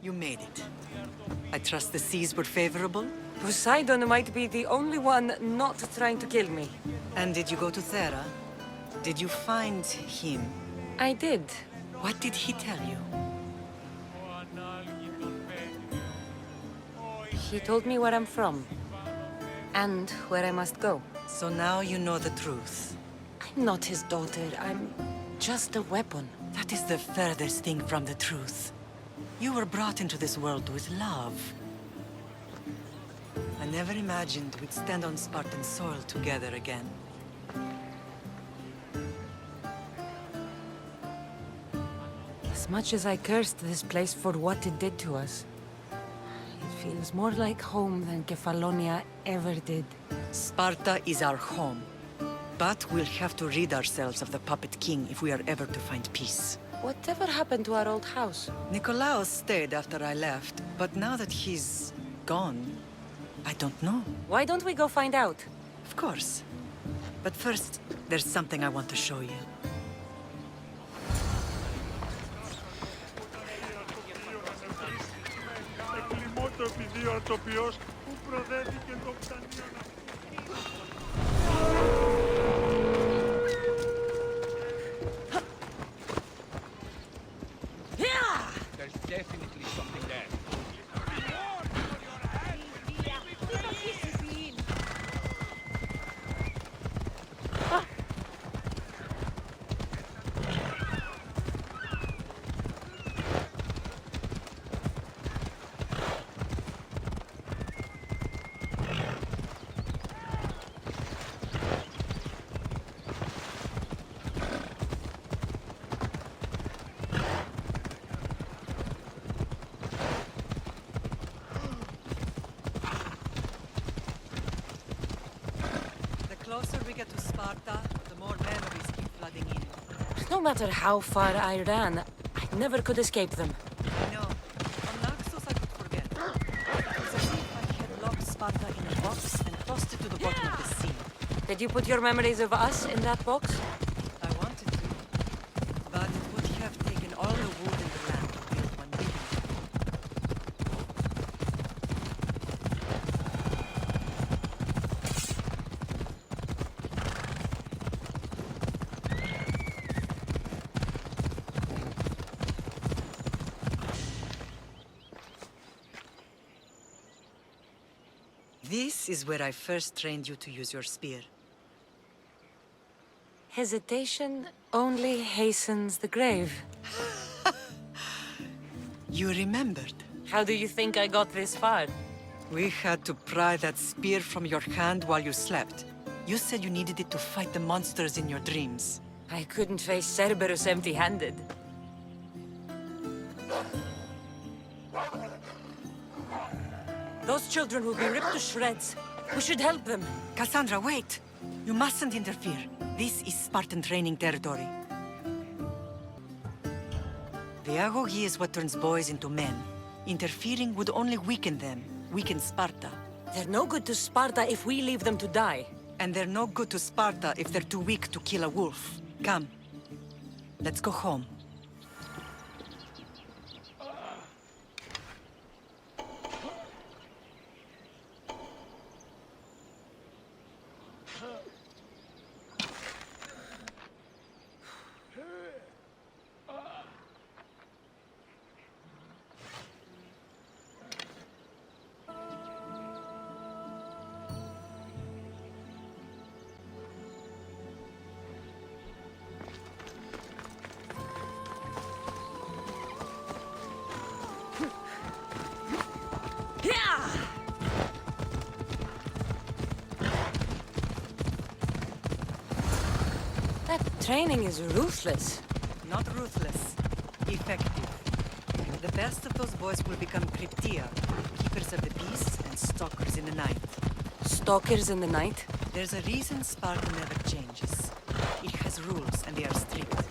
You made it. I trust the seas were favorable? Poseidon might be the only one not trying to kill me. And did you go to Thera? Did you find him? I did. What did he tell you? He told me where I'm from. And where I must go. So now you know the truth. I'm not his daughter. I'm just a weapon. That is the furthest thing from the truth. You were brought into this world with love. I never imagined we'd stand on Spartan soil together again. As much as I cursed this place for what it did to us, it feels more like home than Kefalonia ever did. Sparta is our home. But we'll have to rid ourselves of the puppet king if we are ever to find peace. Whatever happened to our old house? Nikolaos stayed after I left, but now that he's gone, I don't know. Why don't we go find out? Of course. But first, there's something I want to show you. There's definitely something there. The closer we get to Sparta, the more memories keep flooding in. No matter how far I ran, I never could escape them. I know. On Naxos I could forget. It was as if I had locked Sparta in a box and tossed it to the bottom of the sea. Did you put your memories of us in that box? I wanted to, but it would have taken all the wood in the land to build one big enough. This is where I first trained you to use your spear. Hesitation only hastens the grave. You remembered. How do you think I got this far? We had to pry that spear from your hand while you slept. You said you needed it to fight the monsters in your dreams. I couldn't face Cerberus empty-handed. Those children will be ripped to shreds. We should help them. Cassandra, wait! You mustn't interfere. This is Spartan training territory. The agoge is what turns boys into men. Interfering would only weaken them, weaken Sparta. They're no good to Sparta if we leave them to die. And they're no good to Sparta if they're too weak to kill a wolf. Come. Let's go home. That training is ruthless. Not ruthless. Effective. The best of those boys will become cryptia, keepers of the peace and stalkers in the night. Stalkers in the night? There's a reason Sparta never changes. It has rules, and they are strict.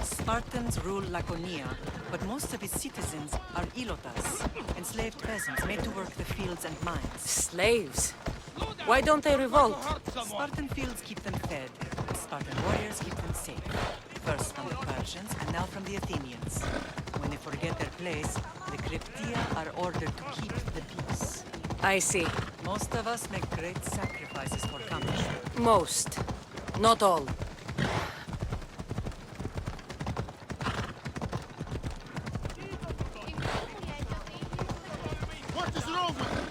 Spartans rule Laconia, but most of its citizens are ilotas, enslaved peasants made to work the fields and mines. Slaves. Why don't they revolt? Spartan fields keep them fed. Spartan warriors keep them safe. First from the Persians, and now from the Athenians. When when they forget their place, the Cryptia are ordered to keep the peace. I see. Most of us make great sacrifices for comfort. Most. Not all. What is wrong with him?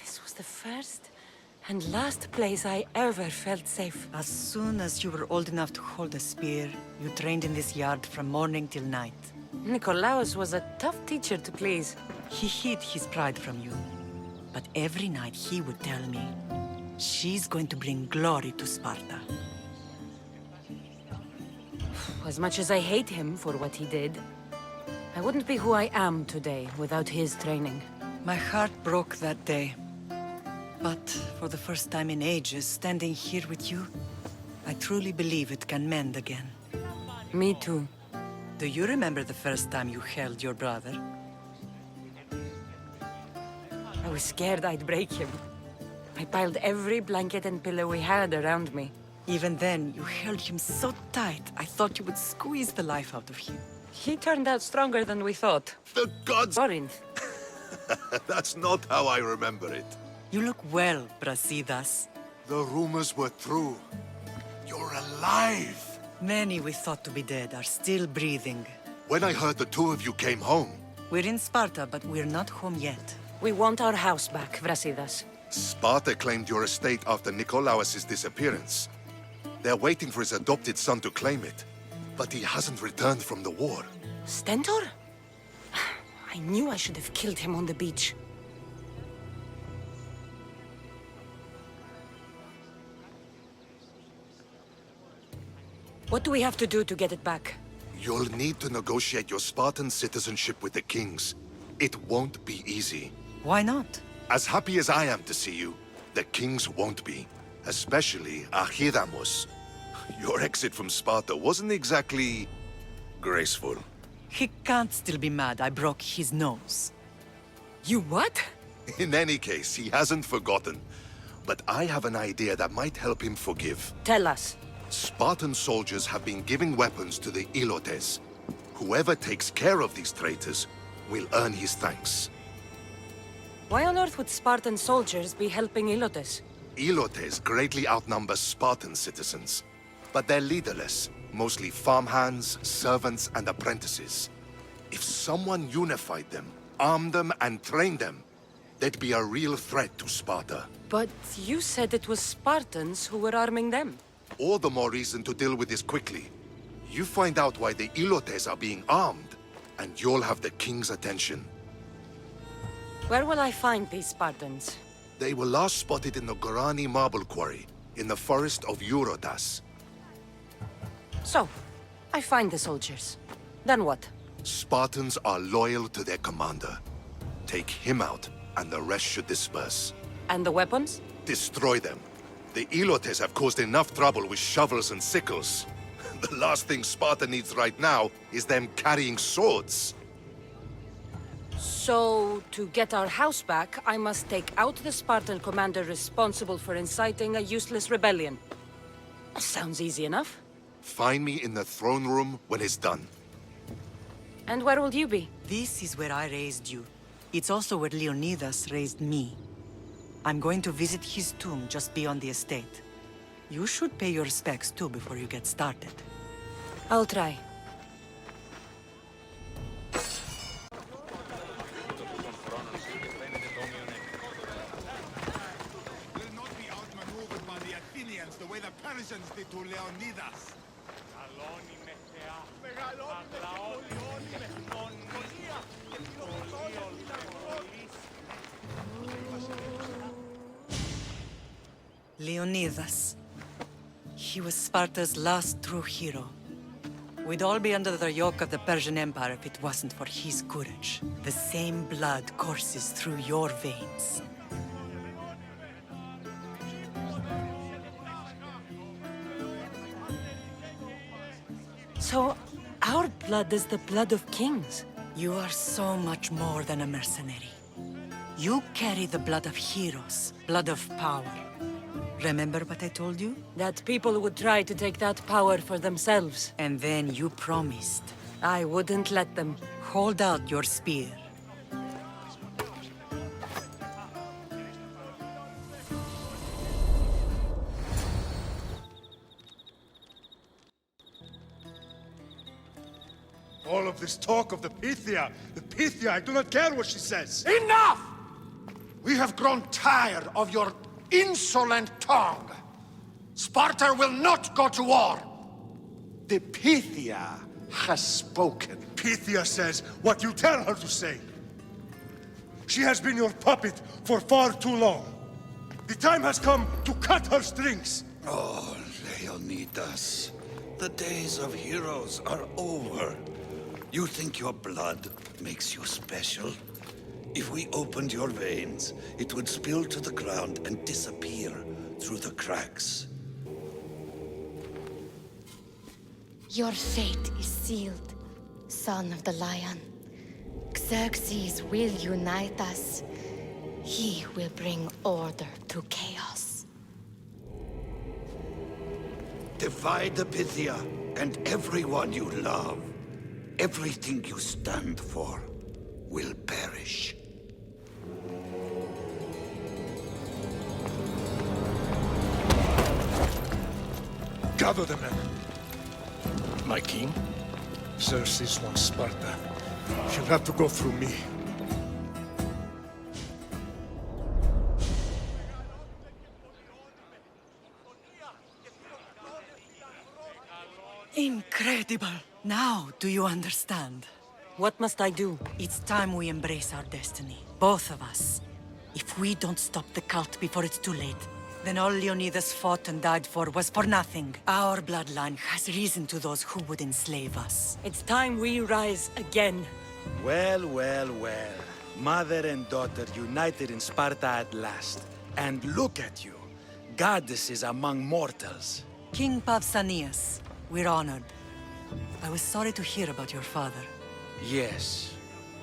This was the first and last place I ever felt safe. As soon as you were old enough to hold a spear, you trained in this yard from morning till night. Nikolaos was a tough teacher to please. He hid his pride from you. But every night he would tell me, she's going to bring glory to Sparta. As much as I hate him for what he did, I wouldn't be who I am today without his training. My heart broke that day. But for the first time in ages, standing here with you, I truly believe it can mend again. Me too. Do you remember the first time you held your brother? I was scared I'd break him. I piled every blanket and pillow we had around me. Even then, you held him so tight, I thought you would squeeze the life out of him. He turned out stronger than we thought. The gods! Corinth. That's not how I remember it. You look well, Brasidas. The rumors were true. You're alive! Many we thought to be dead are still breathing. When I heard the two of you came home, We're in Sparta, but we're not home yet. We want our house back, Brasidas. Sparta claimed your estate after Nikolaos' disappearance. They're waiting for his adopted son to claim it. But he hasn't returned from the war. Stentor? I knew I should have killed him on the beach. What do we have to do to get it back? You'll need to negotiate your Spartan citizenship with the kings. It won't be easy. Why not? As happy as I am to see you, the kings won't be. Especially Archidamos. Your exit from Sparta wasn't exactly graceful. He can't still be mad I broke his nose. You what? In any case, he hasn't forgotten. But I have an idea that might help him forgive. Tell us. Spartan soldiers have been giving weapons to the Ilotes. Whoever takes care of these traitors will earn his thanks. Why on earth would Spartan soldiers be helping Ilotes? Ilotes greatly outnumber Spartan citizens. But they're leaderless, mostly farmhands, servants, and apprentices. If someone unified them, armed them, and trained them, they'd be a real threat to Sparta. But you said it was Spartans who were arming them. All the more reason to deal with this quickly. You find out why the Ilotes are being armed, and you'll have the king's attention. Where will I find these Spartans? They were last spotted in the Gorani marble quarry, in the forest of Eurotas. So, I find the soldiers. Then what? Spartans are loyal to their commander. Take him out, and the rest should disperse. And the weapons? Destroy them. The Ilotes have caused enough trouble with shovels and sickles. The last thing Sparta needs right now is them carrying swords. So, to get our house back, I must take out the Spartan commander responsible for inciting a useless rebellion. Sounds easy enough. Find me in the throne room when it's done. And where will you be? This is where I raised you. It's also where Leonidas raised me. I'm going to visit his tomb just beyond the estate. You should pay your respects too before you get started. I'll try. Will not be outmaneuvered by the Athenians the way the origins de tu Leonidas? Leonidas. He was Sparta's last true hero. We'd all be under the yoke of the Persian Empire if it wasn't for his courage. The same blood courses through your veins. So, our blood is the blood of kings. You are so much more than a mercenary. You carry the blood of heroes, blood of power. Remember what I told you? That people would try to take that power for themselves. And then you promised. I wouldn't let them. Hold out your spear. All of this talk of the Pythia, I do not care what she says. Enough! We have grown tired of your insolent tongue. Sparta will not go to war. The Pythia has spoken. Pythia says what you tell her to say. She has been your puppet for far too long. The time has come to cut her strings. Oh, Leonidas, the days of heroes are over. You think your blood makes you special? If we opened your veins, it would spill to the ground and disappear through the cracks. Your fate is sealed, son of the lion. Xerxes will unite us. He will bring order to chaos. Divide the Pythia and everyone you love. Everything you stand for will perish. Gather the men. My king? Xerxes wants Sparta. She'll have to go through me. Incredible! Now, do you understand? What must I do? It's time we embrace our destiny. Both of us. If we don't stop the cult before it's too late, then all Leonidas fought and died for was for nothing. Our bloodline has risen to those who would enslave us. It's time we rise again. Well, well, well. Mother and daughter united in Sparta at last. And look at you. Goddesses among mortals. King Pausanias, we're honored. I was sorry to hear about your father. Yes.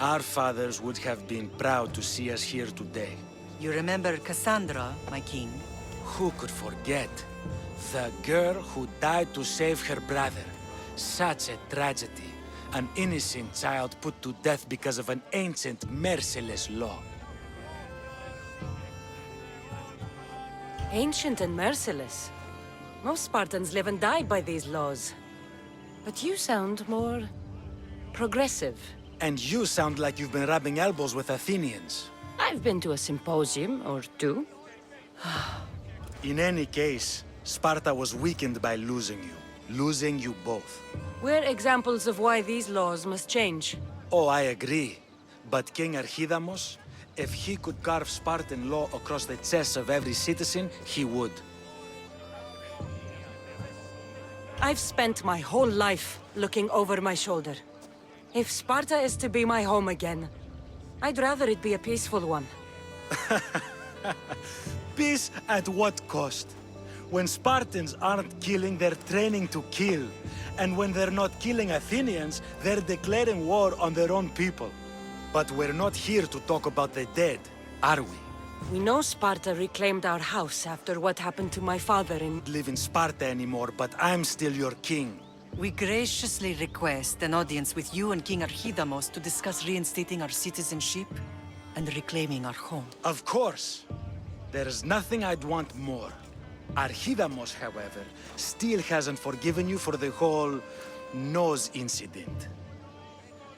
Our fathers would have been proud to see us here today. You remember Cassandra, my king? Who could forget? The girl who died to save her brother. Such a tragedy. An innocent child put to death because of an ancient, merciless law. Ancient and merciless. Most Spartans live and die by these laws. But you sound more progressive. And you sound like you've been rubbing elbows with Athenians. I've been to a symposium or two. In any case, Sparta was weakened by losing you. Losing you both. We're examples of why these laws must change. Oh, I agree. But King Archidamos, if he could carve Spartan law across the chests of every citizen, he would. I've spent my whole life looking over my shoulder. If Sparta is to be my home again, I'd rather it be a peaceful one. Peace at what cost? When Spartans aren't killing, they're training to kill. And when they're not killing Athenians, they're declaring war on their own people. But we're not here to talk about the dead, are we? We know Sparta reclaimed our house after what happened to my father in... Live in Sparta anymore, but I'm still your king. We graciously request an audience with you and King Archidamos to discuss reinstating our citizenship and reclaiming our home. Of course. There's nothing I'd want more. Archidamos, however, still hasn't forgiven you for the whole nose incident.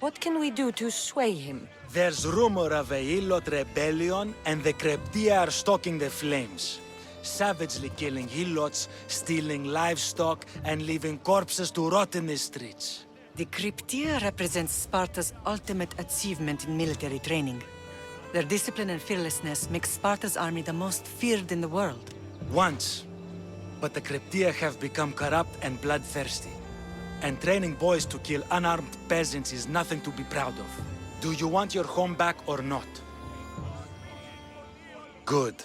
What can we do to sway him? There's rumor of a Ilot rebellion, and the Kreptia are stoking the flames. savagely killing helots, stealing livestock, and leaving corpses to rot in the streets. The Cryptia represents Sparta's ultimate achievement in military training. Their discipline and fearlessness makes Sparta's army the most feared in the world. Once. But the Cryptia have become corrupt and bloodthirsty. And training boys to kill unarmed peasants is nothing to be proud of. Do you want your home back or not? Good.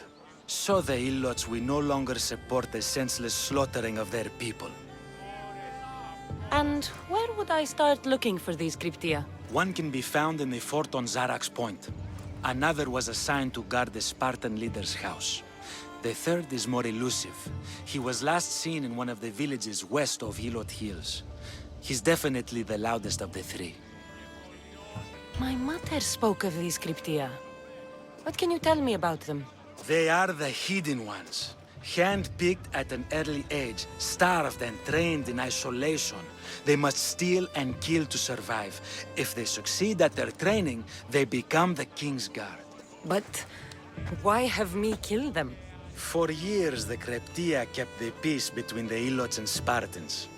So the Ilots will no longer support the senseless slaughtering of their people. And where would I start looking for these Cryptia? One can be found in the fort on Zarak's Point. Another was assigned to guard the Spartan leader's house. The third is more elusive. He was last seen in one of the villages west of Hilot Hills. He's definitely the loudest of the three. My mother spoke of these Cryptia. What can you tell me about them? They are the hidden ones. Hand-picked at an early age, starved and trained in isolation. They must steal and kill to survive. If they succeed at their training, they become the King's Guard. But why have me kill them? For years, the Cryptia kept the peace between the Ilots and Spartans.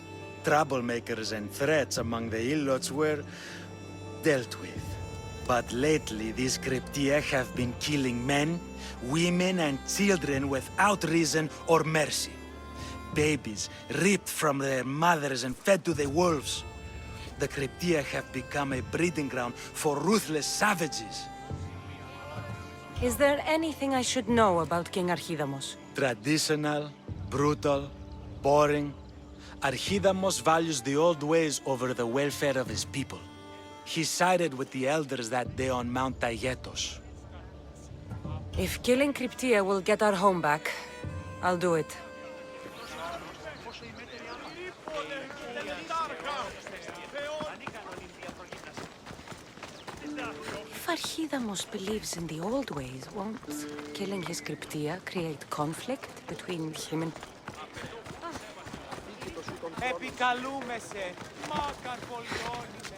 Troublemakers and threats among the Ilots were dealt with. But lately, these Cryptia have been killing men, women, and children without reason or mercy. Babies ripped from their mothers and fed to the wolves. The Cryptia have become a breeding ground for ruthless savages. Is there anything I should know about King Archidamos? Traditional, brutal, boring. Archidamos values the old ways over the welfare of his people. He sided with the elders that day on Mount Taygetos. If killing Cryptia will get our home back, I'll do it. If Archidamos believes in the old ways, won't killing his Cryptia create conflict between him and... Επικαλούμεσαι, μάκαρ πολιώνυμε.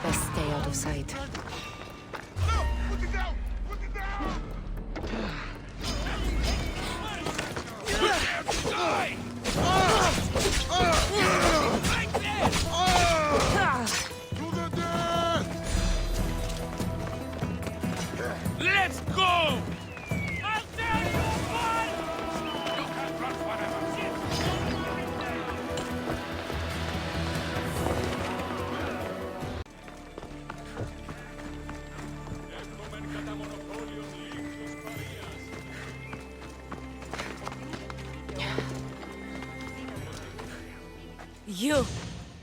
Best stay out of sight. Let's go! I'll tell you what! You can't run forever.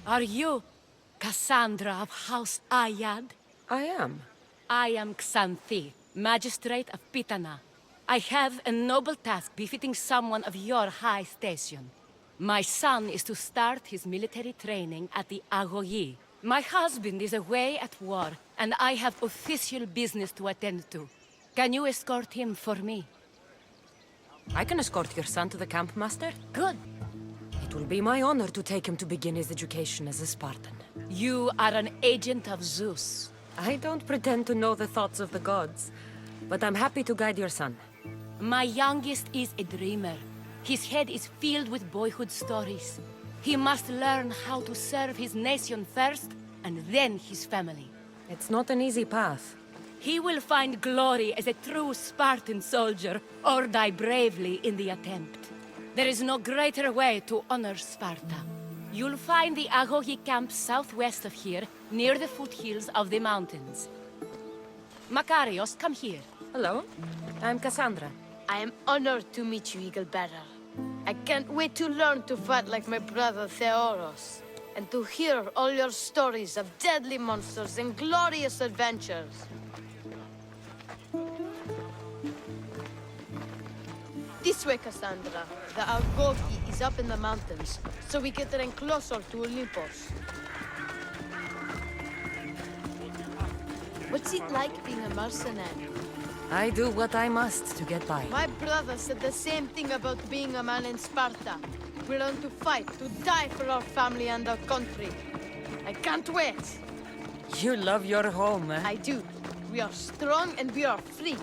Are you Cassandra of House Ayad? I am. I am Xanthi, Magistrate of Pitana. I have a noble task befitting someone of your high station. My son is to start his military training at the Agogi. My husband is away at war, and I have official business to attend to. Can you escort him for me? I can escort your son to the camp, Master. Good. It will be my honor to take him to begin his education as a Spartan. You are an agent of Zeus. I don't pretend to know the thoughts of the gods, but I'm happy to guide your son. My youngest is a dreamer. His head is filled with boyhood stories. He must learn how to serve his nation first, and then his family. It's not an easy path. He will find glory as a true Spartan soldier, or die bravely in the attempt. There is no greater way to honor Sparta. You'll find the Agogi camp southwest of here, near the foothills of the mountains. Makarios, come here. Hello, I'm Cassandra. I am honored to meet you, Eagle Bearer. I can't wait to learn to fight like my brother Theoros, and to hear all your stories of deadly monsters and glorious adventures. This way, Cassandra. The Agogi is up in the mountains, so we get in closer to Olympus. What's it like being a mercenary? I do what I must to get by. My brother said the same thing about being a man in Sparta. We learn to fight, to die for our family and our country. I can't wait. You love your home, eh? I do. We are strong and we are free.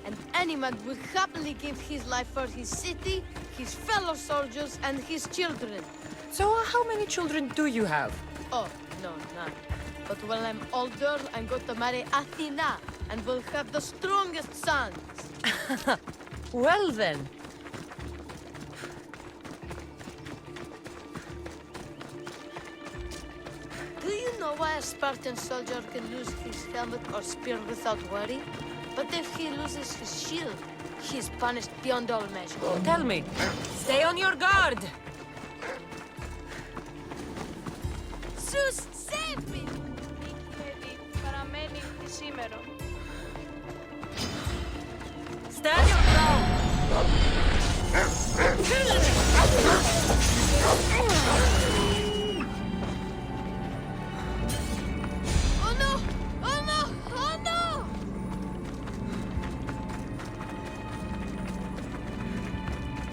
And any man will happily give his life for his city, his fellow soldiers, and his children. So how many children do you have? Oh, no, none. But when I'm older, I'm going to marry Athena, and we'll have the strongest sons. Well then. Do you know why a Spartan soldier can lose his helmet or spear without worry? But if he loses his shield, he's punished beyond all measure. Tell me. Stay on your guard. Zeus, save me! Stand your ground. Oh no! Oh no! Oh no!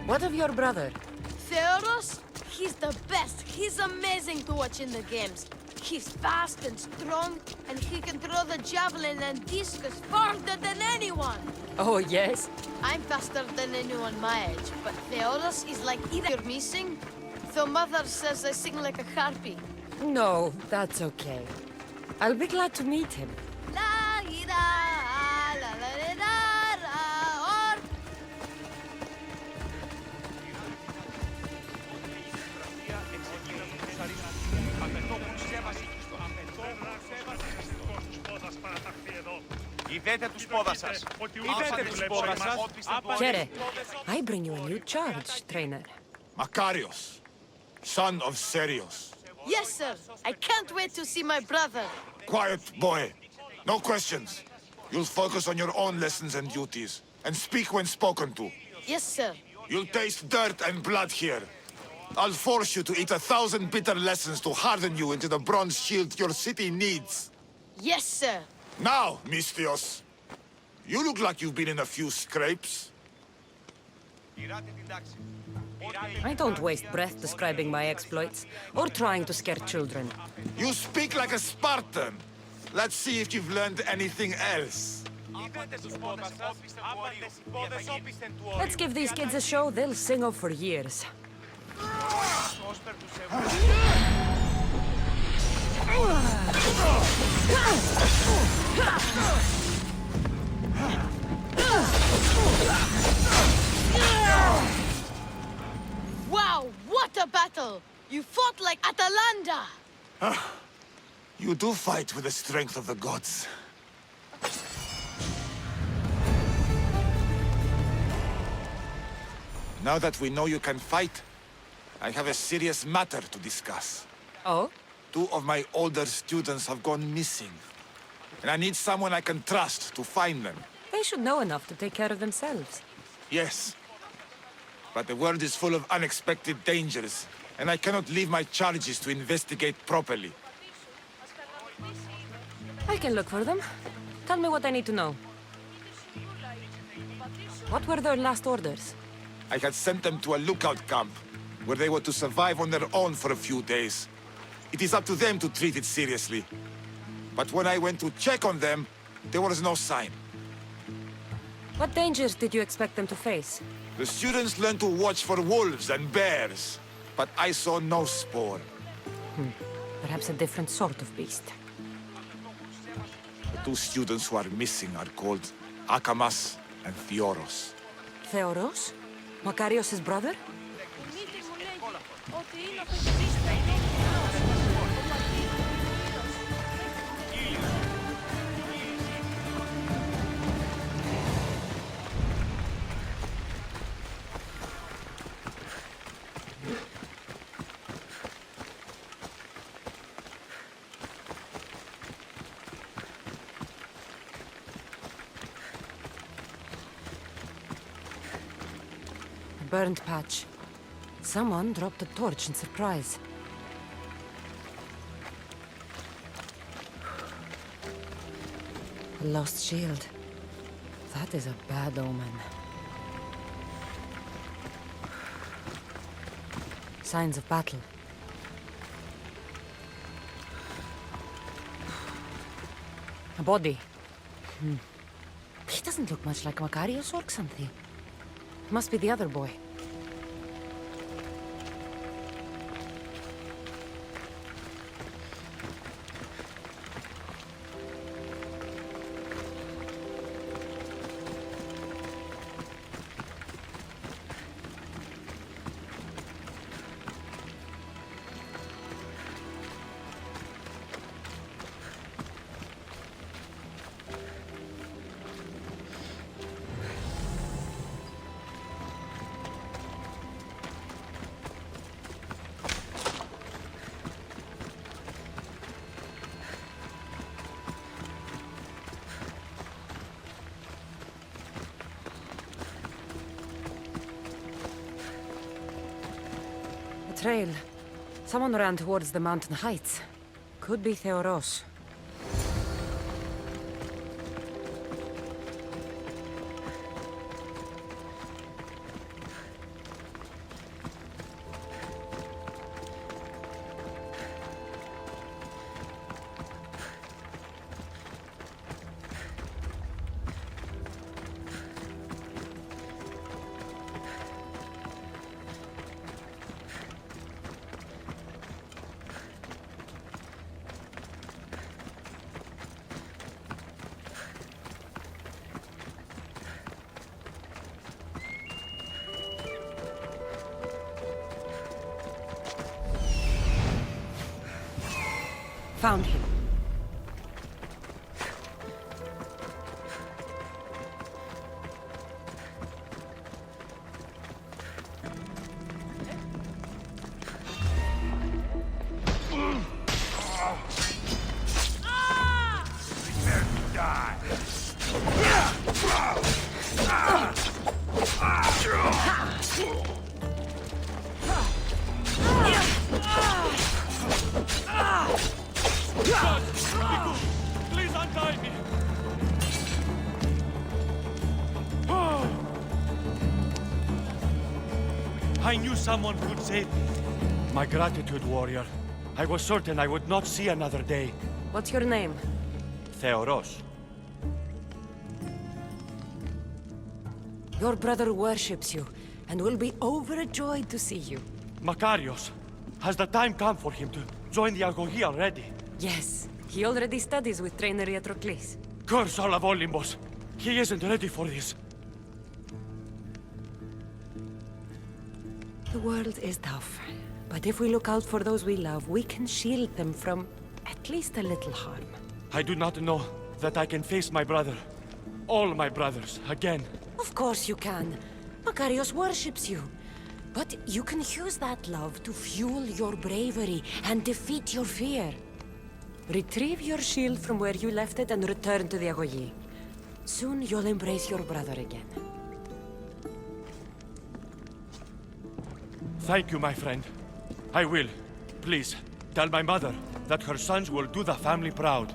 What of your brother? Theoros? He's the best. He's amazing to watch in the games. He's fast and strong, and he can throw the javelin and discus farther than anyone. Oh, yes? I'm faster than anyone my age, but Theoros is like either you're missing. Though mother says I sing like a harpy. No, that's okay. I'll be glad to meet him. La ira, la la la la, or Ιδέτε τους πόδας σας. Ιδέτε τους πόδας σας. Kere, I bring you a new charge, trainer. Makarios, son of Serios. yes, sir. I can't wait to see my brother. Quiet, boy. No questions. You'll focus on your own lessons and duties, and speak when spoken to. Yes, sir. You'll taste dirt and blood here. I'll force you to eat 1,000 bitter lessons to harden you into the bronze shield your city needs. Yes, sir. Now, Mistios, you look like you've been in a few scrapes. I don't waste breath describing my exploits, or trying to scare children. You speak like a Spartan. Let's see if you've learned anything else. Let's give these kids a show they'll sing of for years. Wow, what a battle! You fought like Atalanta! You do fight with the strength of the gods. Now that we know you can fight, I have a serious matter to discuss. Oh? 2 of my older students have gone missing. And I need someone I can trust to find them. They should know enough to take care of themselves. Yes. But the world is full of unexpected dangers, and I cannot leave my charges to investigate properly. I can look for them. Tell me what I need to know. What were their last orders? I had sent them to a lookout camp, where they were to survive on their own for a few days. It is up to them to treat it seriously. But when I went to check on them, there was no sign. What dangers did you expect them to face? The students learned to watch for wolves and bears, but I saw no spoor. Perhaps a different sort of beast. The 2 students who are missing are called Akamas and Theoros. Theoros? Makarios' brother? Burned patch. Someone dropped a torch in surprise. A lost shield. That is a bad omen. Signs of battle. A body. He doesn't look much like Makarios or Xanthi. Must be the other boy. Trail. Someone ran towards the mountain heights. Could be Theoros. Found him. Please untie me! I knew someone could save me. My gratitude, warrior. I was certain I would not see another day. What's your name? Theoros. Your brother worships you, and will be overjoyed to see you. Makarios. Has the time come for him to join the Agogi already? Yes, he already studies with trainer Iatrocles. Curse all of Olympus. He isn't ready for this. The world is tough, but if we look out for those we love, we can shield them from at least a little harm. I do not know that I can face my brother, all my brothers, again. Of course you can. Makarios worships you. But you can use that love to fuel your bravery and defeat your fear. Retrieve your shield from where you left it and return to the Agogi. Soon you'll embrace your brother again. Thank you, my friend. I will. Please, tell my mother that her sons will do the family proud.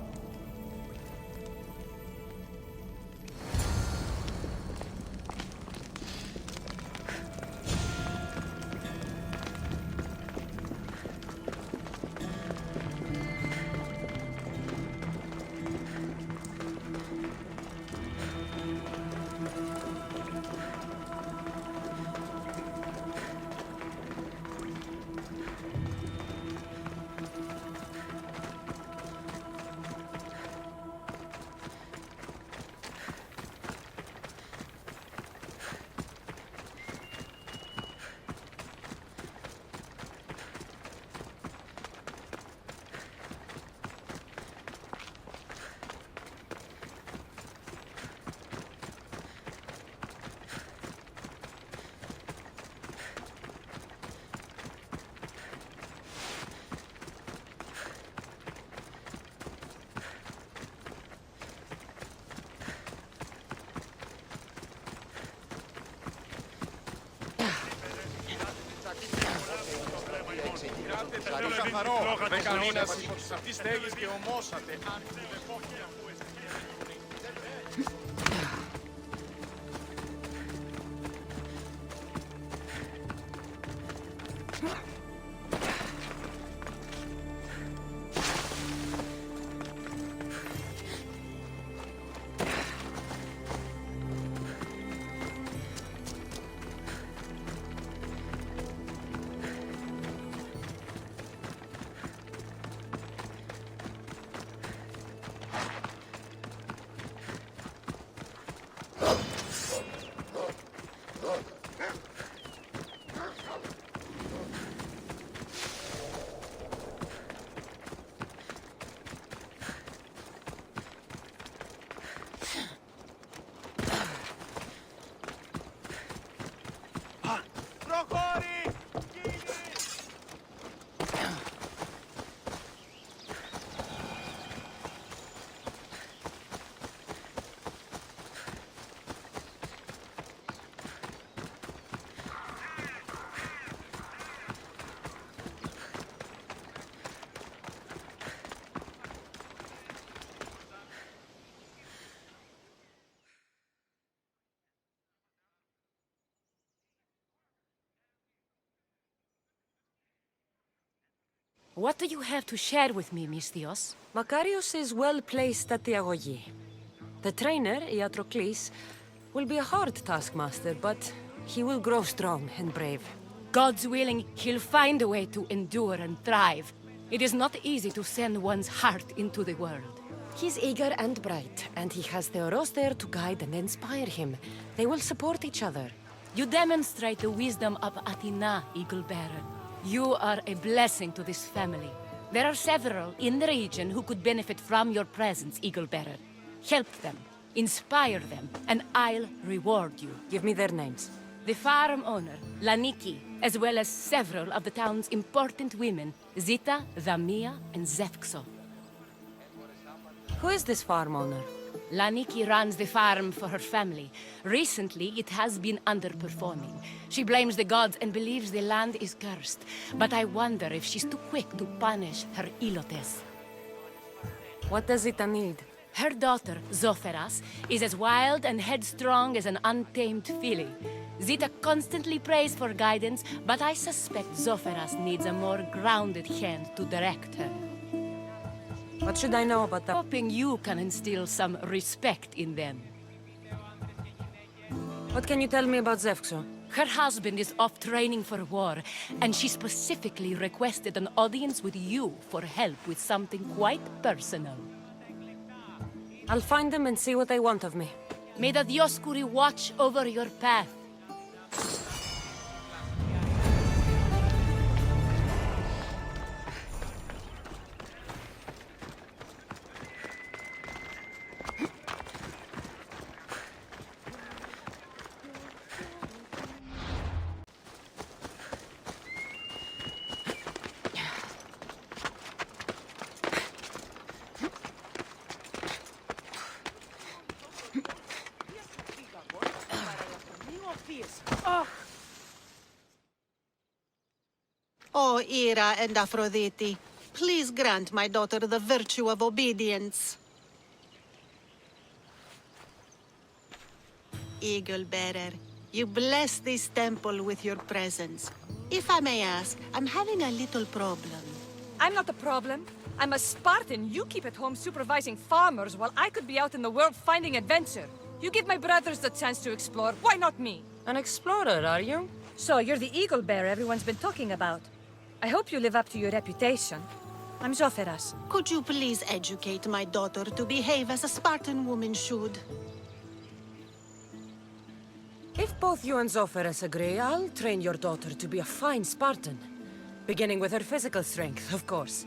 Το καθαρό, δεν κανόνας αυτή στέγης και ομόσατε. What do you have to share with me, Misthios? Makarios is well placed at the Agogi. The trainer, Iatrocles, will be a hard taskmaster, but he will grow strong and brave. God's willing, he'll find a way to endure and thrive. It is not easy to send one's heart into the world. He's eager and bright, and he has Theoros there to guide and inspire him. They will support each other. You demonstrate the wisdom of Athena, Eagle Bearer. You are a blessing to this family. There are several in the region who could benefit from your presence, Eagle Bearer. Help them, inspire them, and I'll reward you. Give me their names. The farm owner, Laniki, as well as several of the town's important women, Zita, Zamia, and Zevxo. Who is this farm owner? Laniki runs the farm for her family. Recently, it has been underperforming. She blames the gods and believes the land is cursed. But I wonder if she's too quick to punish her ilotes. What does Zita need? Her daughter, Zoferas, is as wild and headstrong as an untamed filly. Zita constantly prays for guidance, but I suspect Zoferas needs a more grounded hand to direct her. What should I know about that? Hoping you can instill some respect in them. What can you tell me about Zevxo? Her husband is off training for war, and she specifically requested an audience with you for help with something quite personal. I'll find them and see what they want of me. May the Dioscuri watch over your path. O Ira and Aphrodite, please grant my daughter the virtue of obedience. Eagle Bearer, you bless this temple with your presence. If I may ask, I'm having a little problem. I'm not the problem. I'm a Spartan. You keep at home supervising farmers while I could be out in the world finding adventure. You give my brothers the chance to explore. Why not me? An explorer, are you? So you're the eagle bearer everyone's been talking about. I hope you live up to your reputation. I'm Zoferas. Could you please educate my daughter to behave as a Spartan woman should? If both you and Zoferas agree, I'll train your daughter to be a fine Spartan. Beginning with her physical strength, of course.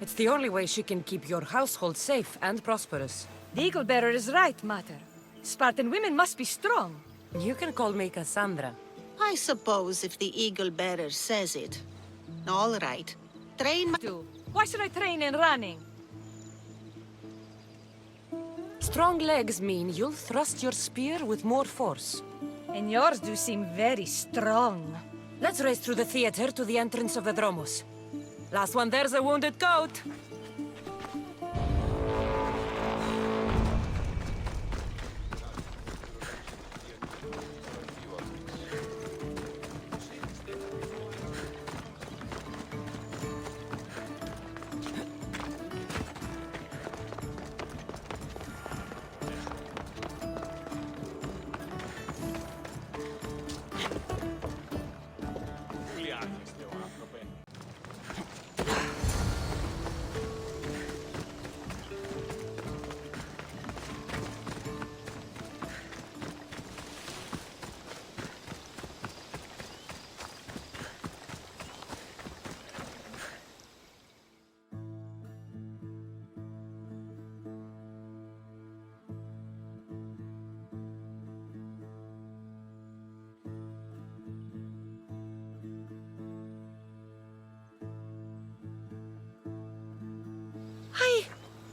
It's the only way she can keep your household safe and prosperous. The eagle bearer is right, Mater. Spartan women must be strong. You can call me Cassandra. I suppose if the eagle bearer says it. All right. Train my... Why should I train in running? Strong legs mean you'll thrust your spear with more force. And yours do seem very strong. Let's race through the theater to the entrance of the Dromos. Last one there's a wounded goat.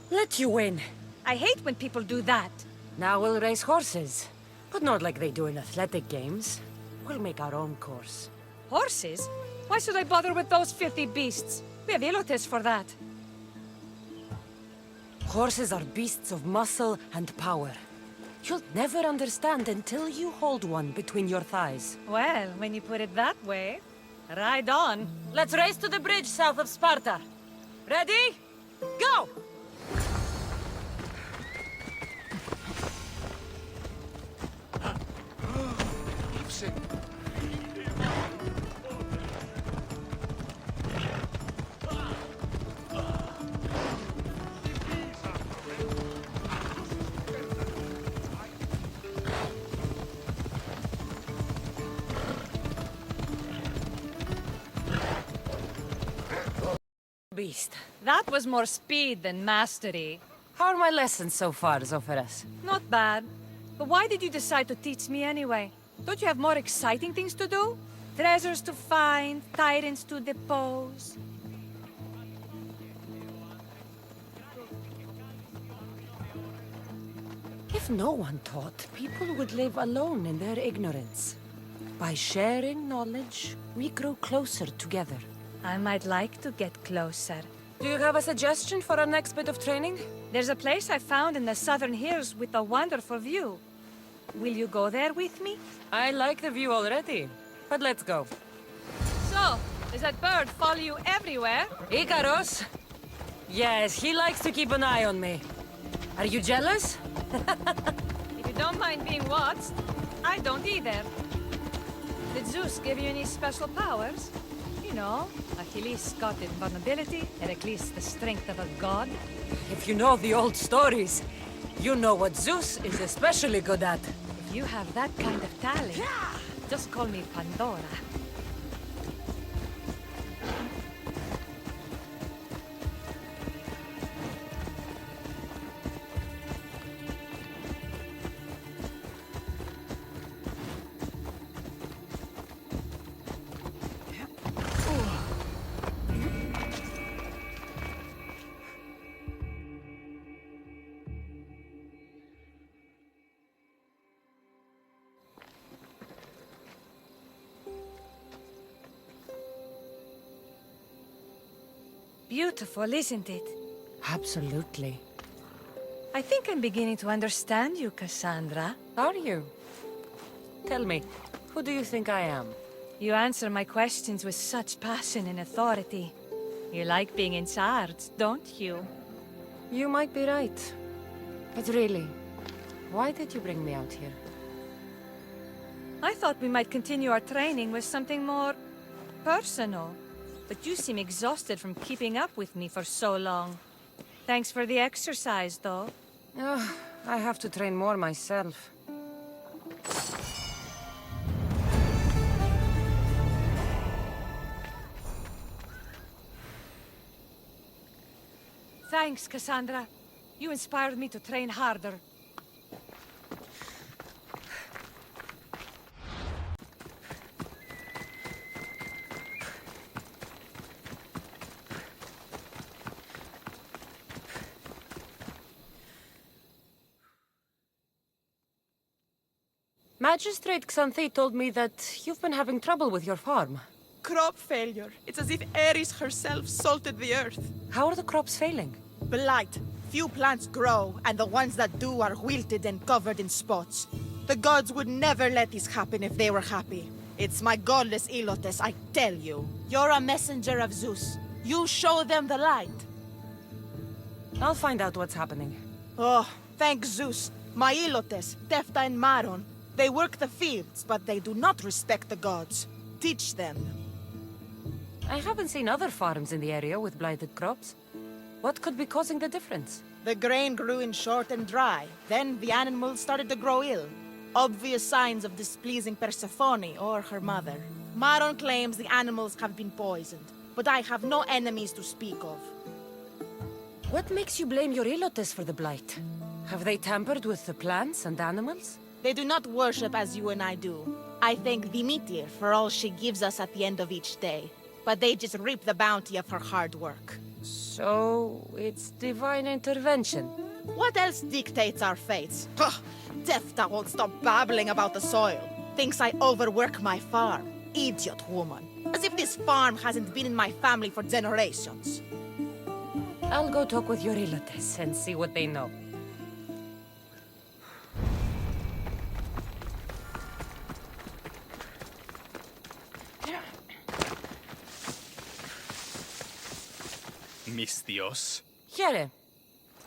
Let you win. I hate when people do that. Now we'll race horses. But not like they do in athletic games. We'll make our own course. Horses? Why should I bother with those filthy beasts? We have Ilotes for that. Horses are beasts of muscle and power. You'll never understand until you hold one between your thighs. Well, when you put it that way, ride on. Let's race to the bridge south of Sparta. Ready? Go! Beast. That was more speed than mastery. How are my lessons so far, Zoferas? Not bad. But why did you decide to teach me anyway? Don't you have more exciting things to do? Treasures to find, tyrants to depose. If no one taught, people would live alone in their ignorance. By sharing knowledge, we grow closer together. I might like to get closer. Do you have a suggestion for our next bit of training? There's a place I found in the southern hills with a wonderful view. Will you go there with me? I like the view already, but let's go. So, does that bird follow you everywhere? Icaros? Yes, he likes to keep an eye on me. Are you jealous? If you don't mind being watched, I don't either. Did Zeus give you any special powers? You know, Achilles got invulnerability, Heracles the strength of a god. If you know the old stories, you know what Zeus is especially good at. If you have that kind of talent, just call me Pandora. Beautiful, isn't it? Absolutely. I think I'm beginning to understand you, Cassandra. Are you? Tell me, who do you think I am? You answer my questions with such passion and authority. You like being in charge, don't you? You might be right. But really, why did you bring me out here? I thought we might continue our training with something more personal. But you seem exhausted from keeping up with me for so long. Thanks for the exercise, though. I have to train more myself. Thanks, Cassandra. You inspired me to train harder. Magistrate Xanthi told me that you've been having trouble with your farm. Crop failure. It's as if Ares herself salted the earth. How are the crops failing? Blight. Few plants grow, and the ones that do are wilted and covered in spots. The gods would never let this happen if they were happy. It's my godless Ilotes, I tell you. You're a messenger of Zeus. You show them the light. I'll find out what's happening. Oh, thank Zeus. My Ilotes, Tefta and Maron. They work the fields, but they do not respect the gods. Teach them. I haven't seen other farms in the area with blighted crops. What could be causing the difference? The grain grew in short and dry. Then the animals started to grow ill. Obvious signs of displeasing Persephone or her mother. Maron claims the animals have been poisoned, but I have no enemies to speak of. What makes you blame your Ilotes for the blight? Have they tampered with the plants and animals? They do not worship as you and I do. I thank Demeter for all she gives us at the end of each day. But they just reap the bounty of her hard work. So, it's divine intervention. What else dictates our fates? Ugh, Tefta won't stop babbling about the soil. Thinks I overwork my farm. Idiot woman. As if this farm hasn't been in my family for generations. I'll go talk with your Ilotes and see what they know. mis Dios. Here,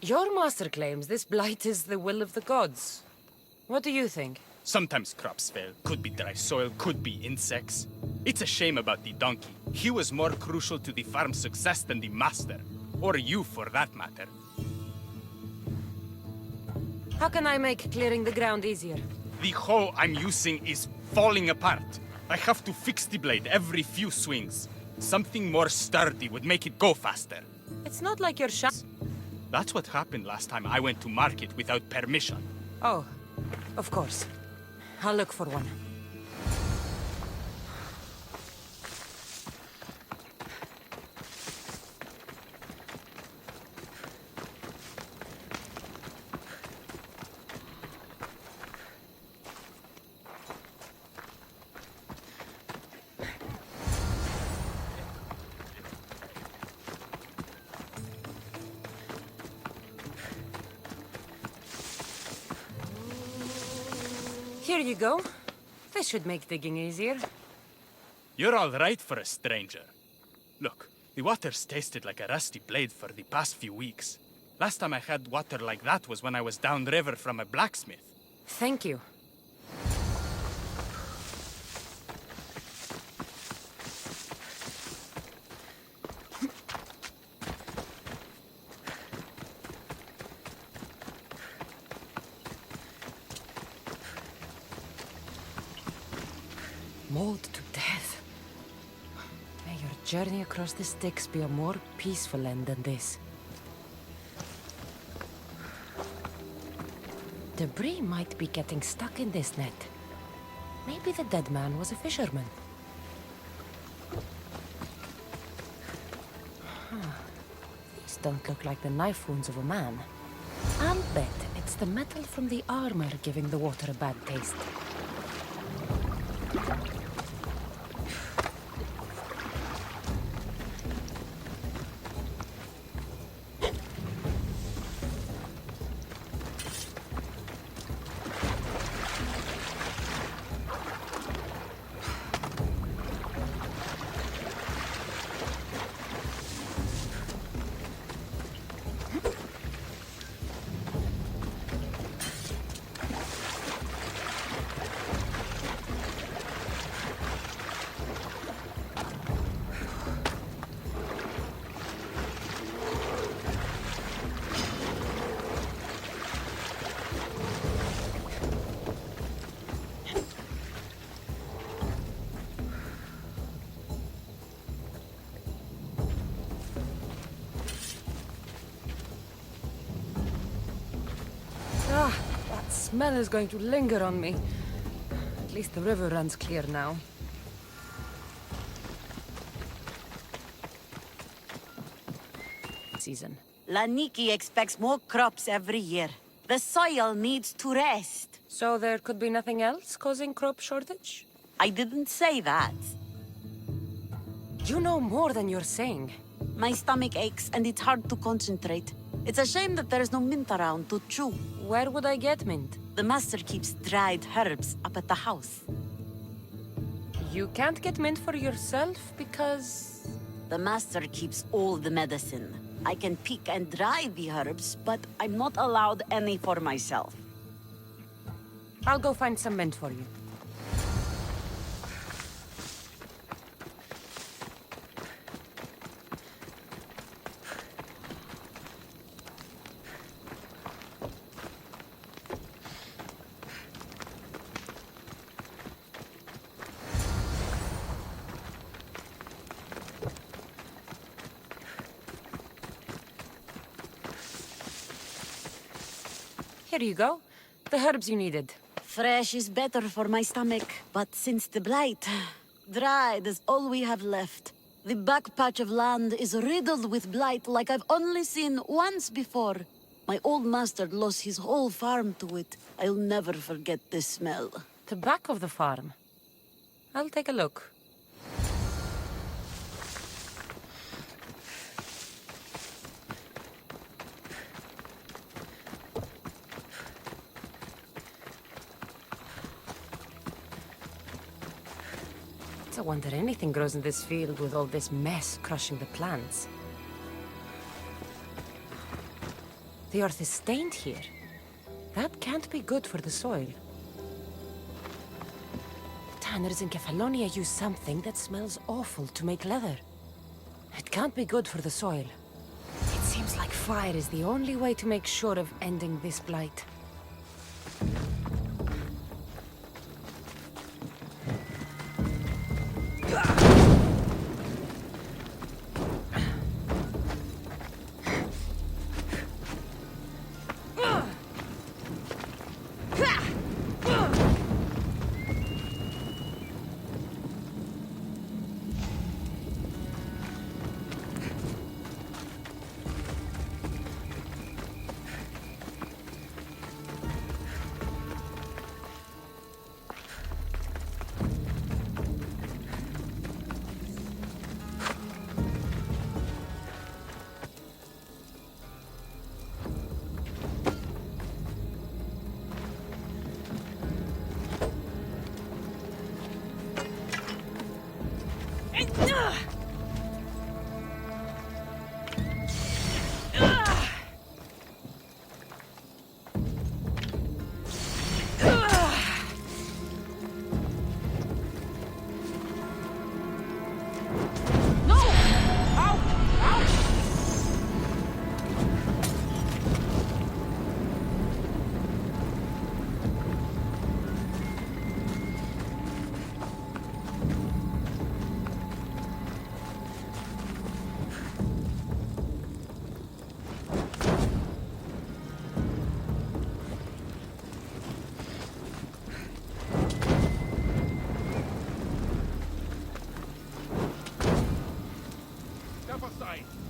your master claims this blight is the will of the gods. What do you think? Sometimes crops fail. Could be dry soil, could be insects. It's a shame about the donkey. He was more crucial to the farm's success than the master. Or you, for that matter. How can I make clearing the ground easier? The hoe I'm using is falling apart. I have to fix the blade every few swings. Something more sturdy would make it go faster. It's not like your shop. That's what happened last time I went to market without permission. Oh, of course. I'll look for one. Here you go. This should make digging easier. You're all right for a stranger. Look, the water's tasted like a rusty blade for the past few weeks. Last time I had water like that was when I was downriver from a blacksmith. Thank you. Mauled to death. May your journey across the Styx be a more peaceful end than this. Debris might be getting stuck in this net. Maybe the dead man was a fisherman. These don't look like the knife wounds of a man. I'll bet it's the metal from the armor giving the water a bad taste. That smell is going to linger on me. At least the river runs clear now. Season. Laniki expects more crops every year. The soil needs to rest. So there could be nothing else causing crop shortage? I didn't say that. You know more than you're saying. My stomach aches and it's hard to concentrate. It's a shame that there's no mint around to chew. Where would I get mint? The master keeps dried herbs up at the house. You can't get mint for yourself because... The master keeps all the medicine. I can pick and dry the herbs, but I'm not allowed any for myself. I'll go find some mint for you. Here you go. The herbs you needed. Fresh is better for my stomach, but since the blight, dried is all we have left. The back patch of land is riddled with blight like I've only seen once before. My old master lost his whole farm to it. I'll never forget this smell. The back of the farm. I'll take a look. It's a wonder anything grows in this field with all this mess crushing the plants. The earth is stained here. That can't be good for the soil. Tanners in Kefalonia use something that smells awful to make leather. It can't be good for the soil. It seems like fire is the only way to make sure of ending this blight.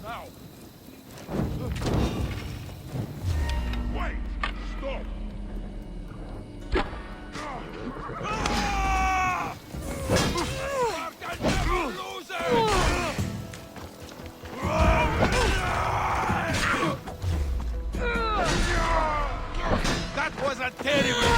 Now! Wait! Stop! That was a terrible...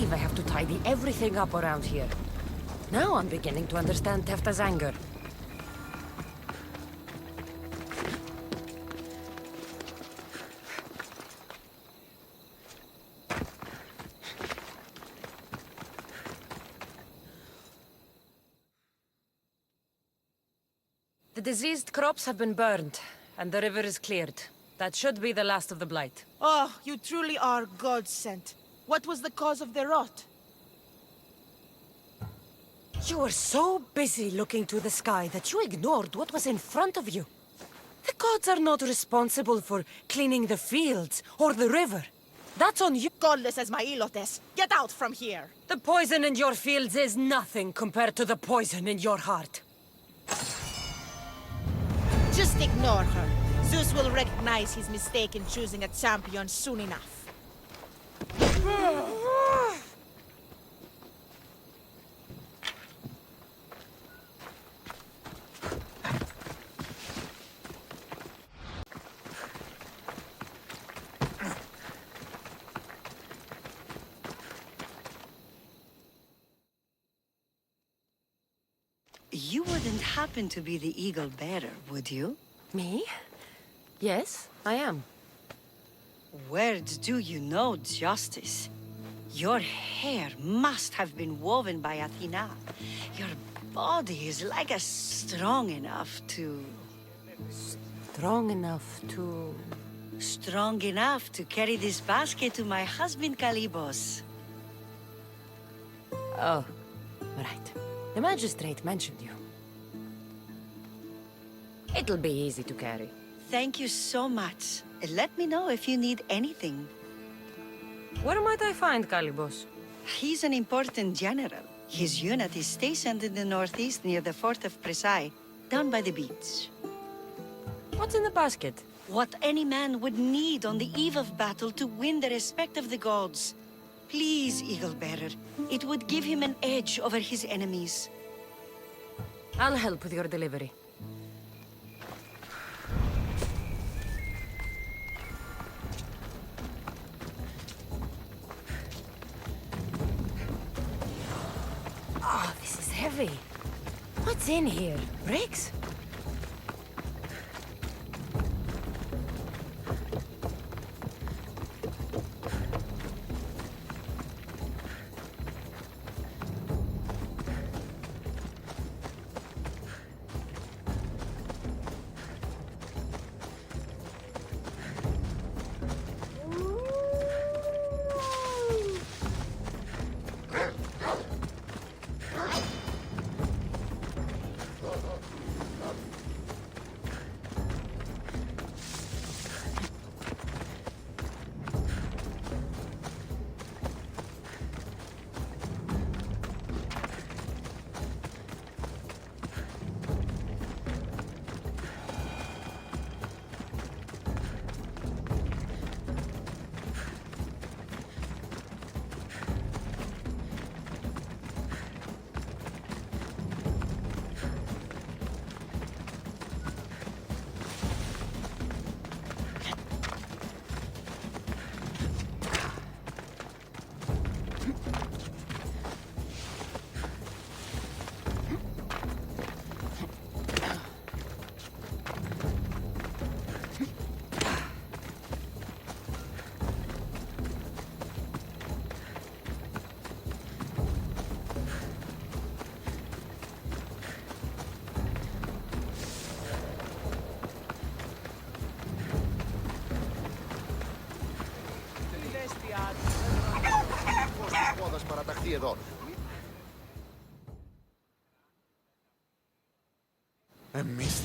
I have to tidy everything up around here. Now I'm beginning to understand Tefta's anger. The diseased crops have been burned, and the river is cleared. That should be the last of the blight. Oh, you truly are God-sent. What was the cause of the rot? You were so busy looking to the sky that you ignored what was in front of you. The gods are not responsible for cleaning the fields or the river. That's on you. Godless as my Ilotes. Get out from here. The poison in your fields is nothing compared to the poison in your heart. Just ignore her. Zeus will recognize his mistake in choosing a champion soon enough. You wouldn't happen to be the eagle bearer, would you? Me? Yes, I am. Where do you know justice? Your hair must have been woven by Athena. Your body is like a strong enough to... Strong enough to... Strong enough to carry this basket to my husband Kalybos. Oh, right. The magistrate mentioned you. It'll be easy to carry. Thank you so much. Let me know if you need anything. Where might I find Calibos? He's an important general. His unit is stationed in the northeast near the fort of Presai, down by the beach. What's in the basket? What any man would need on the eve of battle to win the respect of the gods. Please, Eagle Bearer. It would give him an edge over his enemies. I'll help with your delivery. Oh, this is heavy. What's in here? Bricks?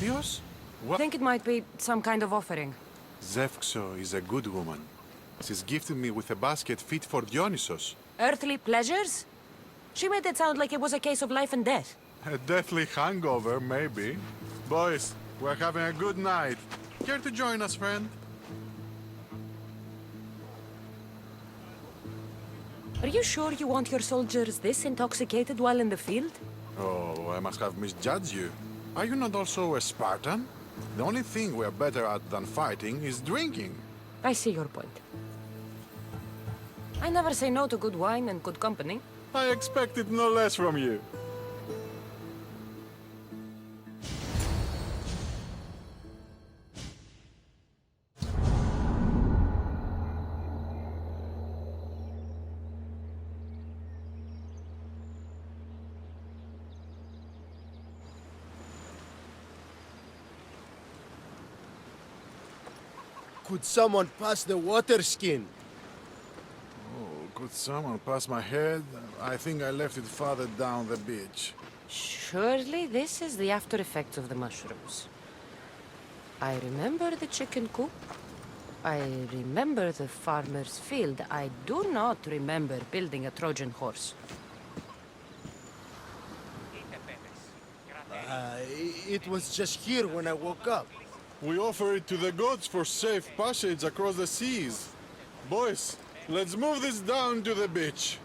Misthios? I think it might be some kind of offering. Zevxo is a good woman. She's gifted me with a basket fit for Dionysos. Earthly pleasures? She made it sound like it was a case of life and death. A deathly hangover, maybe. Boys, we're having a good night. Care to join us, friend? Are you sure you want your soldiers this intoxicated while in the field? Oh, I must have misjudged you. Are you not also a Spartan? The only thing we're better at than fighting is drinking. I see your point. I never say no to good wine and good company. I expected no less from you. Could someone pass the water skin? Oh, could someone pass my head? I think I left it farther down the beach. Surely this is the after effects of the mushrooms. I remember the chicken coop. I remember the farmer's field. I do not remember building a Trojan horse. It was just here when I woke up. We offer it to the gods for safe passage across the seas. Boys, let's move this down to the beach.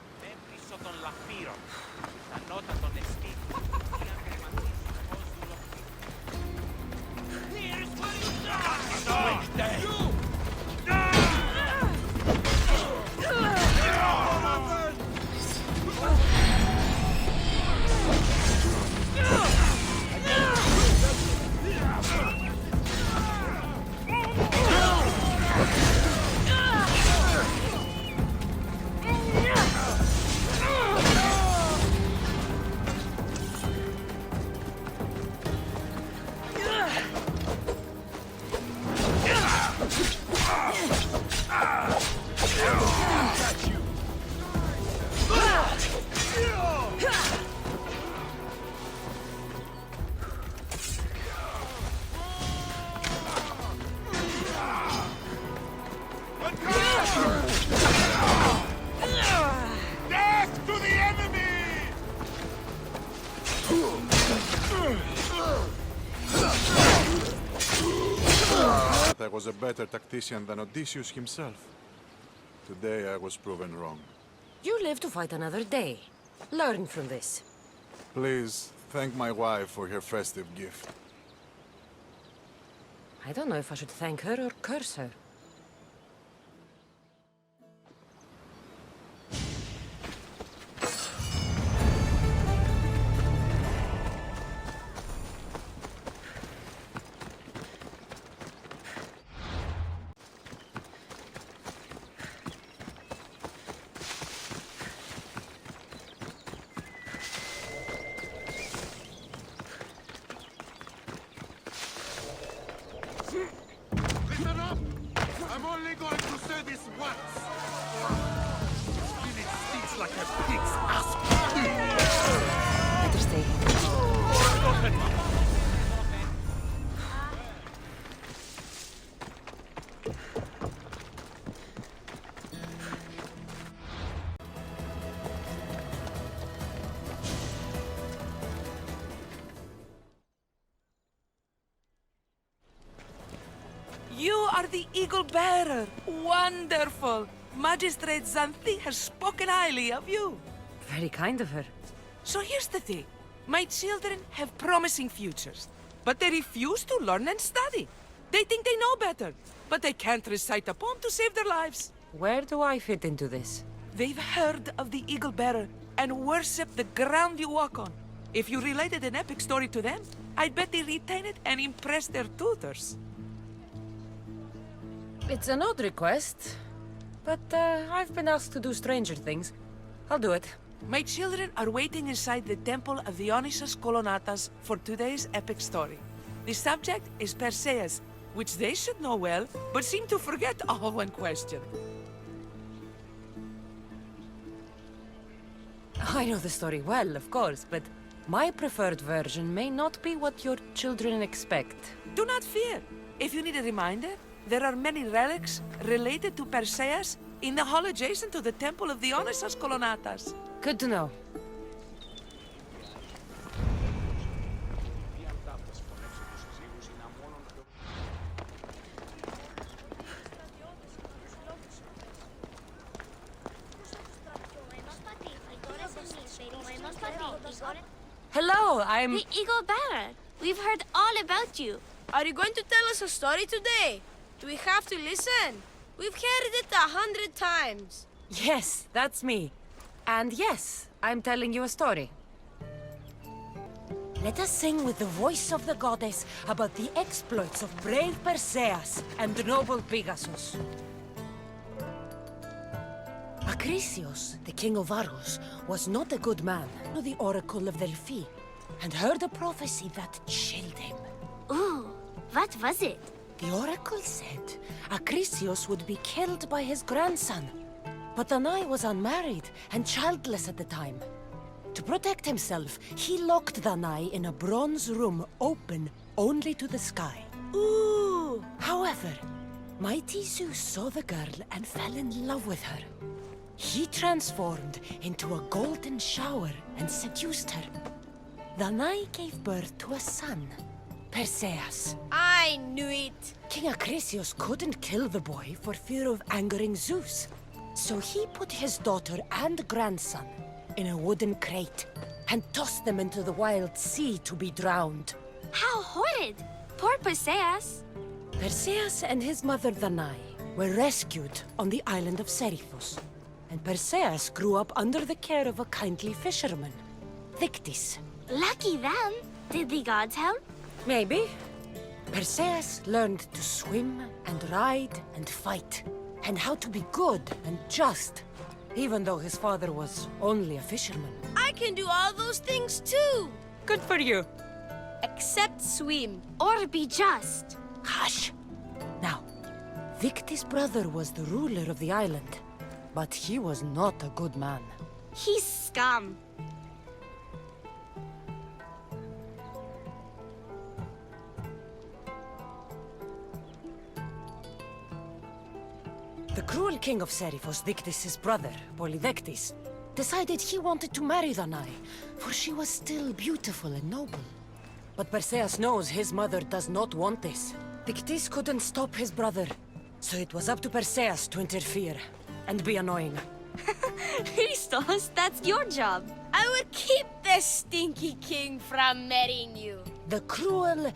that I was a better tactician than Odysseus himself. Today I was proven wrong. You live to fight another day. Learn from this. Please, thank my wife for her festive gift. I don't know if I should thank her or curse her. Listen up! I'm only going to say this once. Spinach stinks like a pig's ass. Better stay. You are the Eagle Bearer. Wonderful. Magistrate Xanthi has spoken highly of you. Very kind of her. So here's the thing. My children have promising futures, but they refuse to learn and study. They think they know better, but they can't recite a poem to save their lives. Where do I fit into this? They've heard of the Eagle Bearer and worship the ground you walk on. If you related an epic story to them, I bet they retain it and impress their tutors. It's an odd request, but I've been asked to do stranger things. I'll do it. My children are waiting inside the temple of Dionysus Kolonatas for today's epic story. The subject is Perseus, which they should know well, but seem to forget all when questioned. I know the story well, of course, but my preferred version may not be what your children expect. Do not fear. If you need a reminder, there are many relics related to Perseus in the hall adjacent to the temple of Dionysus Kolonatas. Good to know. Hello, I'm... The Eagle Bearer. We've heard all about you. Are you going to tell us a story today? Do we have to listen? We've heard it 100 times. Yes, that's me. And yes, I'm telling you a story. Let us sing with the voice of the goddess about the exploits of brave Perseus and noble Pegasus. Acrisius, the king of Argos, was not a good man to the oracle of Delphi, and heard a prophecy that chilled him. Ooh, what was it? The oracle said Acrisius would be killed by his grandson. But Danae was unmarried and childless at the time. To protect himself, he locked Danae in a bronze room open only to the sky. Ooh! However, mighty Zeus saw the girl and fell in love with her. He transformed into a golden shower and seduced her. Danae gave birth to a son, Perseus. I knew it! King Acrisius couldn't kill the boy for fear of angering Zeus. So he put his daughter and grandson in a wooden crate and tossed them into the wild sea to be drowned. How horrid! Poor Perseus. Perseus and his mother Danae were rescued on the island of Seriphos. And Perseus grew up under the care of a kindly fisherman, Dictys. Lucky them. Did the gods help? Maybe. Perseus learned to swim and ride and fight, and how to be good and just, even though his father was only a fisherman. I can do all those things too! Good for you. Except swim. Or be just. Hush! Now, Dictys' brother was the ruler of the island, but he was not a good man. He's scum. The cruel king of Seriphos, Dictys' brother, Polydectes, decided he wanted to marry Danae, for she was still beautiful and noble. But Perseus knows his mother does not want this. Pictis couldn't stop his brother, so it was up to Perseus to interfere and be annoying. Christos, that's your job. I will keep the stinky king from marrying you. The cruel,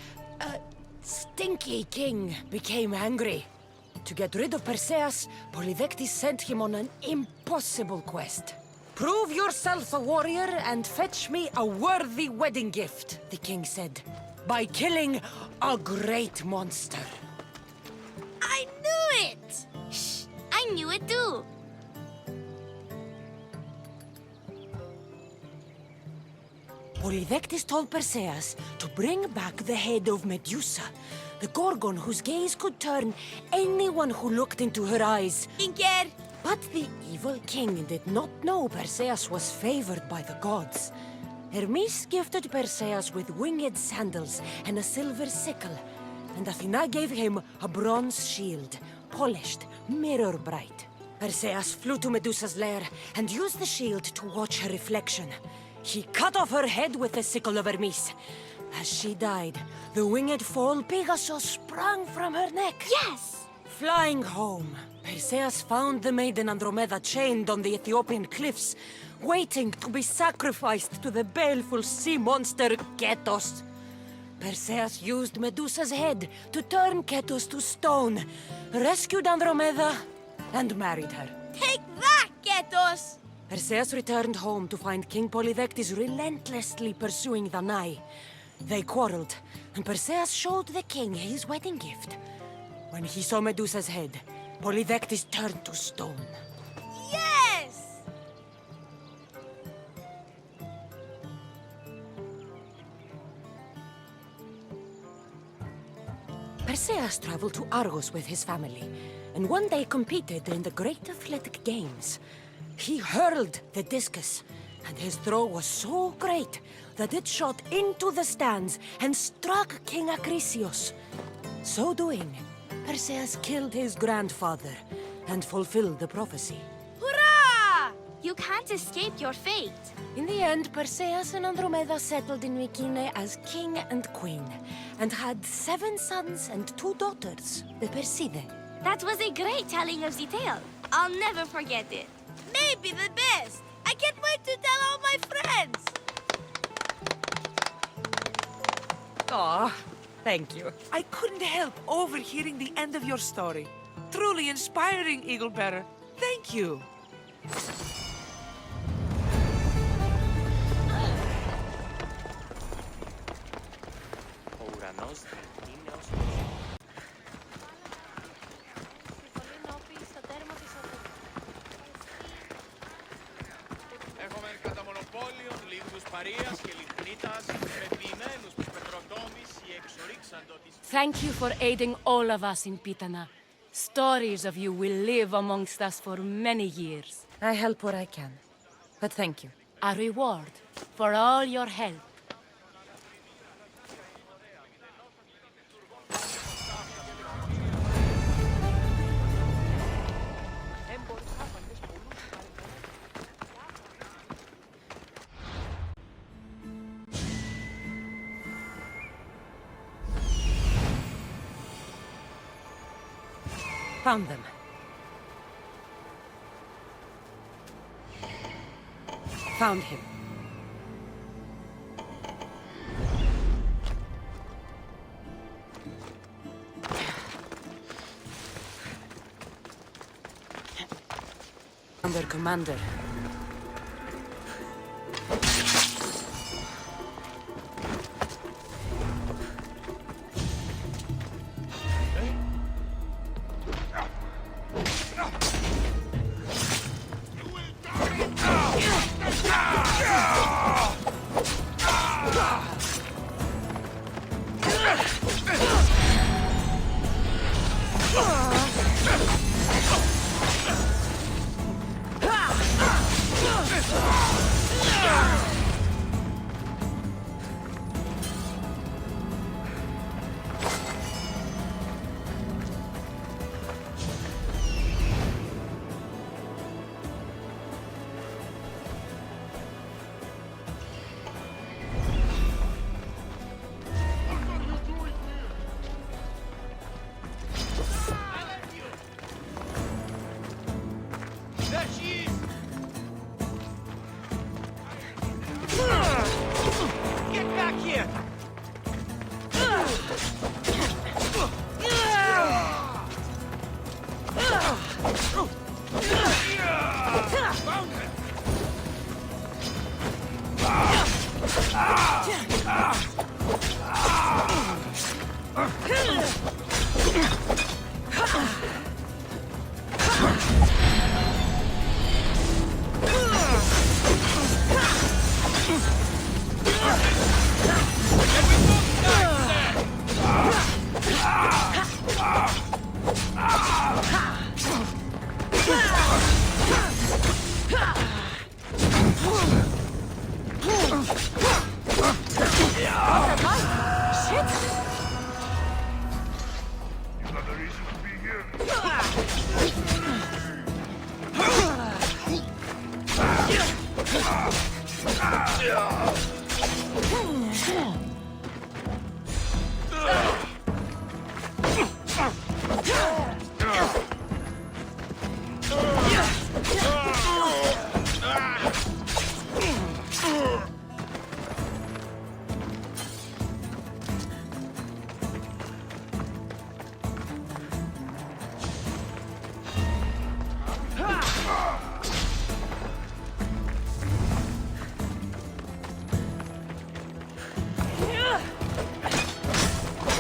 stinky king became angry. To get rid of Perseus, Polydectes sent him on an impossible quest. Prove yourself a warrior and fetch me a worthy wedding gift, the king said, by killing a great monster. I knew it! Shh, I knew it too. Polydectes told Perseus to bring back the head of Medusa, the Gorgon whose gaze could turn anyone who looked into her eyes. Inker! But the evil king did not know Perseus was favored by the gods. Hermes gifted Perseus with winged sandals and a silver sickle, and Athena gave him a bronze shield, polished, mirror bright. Perseus flew to Medusa's lair and used the shield to watch her reflection. He cut off her head with the sickle of Hermes. As she died, the winged foal Pegasus sprang from her neck. Yes! Flying home, Perseus found the maiden Andromeda chained on the Ethiopian cliffs, waiting to be sacrificed to the baleful sea monster Ketos. Perseus used Medusa's head to turn Ketos to stone, rescued Andromeda, and married her. Take that, Ketos! Perseus returned home to find King Polydectes relentlessly pursuing the Nai. They quarreled, and Perseus showed the king his wedding gift. When he saw Medusa's head, Polydectes turned to stone. Yes! Perseus traveled to Argos with his family, and one day competed in the Great Athletic Games. He hurled the discus, and his throw was so great that it shot into the stands and struck King Acrisius. So doing, Perseus killed his grandfather and fulfilled the prophecy. Hurrah! You can't escape your fate. In the end, Perseus and Andromeda settled in Mycenae as king and queen, and had 7 sons and 2 daughters, the Perseidae. That was a great telling of the tale. I'll never forget it. Maybe the best. I can't wait to tell all my friends. Aw, thank you. I couldn't help overhearing the end of your story. Truly inspiring, Eagle Bearer. Thank you. Thank you for aiding all of us in Pitana. Stories of you will live amongst us for many years. I help where I can, but thank you. A reward for all your help. Found them. Found him. Under commander.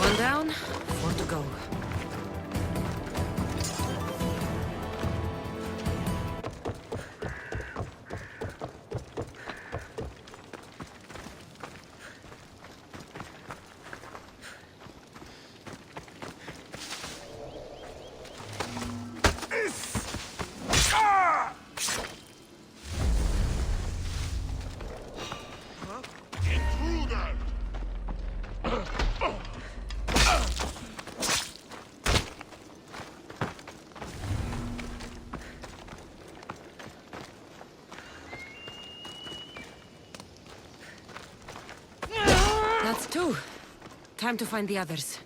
One down, 4 to go. That's 2. Time to find the others.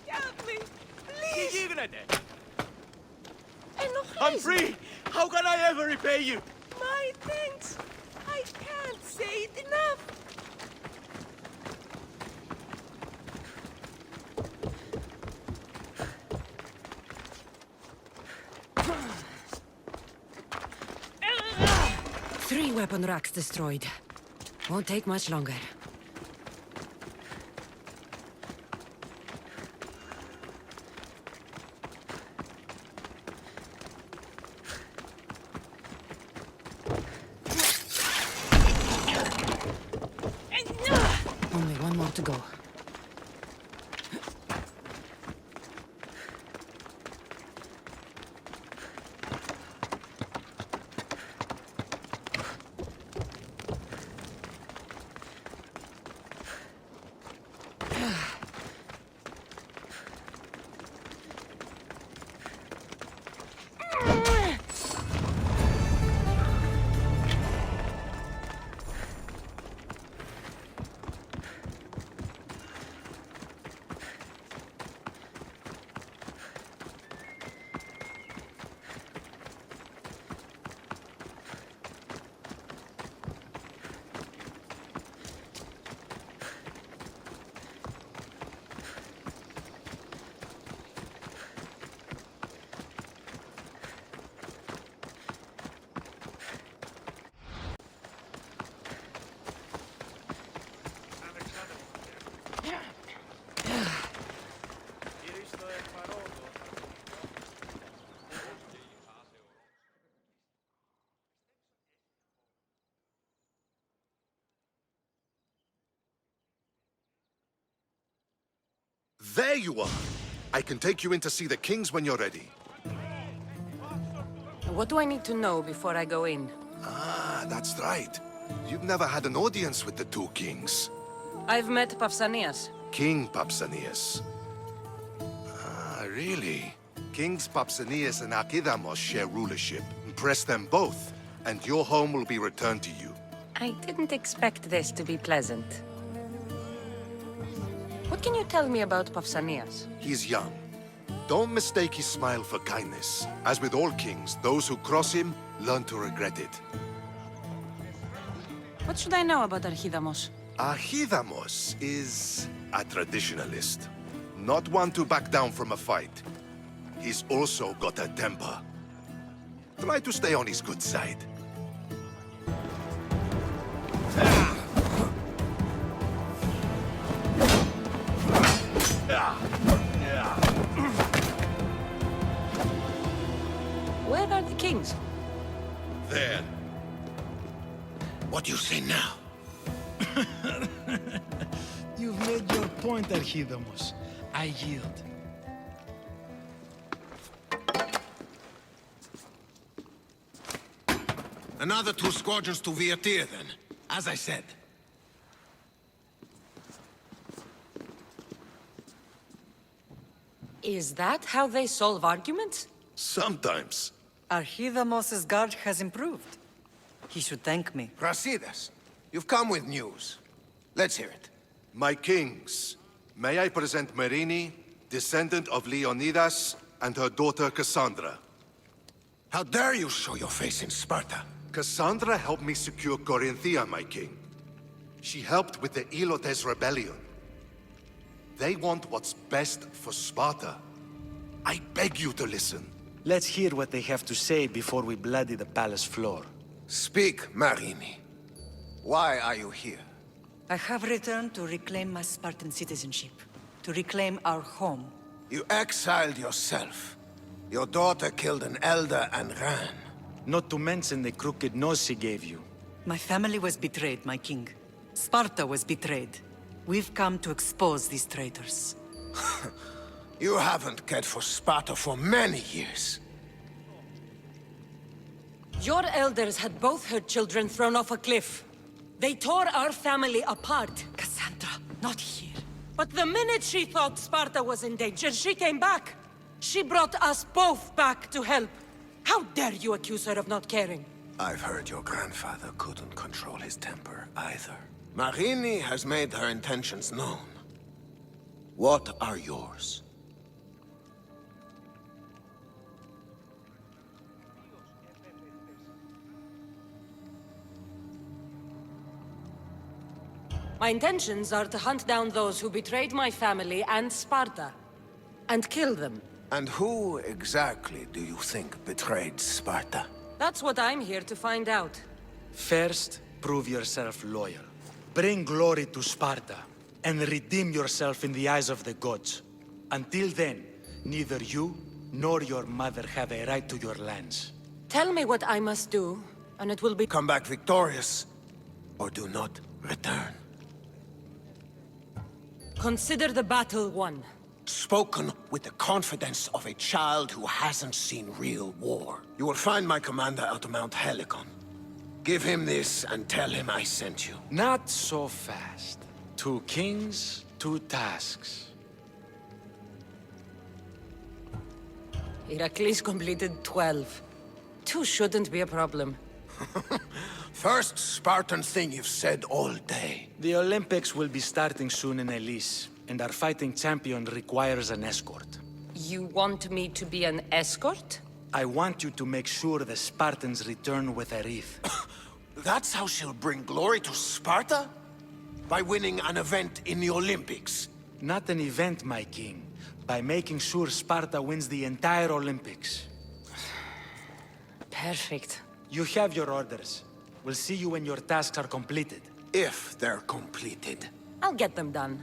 Help me, please! I'm free! How can I ever repay you? My thanks! I can't say it enough! Three weapon racks destroyed. Won't take much longer. Only one more to go. There you are! I can take you in to see the kings when you're ready. What do I need to know before I go in? Ah, that's right. You've never had an audience with the 2 kings. I've met Pausanias. King Pausanias. Ah, really? Kings Pausanias and Avanzamos share rulership. Impress them both, and your home will be returned to you. I didn't expect this to be pleasant. What can you tell me about Pausanias? He's young. Don't mistake his smile for kindness. As with all kings, those who cross him learn to regret it. What should I know about Archidamos? Avanzamos is a traditionalist. Not one to back down from a fight. He's also got a temper. Try to stay on his good side. Where are the kings? There. What do you say now? You've made your point, Archidamos. I yield. Another 2 squadrons to Viatir, then. As I said. Is that how they solve arguments? Sometimes. Archidamos' guard has improved. He should thank me. Brasidas, you've come with news. Let's hear it. My kings, may I present Marini, descendant of Leonidas, and her daughter Cassandra. How dare you show your face in Sparta? Cassandra helped me secure Corinthia, my king. She helped with the Ilotes rebellion. They want what's best for Sparta. I beg you to listen. Let's hear what they have to say before we bloody the palace floor. Speak, Marini. Why are you here? I have returned to reclaim my Spartan citizenship, to reclaim our home. You exiled yourself. Your daughter killed an elder and ran. Not to mention the crooked nose she gave you. My family was betrayed, my king. Sparta was betrayed. We've come to expose these traitors. You haven't cared for Sparta for many years. Your elders had both her children thrown off a cliff. They tore our family apart. Cassandra, not here. But the minute she thought Sparta was in danger, she came back. She brought us both back to help. How dare you accuse her of not caring? I've heard your grandfather couldn't control his temper either. Marini has made her intentions known. What are yours? My intentions are to hunt down those who betrayed my family and Sparta, and kill them. And who exactly do you think betrayed Sparta? That's what I'm here to find out. First, prove yourself loyal. Bring glory to Sparta, and redeem yourself in the eyes of the gods. Until then, neither you nor your mother have a right to your lands. Tell me what I must do, and it will be— Come back victorious, or do not return. Consider the battle won. Spoken with the confidence of a child who hasn't seen real war. You will find my commander out of Mount Helicon. Give him this and tell him I sent you. Not so fast. 2 kings, 2 tasks. Heracles completed 12. 2 shouldn't be a problem. First Spartan thing you've said all day. The Olympics will be starting soon in Elise, and our fighting champion requires an escort. You want me to be an escort? I want you to make sure the Spartans return with a wreath. That's how she'll bring glory to Sparta? By winning an event in the Olympics? Not an event, my king. By making sure Sparta wins the entire Olympics. Perfect. You have your orders. We'll see you when your tasks are completed. If they're completed. I'll get them done.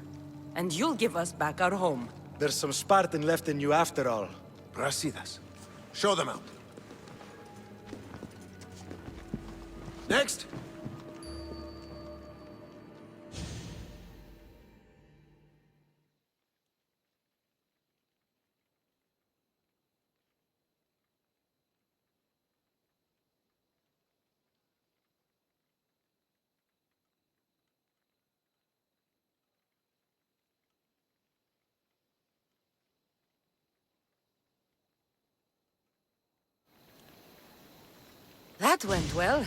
And you'll give us back our home. There's some Spartan left in you after all. Brasidas, show them out. Next. That went well.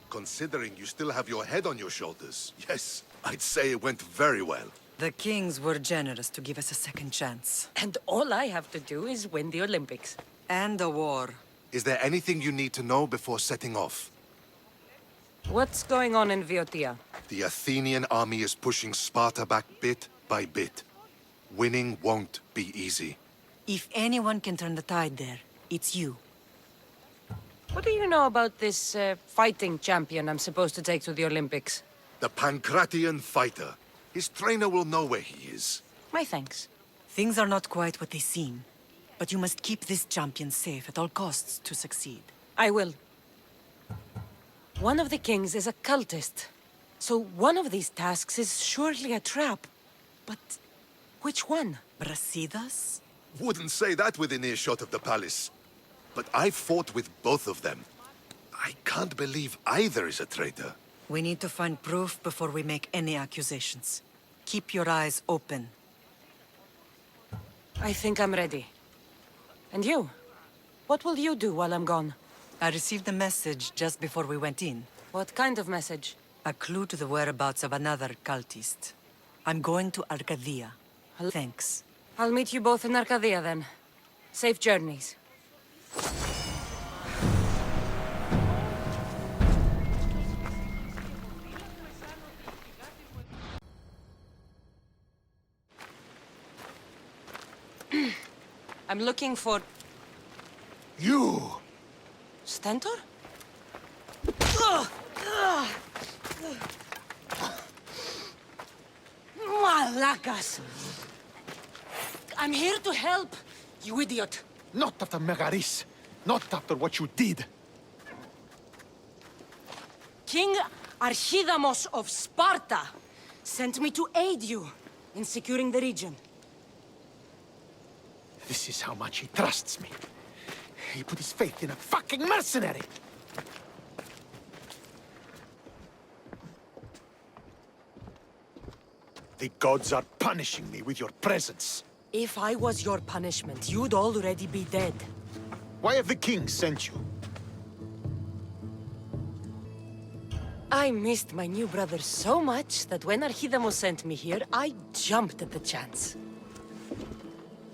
Considering you still have your head on your shoulders, yes, I'd say it went very well. The kings were generous to give us a second chance. And all I have to do is win the Olympics. And a war. Is there anything you need to know before setting off? What's going on in Viotia? The Athenian army is pushing Sparta back bit by bit. Winning won't be easy. If anyone can turn the tide there, it's you. What do you know about this fighting champion I'm supposed to take to the Olympics? The Pancratian fighter. His trainer will know where he is. My thanks. Things are not quite what they seem, but you must keep this champion safe at all costs to succeed. I will. One of the kings is a cultist, so one of these tasks is surely a trap. But which one? Brasidas? Wouldn't say that within earshot of the palace. But I fought with both of them. I can't believe either is a traitor. We need to find proof before we make any accusations. Keep your eyes open. I think I'm ready. And you? What will you do while I'm gone? I received a message just before we went in. What kind of message? A clue to the whereabouts of another cultist. I'm going to Arcadia. Thanks. I'll meet you both in Arcadia then. Safe journeys. I'm looking for... You! Stentor? Malacas! I'm here to help, you idiot! Not after Megaris. Not after what you did. King Archidamos of Sparta sent me to aid you in securing the region. This is how much he trusts me. He put his faith in a fucking mercenary! The gods are punishing me with your presence. If I was your punishment, you'd already be dead. Why have the kings sent you? I missed my new brother so much that when Archidamos sent me here, I jumped at the chance.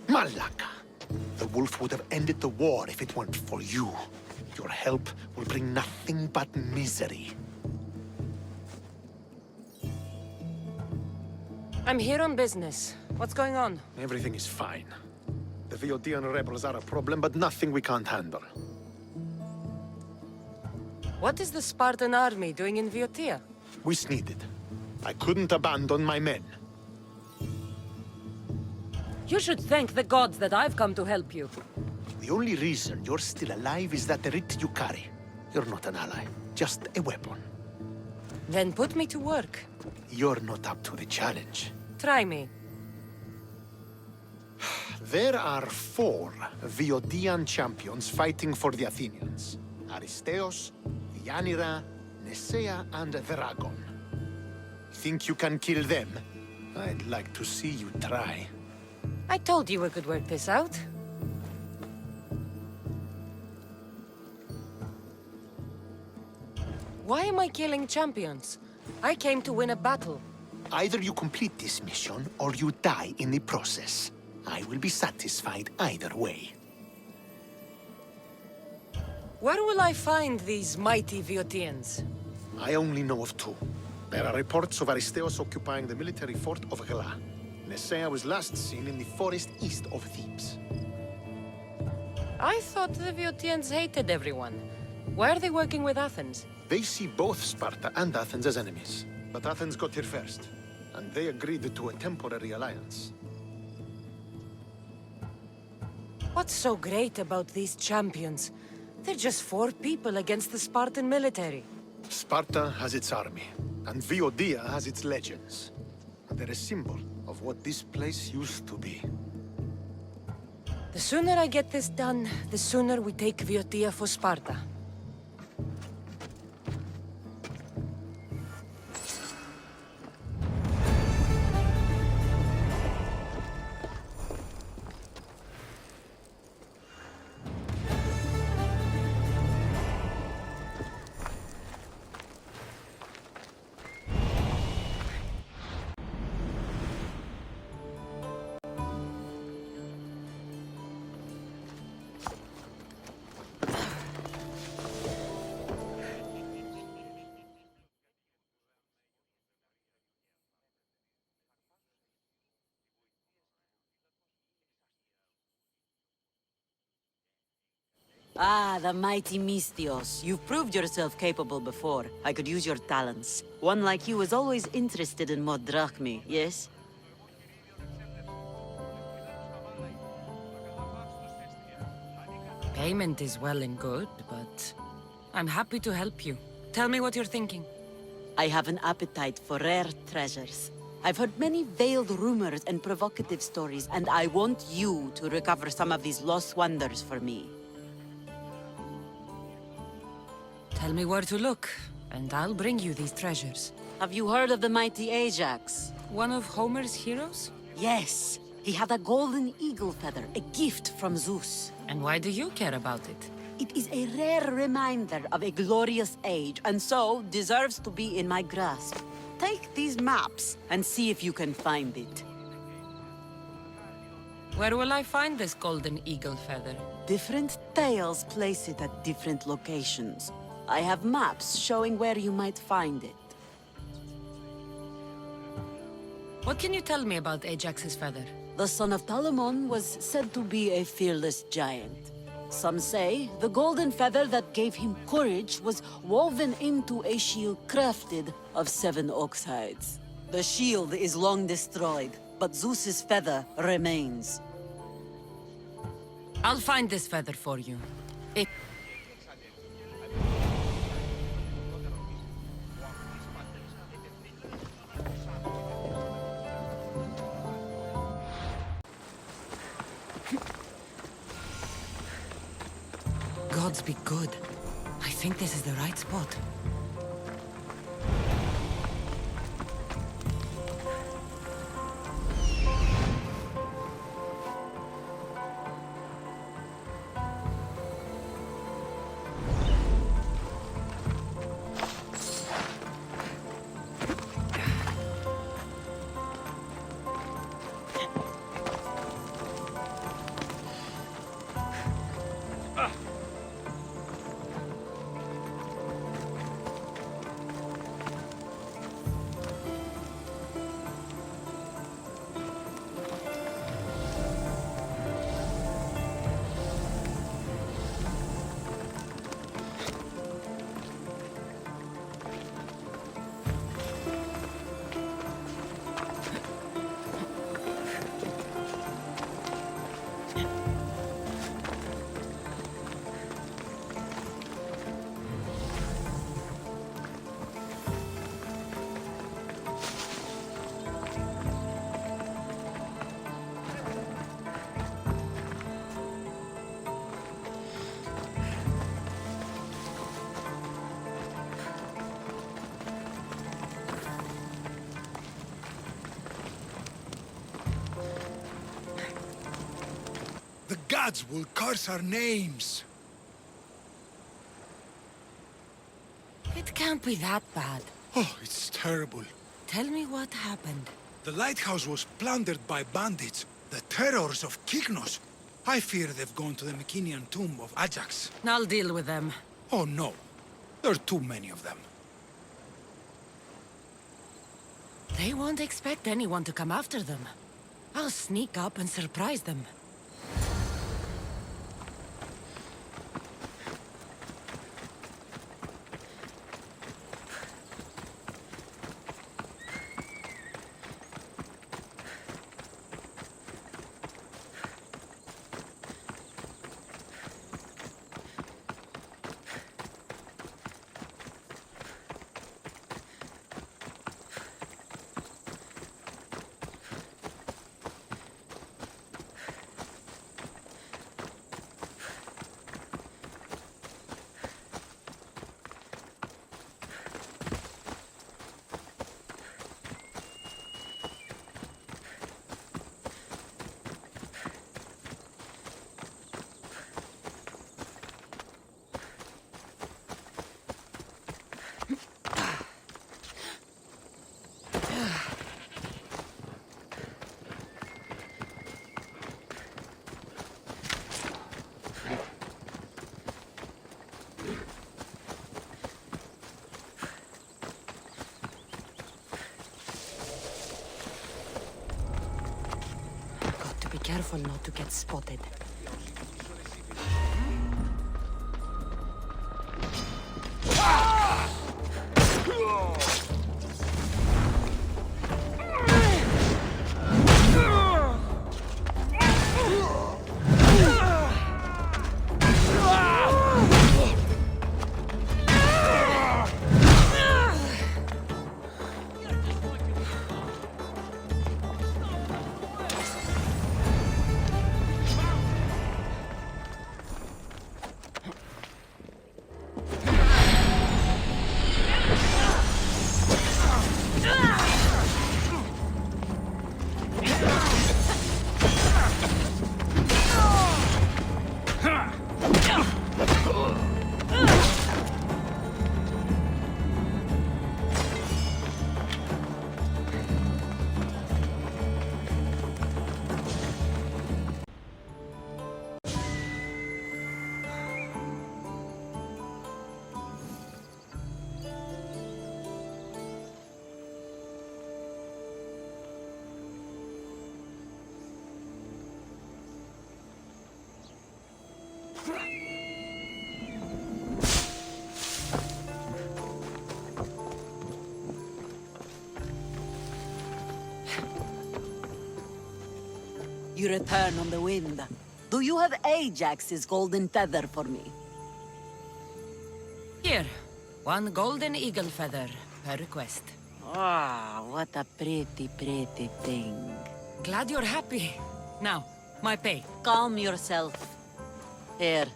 Malaka! The wolf would have ended the war if it weren't for you. Your help will bring nothing but misery. I'm here on business. What's going on? Everything is fine. The Viodian rebels are a problem, but nothing we can't handle. What is the Spartan army doing in Viotia? We needed. I couldn't abandon my men. You should thank the gods that I've come to help you. The only reason you're still alive is that writ you carry. You're not an ally, just a weapon. Then put me to work. You're not up to the challenge. Try me. There are 4 Viodian champions fighting for the Athenians. Aristeos, Yanira, Nesea, and Veragon. Think you can kill them? I'd like to see you try. I told you we could work this out. Why am I killing champions? I came to win a battle. Either you complete this mission, or you die in the process. I will be satisfied either way. Where will I find these mighty Viotians? I only know of 2. There are reports of Aristeos occupying the military fort of Guerra. Nesea was last seen in the forest east of Thebes. I thought the Viotians hated everyone. Why are they working with Athens? They see both Sparta and Athens as enemies. But Athens got here first, and they agreed to a temporary alliance. What's so great about these champions? They're just 4 people against the Spartan military. Sparta has its army, and Viotia has its legends. They're a symbol of what this place used to be. The sooner I get this done, the sooner we take Viotia for Sparta. Ah, the mighty Mistios. You've proved yourself capable before. I could use your talents. One like you is always interested in more drachmi, yes? Payment is well and good, but I'm happy to help you. Tell me what you're thinking. I have an appetite for rare treasures. I've heard many veiled rumors and provocative stories, and I want you to recover some of these lost wonders for me. Tell me where to look, and I'll bring you these treasures. Have you heard of the mighty Ajax? One of Homer's heroes? Yes. He had a golden eagle feather, a gift from Zeus. And why do you care about it? It is a rare reminder of a glorious age, and so deserves to be in my grasp. Take these maps and see if you can find it. Where will I find this golden eagle feather? Different tales place it at different locations. I have maps showing where you might find it. What can you tell me about Ajax's feather? The son of Telamon was said to be a fearless giant. Some say the golden feather that gave him courage was woven into a shield crafted of 7 ox hides. The shield is long destroyed, but Zeus's feather remains. I'll find this feather for you. Gods be good. I think this is the right spot. The gods will curse our names. It can't be that bad. Oh, it's terrible. Tell me what happened. The lighthouse was plundered by bandits, the terrors of Kyknos. I fear they've gone to the Mycenaean tomb of Ajax. I'll deal with them. Oh no, there are too many of them. They won't expect anyone to come after them. I'll sneak up and surprise them. Careful not to get spotted. You return on the wind. Do you have Ajax's golden feather for me? Here, one golden eagle feather, per request. Ah, what a pretty, pretty thing. Glad you're happy. Now, my pay. Calm yourself. Here,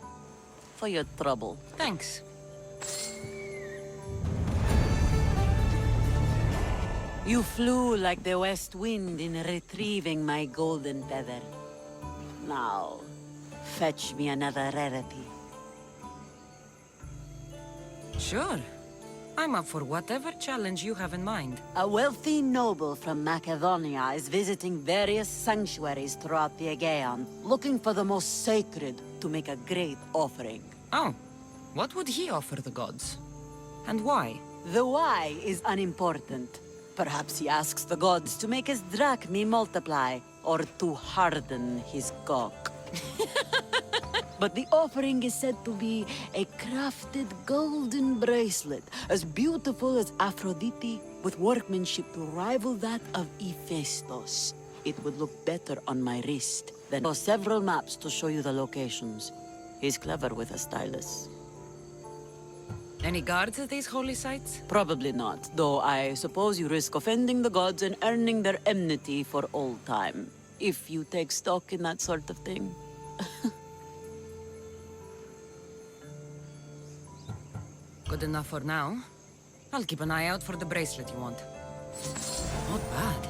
for your trouble. Thanks. You flew like the west wind in retrieving my golden feather. Now, fetch me another rarity. Sure. I'm up for whatever challenge you have in mind. A wealthy noble from Macedonia is visiting various sanctuaries throughout the Aegean, looking for the most sacred to make a great offering. Oh, what would he offer the gods? And why? The why is unimportant. Perhaps he asks the gods to make his drachmi multiply, or to harden his cock. But the offering is said to be a crafted golden bracelet, as beautiful as Aphrodite, with workmanship to rival that of Hephaestus. It would look better on my wrist than several maps to show you the locations. He's clever with a stylus. Any guards at these holy sites? Probably not, though I suppose you risk offending the gods and earning their enmity for all time. If you take stock in that sort of thing. Good enough for now. I'll keep an eye out for the bracelet you want. Not bad.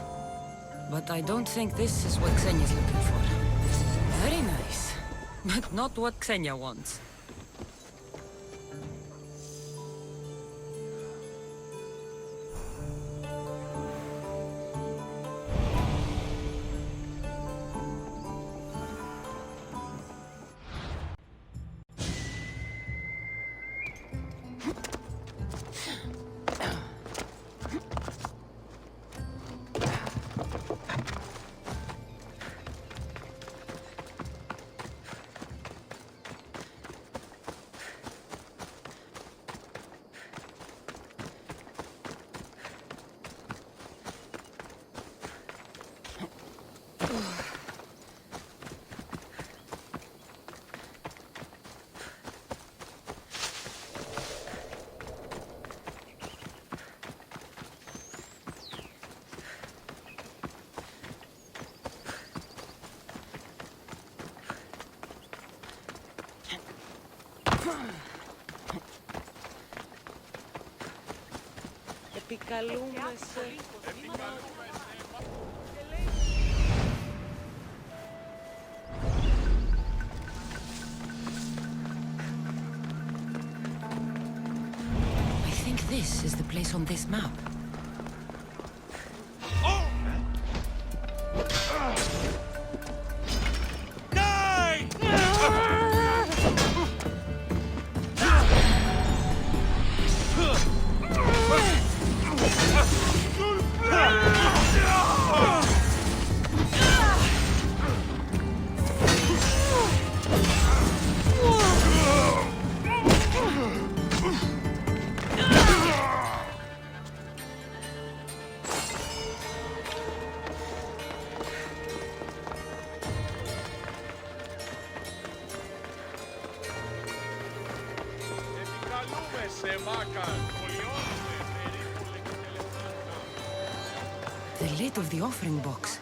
But I don't think this is what Xenia's looking for. Very nice. But not what Xenia wants. I think this is the place on this map. The lid of the offering box.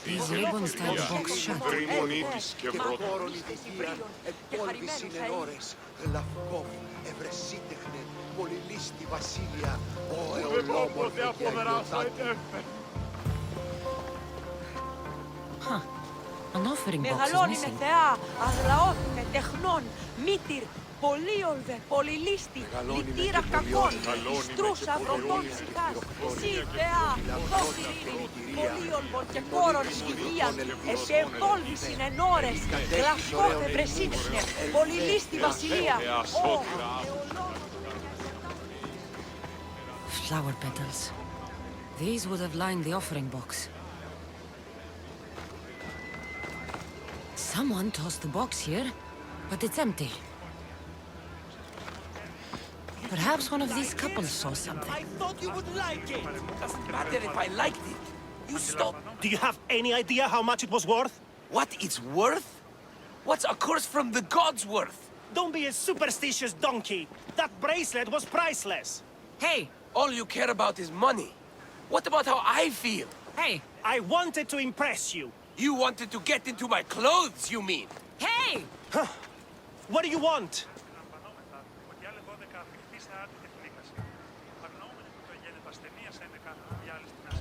These ribbons tie the box shut. Huh. An offering box is missing. Πολύολβε, πολυλίστη, λυτήρα κακών, στρούσα βροντών ψυχάς, εσύ Θεά, δώσ' ειρήνη, πολύολβων και κόρων σκηδίαν, επεμβόλβησιν εν ώρες, γλασκότε βρεσίτεχνε, πολυλίστη βασιλεία, Flower petals. These would have lined the offering box. Someone tossed the box here, but it's empty. Perhaps one of these couples saw something. I thought you would like it. Doesn't matter if I liked it. You stop. Do you have any idea how much it was worth? What it's worth? What's a curse from the gods worth? Don't be a superstitious donkey. That bracelet was priceless. Hey! All you care about is money. What about how I feel? Hey! I wanted to impress you. You wanted to get into my clothes, you mean? Hey! Huh. What do you want?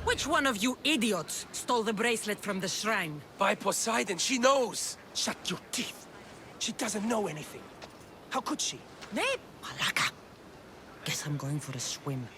Which one of you idiots stole the bracelet from the shrine? By Poseidon, she knows! Shut your teeth. She doesn't know anything. How could she? Ne, malaka. Guess I'm going for a swim.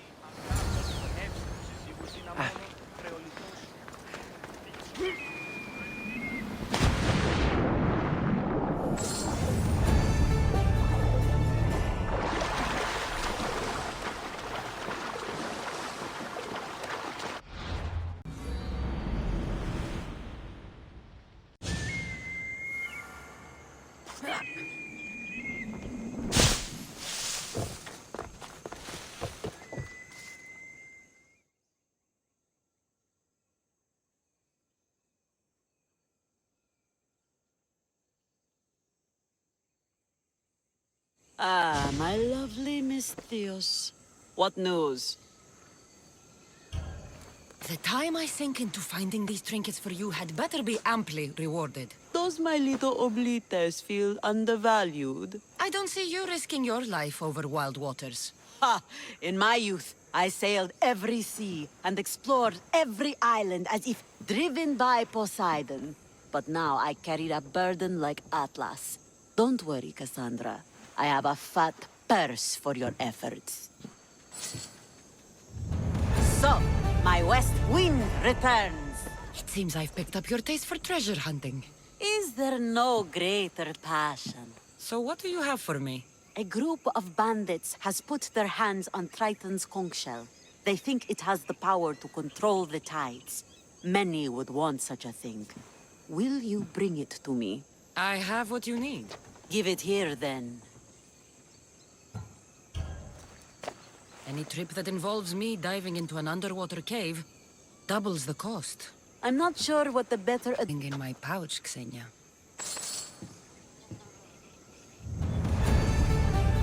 Ah, my lovely Miss Theos. What news? The time I sink into finding these trinkets for you had better be amply rewarded. Does my little oblites feel undervalued? I don't see you risking your life over wild waters. Ha! In my youth, I sailed every sea and explored every island as if driven by Poseidon. But now I carry a burden like Atlas. Don't worry, Cassandra. I have a fat purse for your efforts. So, my west wind returns. It seems I've picked up your taste for treasure hunting. Is there no greater passion? So what do you have for me? A group of bandits has put their hands on Triton's conch shell. They think it has the power to control the tides. Many would want such a thing. Will you bring it to me? I have what you need. Give it here, then. Any trip that involves me diving into an underwater cave doubles the cost. I'm not sure what the better... In my pouch, Xenia.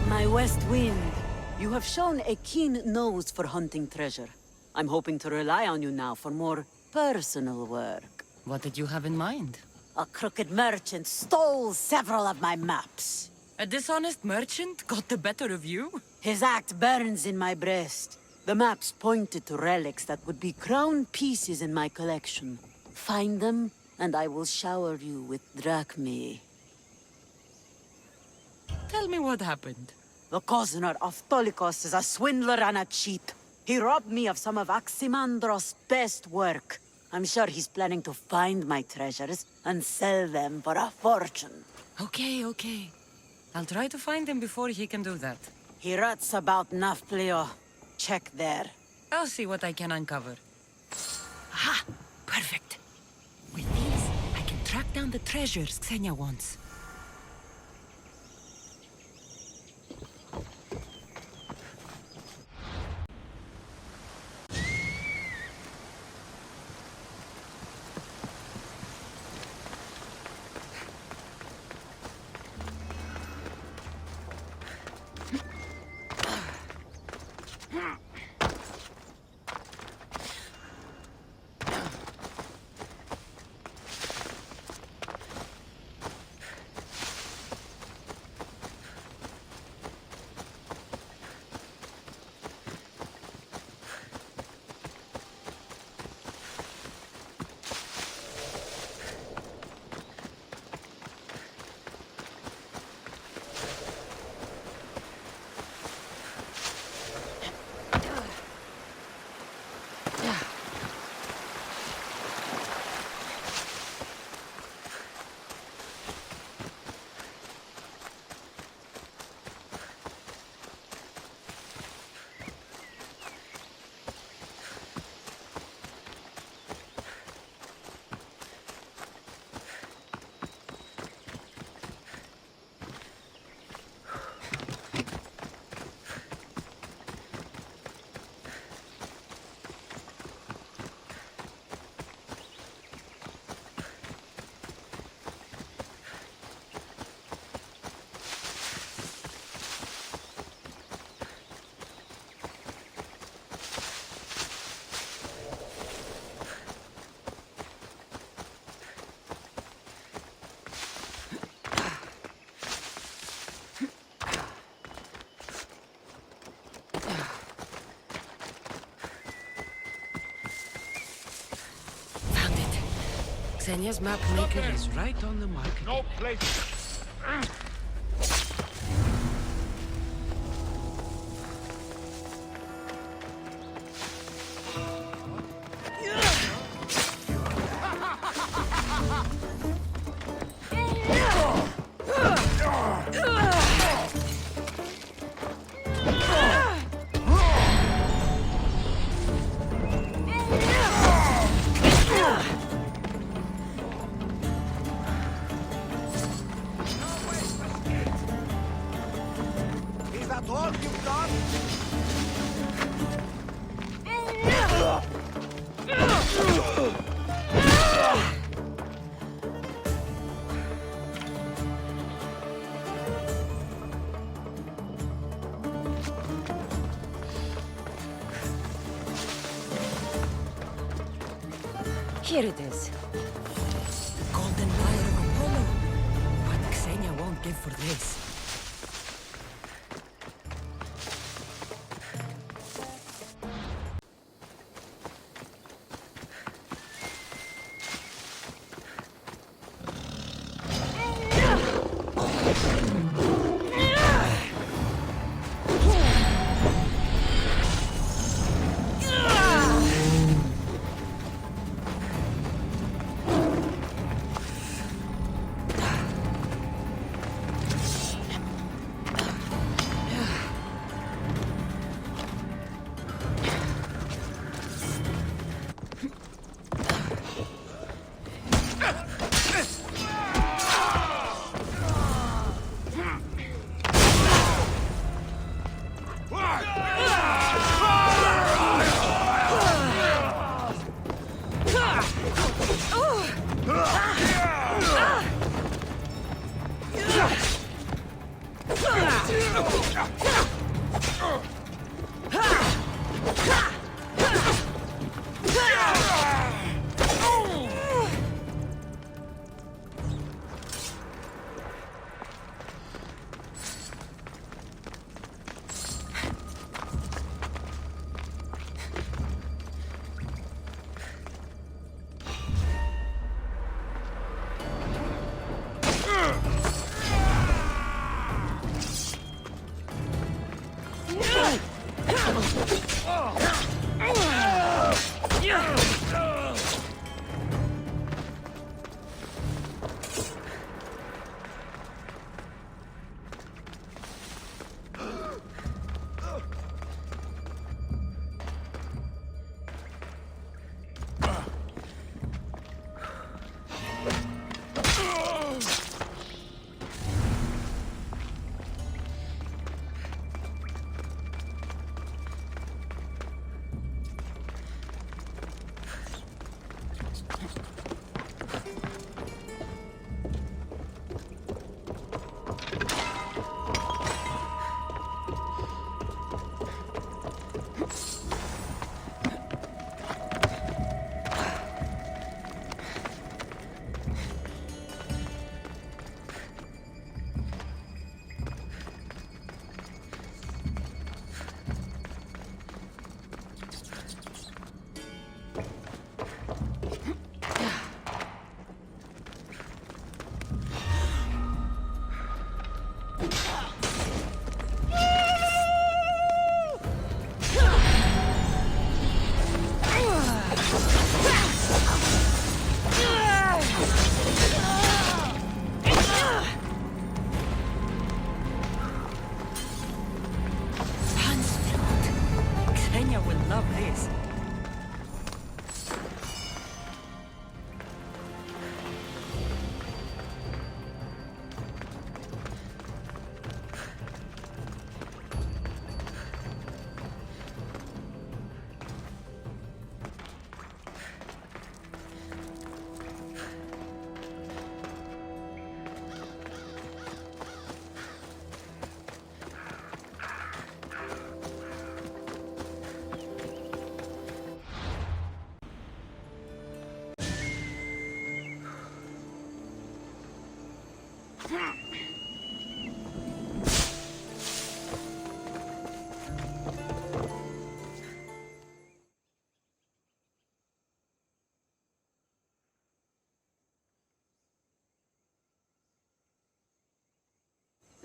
My west wind, you have shown a keen nose for hunting treasure. I'm hoping to rely on you now for more personal work. What did you have in mind? A crooked merchant stole several of my maps. A dishonest merchant got the better of you? His act burns in my breast. The maps pointed to relics that would be crown pieces in my collection. Find them, and I will shower you with drachmae. Tell me what happened. The Coznor of Tolikos is a swindler and a cheat. He robbed me of some of Aximandros' best work. I'm sure he's planning to find my treasures and sell them for a fortune. Okay. I'll try to find him before he can do that. He rots about Nafplio. Check there. I'll see what I can uncover. Aha! Perfect. With these, I can track down the treasures Xenia wants. Xenia's map maker is right on the mark. No place. Is that all you've done? Here it is. The golden lyre of Apollo. What Xenia won't give for this.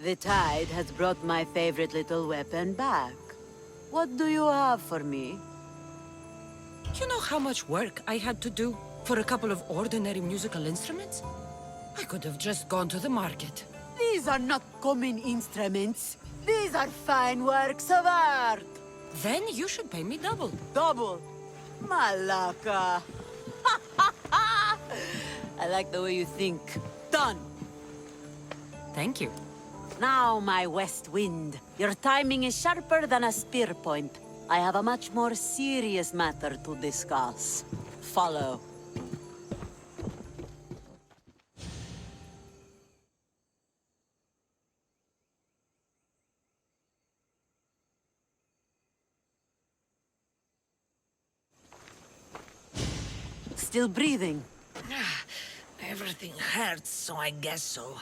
The tide has brought my favorite little weapon back. What do you have for me? You know how much work I had to do for a couple of ordinary musical instruments? I could have just gone to the market. These are not common instruments. These are fine works of art. Then you should pay me double. Double? Malaka. I like the way you think. Done. Thank you. Now, my west wind. Your timing is sharper than a spear point. I have a much more serious matter to discuss. Follow. Still breathing? Everything hurts, so I guess so.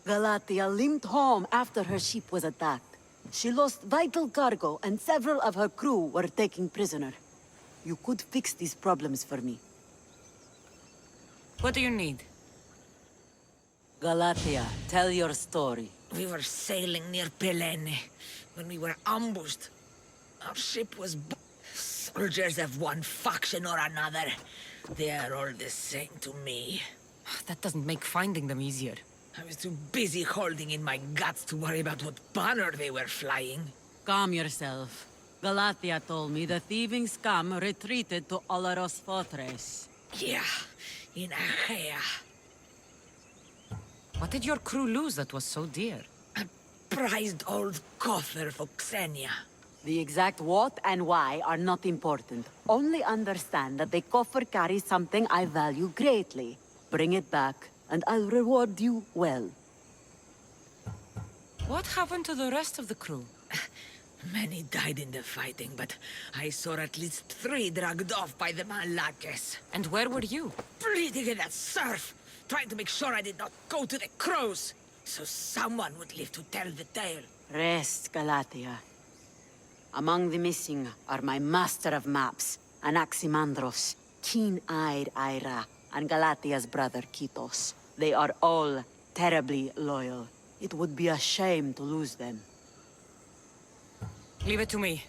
Galatea limped home after her ship was attacked. She lost vital cargo, and several of her crew were taken prisoner. You could fix these problems for me. What do you need? Galatea, tell your story. We were sailing near Pelene when we were ambushed. Our ship was soldiers of one faction or another. They are all the same to me. That doesn't make finding them easier. I was too busy holding in my guts to worry about what banner they were flying. Calm yourself. Galatea told me the thieving scum retreated to Olaros Fortress. Yeah, in Achaea. What did your crew lose that was so dear? A prized old coffer for Xenia. The exact what and why are not important. Only understand that the coffer carries something I value greatly. Bring it back, and I'll reward you well. What happened to the rest of the crew? Many died in the fighting, but I saw at least 3 dragged off by the Malakes. And where were you? Bleeding in that surf, trying to make sure I did not go to the crows, so someone would live to tell the tale. Rest, Galatea. Among the missing are my master of maps, Anaximandros, keen-eyed Ira, and Galatea's brother Kitos. They are all terribly loyal. It would be a shame to lose them. Leave it to me.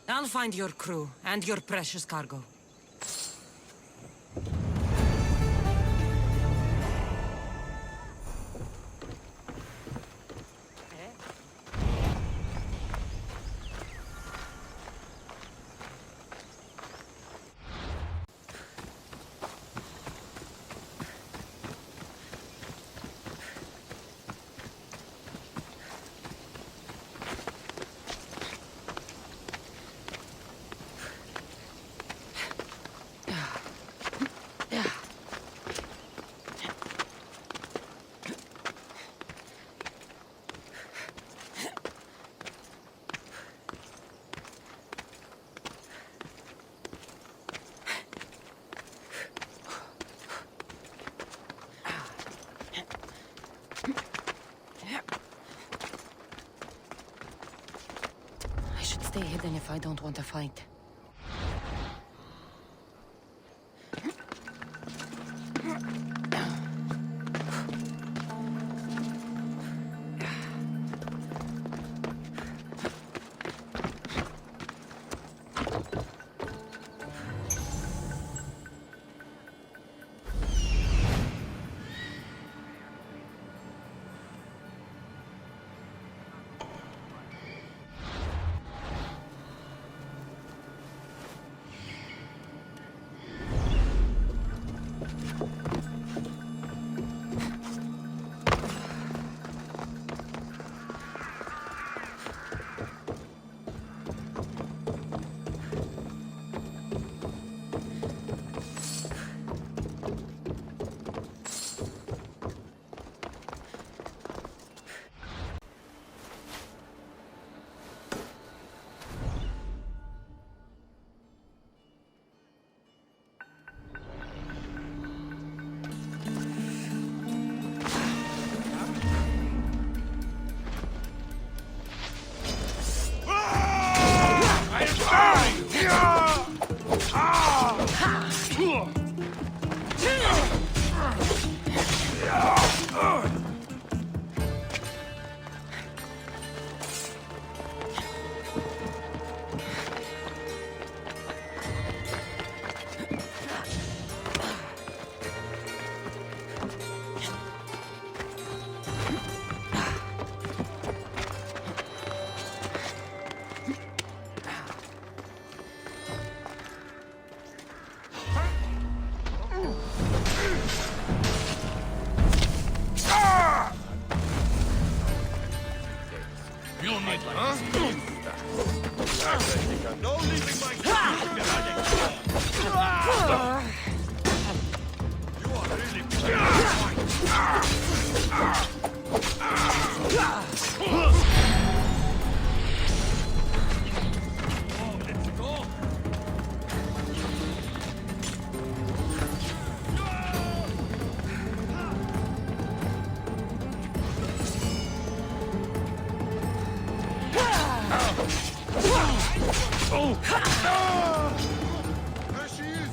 I'll find your crew and your precious cargo. Stay hidden if I don't want to fight. No leaving my You are let's go. There she is!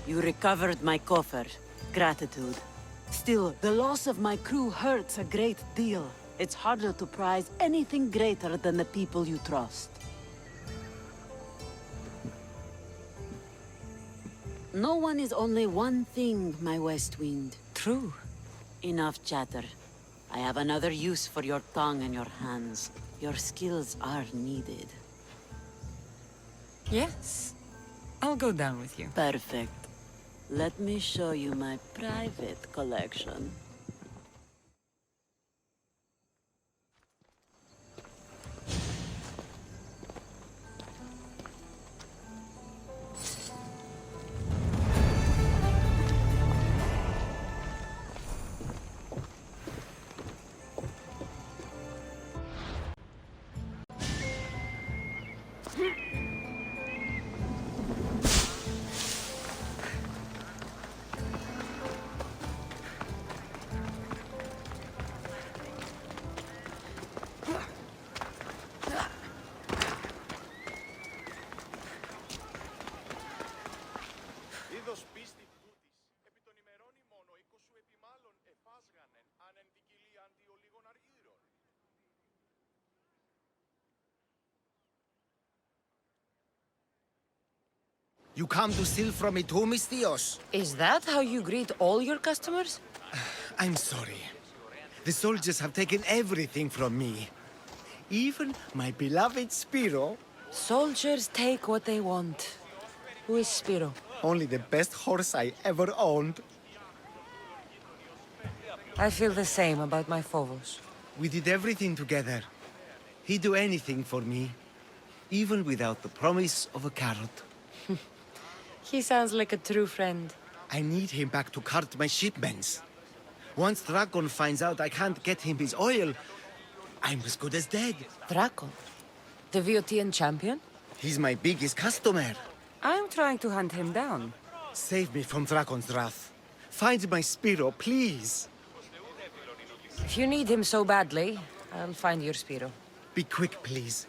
You recovered my coffer. Gratitude. Still, the loss of my crew hurts a great deal. It's harder to prize anything greater than the people you trust. No one is only one thing, my West Wind. True. Enough chatter. I have another use for your tongue and your hands. Your skills are needed. Yes. I'll go down with you. Perfect. Let me show you my private collection. You come to steal from me too, mis tíos? Is that how you greet all your customers? I'm sorry. The soldiers have taken everything from me. Even my beloved Spiro. Soldiers take what they want. Who is Spiro? Only the best horse I ever owned. I feel the same about my Phobos. We did everything together. He'd do anything for me, even without the promise of a carrot. He sounds like a true friend. I need him back to cart my shipments. Once Dragon finds out I can't get him his oil, I'm as good as dead. Dragon? The Viotian champion? He's my biggest customer. I'm trying to hunt him down. Save me from Dragon's wrath. Find my Spiro, please. If you need him so badly, I'll find your Spiro. Be quick, please.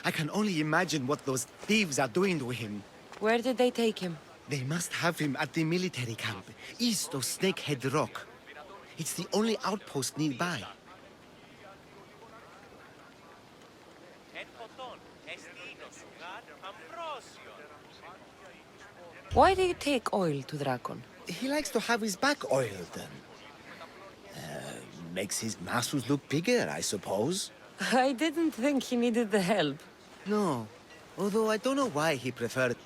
I can only imagine what those thieves are doing to him. Where did they take him? They must have him at the military camp, east of Snakehead Rock. It's the only outpost nearby. Why do you take oil to Dragon? He likes to have his back oiled. Makes his muscles look bigger, I suppose. I didn't think he needed the help. No, although I don't know why he preferred...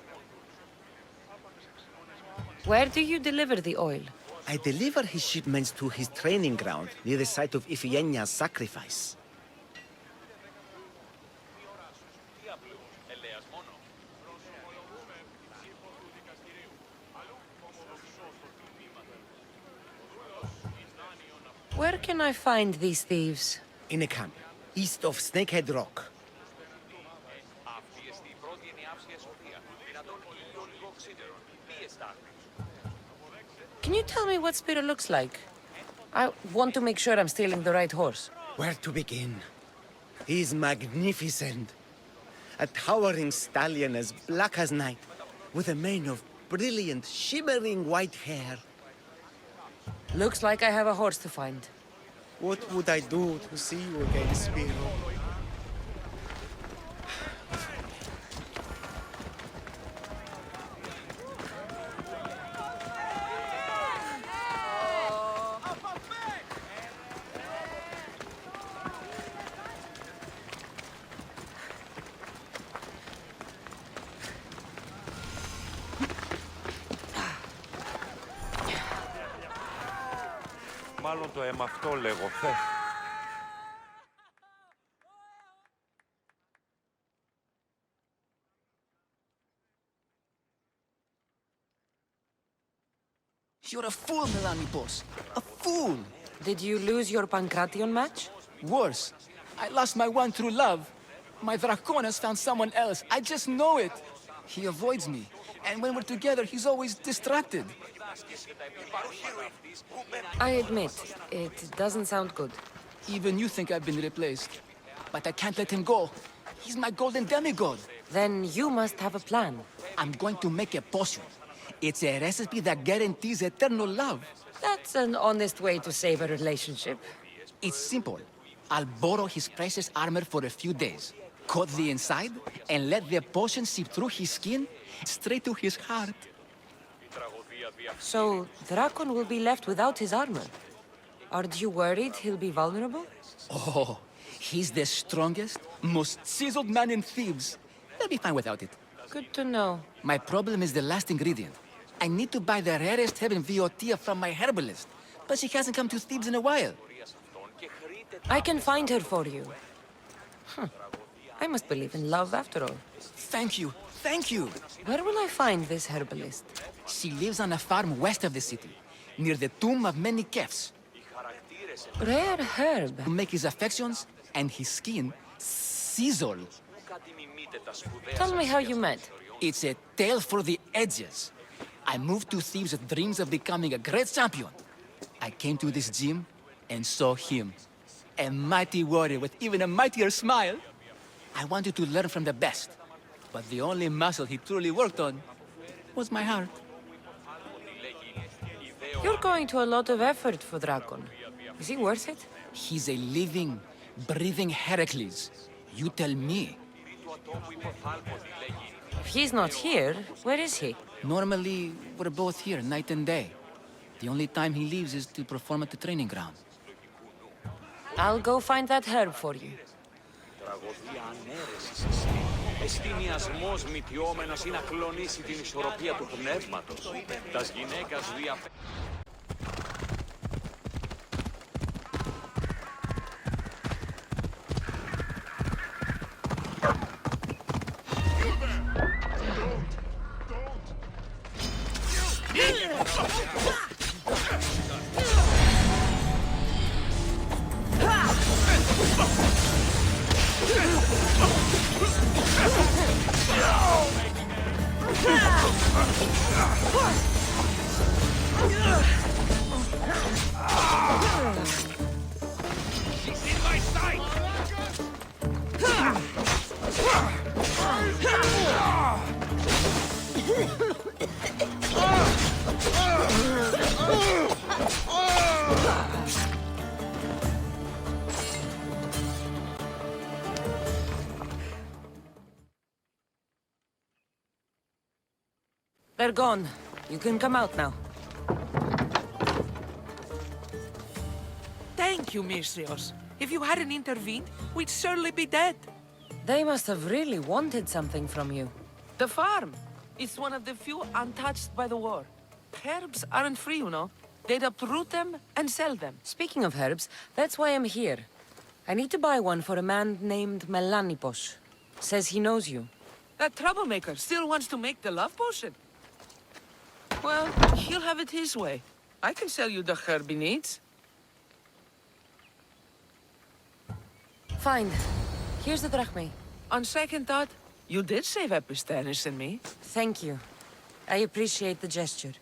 Where do you deliver the oil? I deliver his shipments to his training ground near the site of Iphigenia's sacrifice. Where can I find these thieves? In a camp, east of Snakehead Rock. Can you tell me what Spiro looks like? I want to make sure I'm stealing the right horse. Where to begin? He's magnificent. A towering stallion as black as night, with a mane of brilliant, shimmering white hair. Looks like I have a horse to find. What would I do to see you again, Spiro? Μάλλον το αίμα αυτό λέγω, θε. You're a fool, Melanipos. A fool! Did you lose your Pancration match? Worse. I lost my one true love. My Draconis found someone else. I just know it. He avoids me. And when we're together, he's always distracted. I admit, it doesn't sound good. Even you think I've been replaced. But I can't let him go. He's my golden demigod. Then you must have a plan. I'm going to make a potion. It's a recipe that guarantees eternal love. That's an honest way to save a relationship. It's simple. I'll borrow his precious armor for a few days, cut the inside, and let the potion seep through his skin straight to his heart. So, Drakon will be left without his armor. Aren't you worried he'll be vulnerable? Oh, he's the strongest, most chiseled man in Thebes. They'll be fine without it. Good to know. My problem is the last ingredient. I need to buy the rarest herb in Viotia from my herbalist, but she hasn't come to Thebes in a while. I can find her for you. I must believe in love after all. Thank you, thank you. Where will I find this herbalist? She lives on a farm west of the city, near the tomb of many kefs. Rare herb. To make his affections and his skin sizzle. Tell me how you met. It's a tale for the ages. I moved to Thebes with dreams of becoming a great champion. I came to this gym and saw him. A mighty warrior with even a mightier smile. I wanted to learn from the best, but the only muscle he truly worked on was my heart. You're going to a lot of effort for Drakon. Is he worth it? He's a living, breathing Heracles. You tell me. If he's not here, where is he? Normally, we're both here night and day. The only time he leaves is to perform at the training ground. I'll go find that herb for you. Τραγωδία ανέρεσης εσύ. Εστιμιασμός μυτιόμενος ή να κλονίσει την ισορροπία του πνεύματος. Τας γυναίκας διαφέρει. They're gone. You can come out now. Thank you, Misthios. If you hadn't intervened, we'd surely be dead. They must have really wanted something from you. The farm. It's one of the few untouched by the war. Herbs aren't free, you know. They'd uproot them and sell them. Speaking of herbs, that's why I'm here. I need to buy one for a man named Melanipos. Says he knows you. That troublemaker still wants to make the love potion. Well, he'll have it his way. I can sell you the herb he needs. Fine. Here's the drachmae. On second thought, you did save Epistenis and me. Thank you. I appreciate the gesture.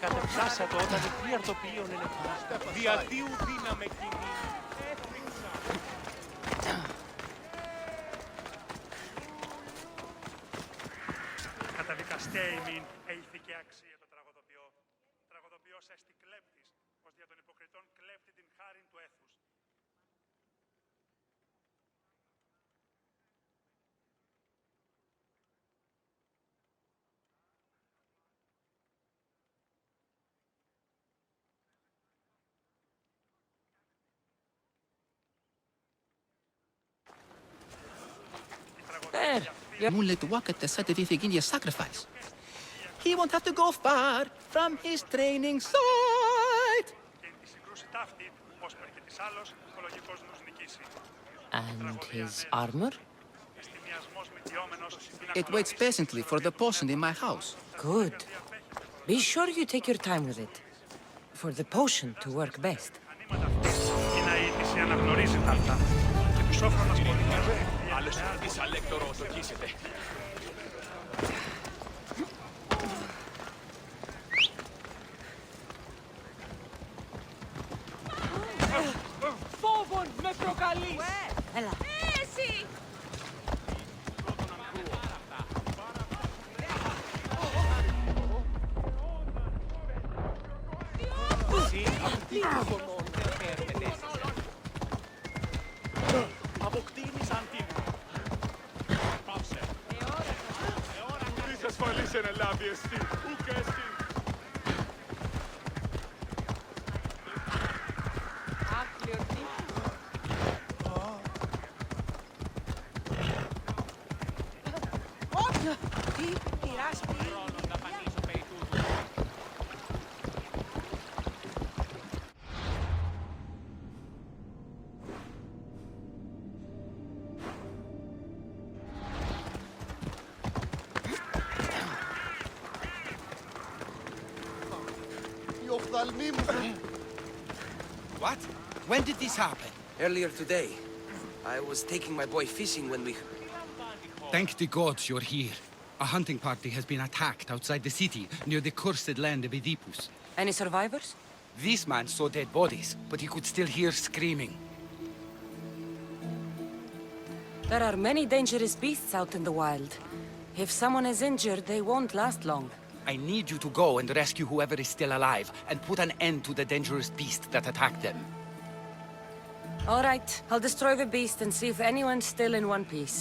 Κατεψάσατο όταν η πλήρ το πλοίον είναι διατίου δύναμε κοινή. Καταδικαστέ ημίν, έλθηκε αξία το τραγωδοποιό. Τραγωδοποιός έστι κλέπτης, πως δια των υποκριτών κλέπτει την χάριν του έθους. Moonlit walk at the site of Iphigenia's sacrifice. He won't have to go far from his training site. And his armor? It waits patiently for the potion in my house. Good. Be sure you take your time with it. For the potion to work best. Άλλωστε, της αλέκτορο το κοίσετε. Έλα. Εσύ! Αποκτήνεις Αντίγουα. Πάψε. Είσαι ασφαλής εν ελάβει εστί, ούκ εστί. What? When did this happen? Earlier today. I was taking my boy fishing when we... Thank the gods you're here. A hunting party has been attacked outside the city, near the cursed land of Oedipus. Any survivors? This man saw dead bodies, but he could still hear screaming. There are many dangerous beasts out in the wild. If someone is injured, they won't last long. I need you to go and rescue whoever is still alive, and put an end to the dangerous beast that attacked them. All right, I'll destroy the beast and see if anyone's still in one piece.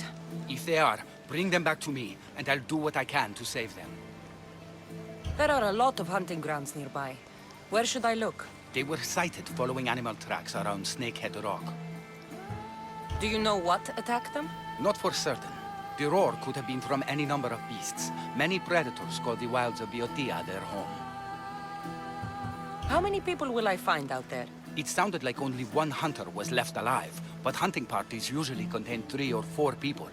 If they are, bring them back to me, and I'll do what I can to save them. There are a lot of hunting grounds nearby. Where should I look? They were sighted following animal tracks around Snakehead Rock. Do you know what attacked them? Not for certain. The roar could have been from any number of beasts. Many predators call the wilds of Boeotia their home. How many people will I find out there? It sounded like only one hunter was left alive, but hunting parties usually contain 3 or 4 people.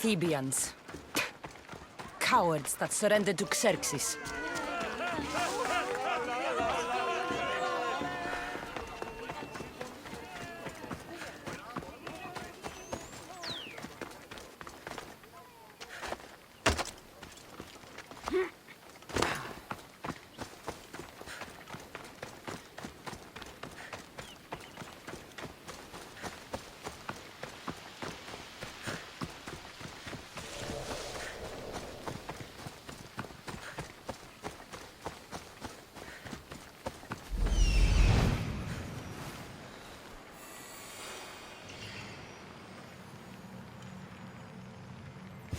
Thebians. Cowards that surrendered to Xerxes.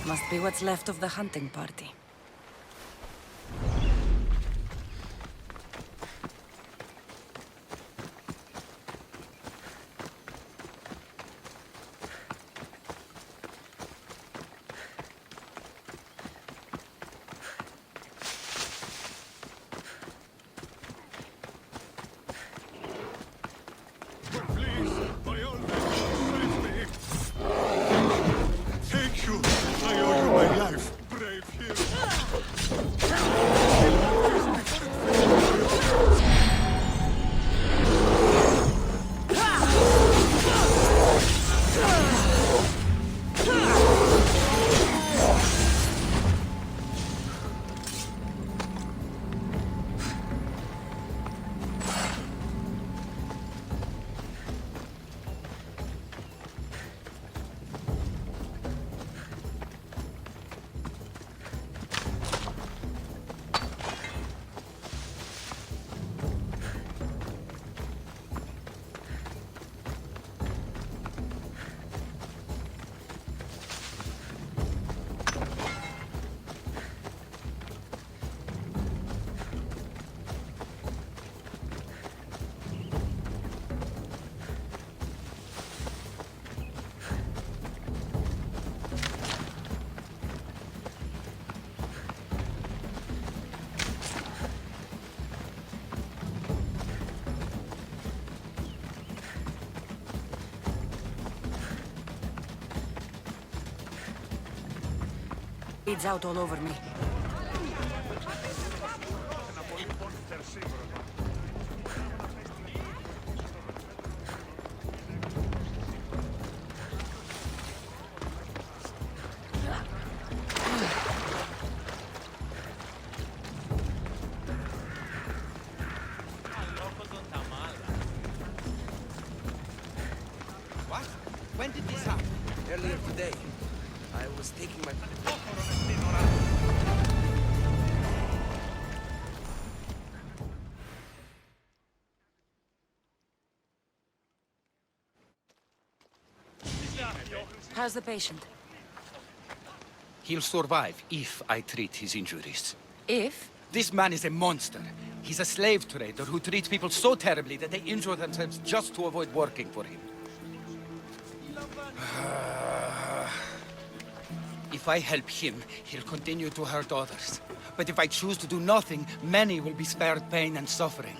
Must be what's left of the hunting party. Bleeds out all over me. today. I was taking my... How's the patient? He'll survive if I treat his injuries. If? This man is a monster. He's a slave trader who treats people so terribly that they injure themselves just to avoid working for him. If I help him, he'll continue to hurt others. But if I choose to do nothing, many will be spared pain and suffering.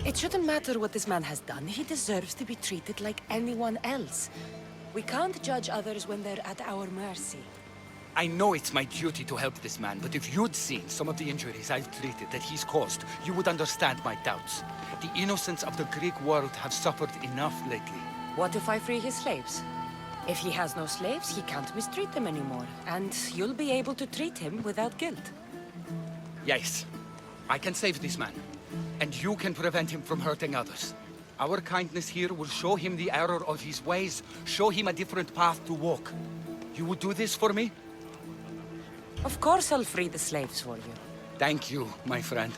It shouldn't matter what this man has done. He deserves to be treated like anyone else. We can't judge others when they're at our mercy. I know it's my duty to help this man, but if you'd seen some of the injuries I've treated that he's caused, you would understand my doubts. The innocents of the Greek world have suffered enough lately. What if I free his slaves? If he has no slaves, he can't mistreat them anymore, and you'll be able to treat him without guilt. Yes, I can save this man, and you can prevent him from hurting others. Our kindness here will show him the error of his ways, show him a different path to walk. You would do this for me? Of course I'll free the slaves for you. Thank you, my friend.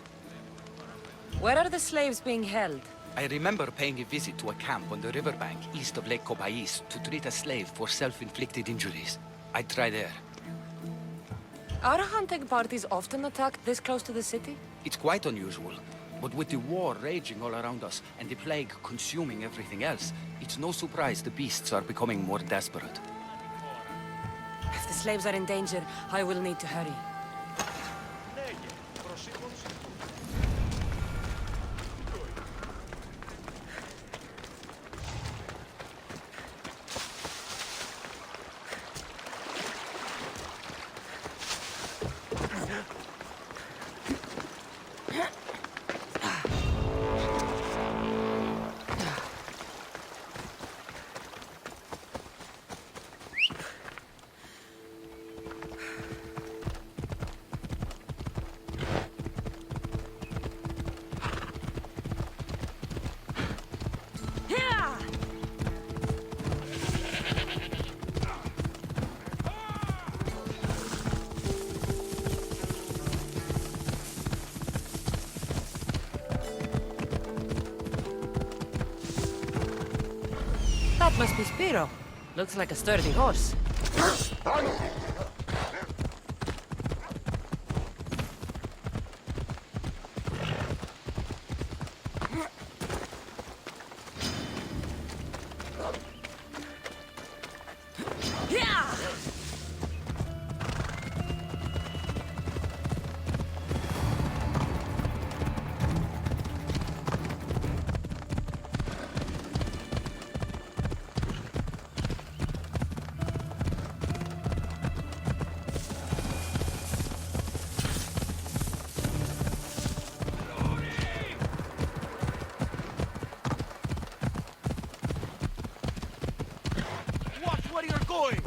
Where are the slaves being held? I remember paying a visit to a camp on the riverbank east of Lake Copais to treat a slave for self-inflicted injuries. I'd try there. Are hunting parties often attacked this close to the city? It's quite unusual, but with the war raging all around us and the plague consuming everything else, it's no surprise the beasts are becoming more desperate. If the slaves are in danger, I will need to hurry. That must be Spiro. Looks like a sturdy horse. Watch where you're going!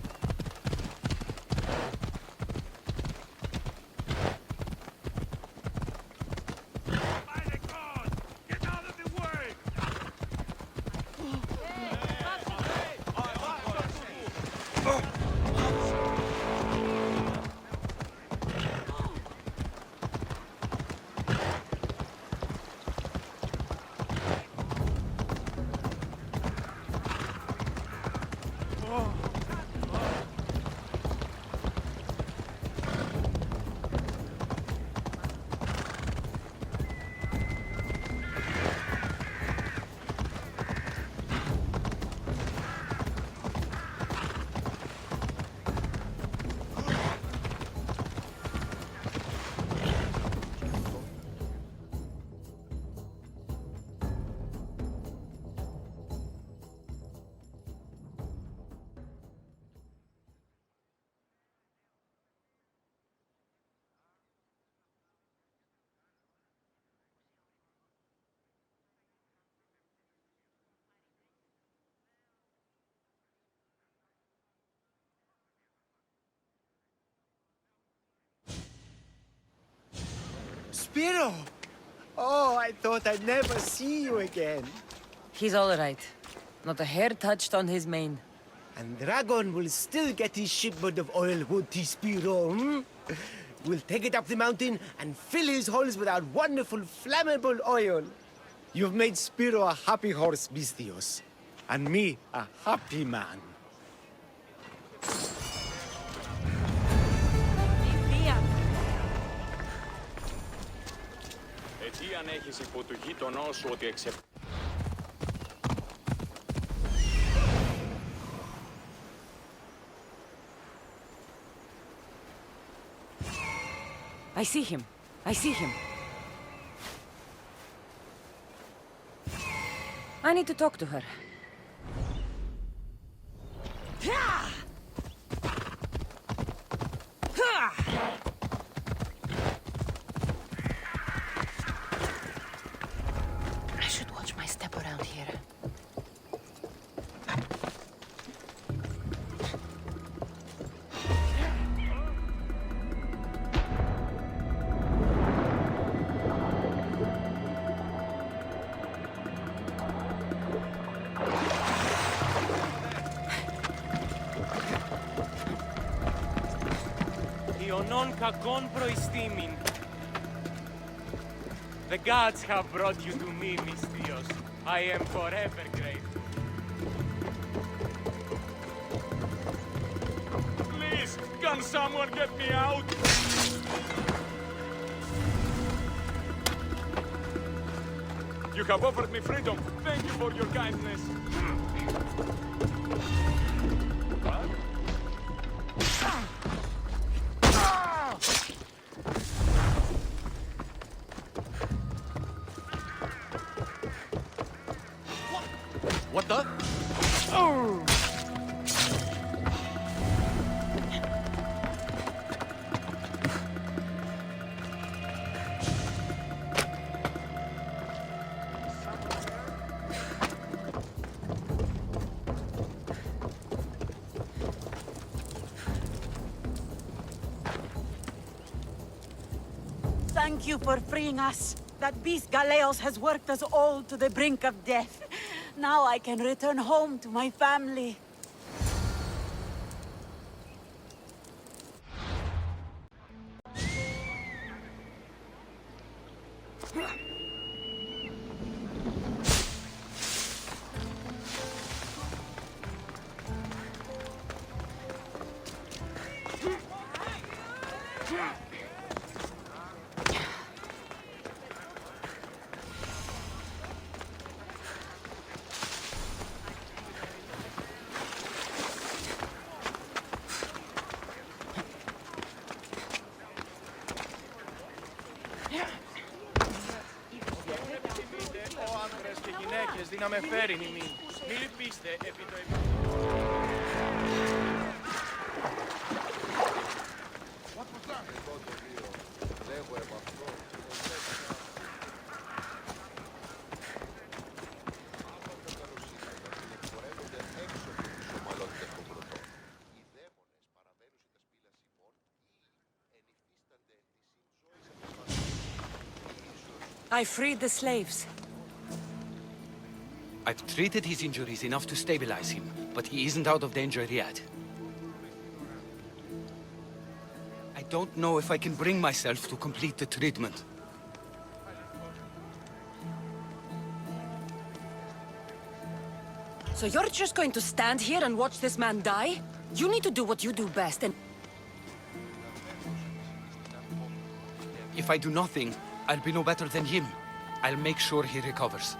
Spiro! Oh, I thought I'd never see you again. He's all right. Not a hair touched on his mane. And Dragon will still get his shipment of oil, won't he, Spiro? Hmm? We'll take it up the mountain and fill his holes with our wonderful flammable oil. You've made Spiro a happy horse, Mistios. And me a happy man. Εκεί αν έχεις υπό του γείτονό σου ότι I see him. I see him. I need to talk to her. I should watch my step around here. Ion kakon proistimin. The gods have brought you to me, Mistios. I am forever grateful. Please, can someone get me out? You have offered me freedom. Thank you for your kindness. What the? Thank you for freeing us. That beast Galeos has worked us all to the brink of death. Now I can return home to my family. Να με φέρει νημί. Μη λυπήστε επί το I freed the slaves. I've treated his injuries enough to stabilize him, but he isn't out of danger yet. I don't know if I can bring myself to complete the treatment. So you're just going to stand here and watch this man die? You need to do what you do best and... If I do nothing, I'll be no better than him. I'll make sure he recovers.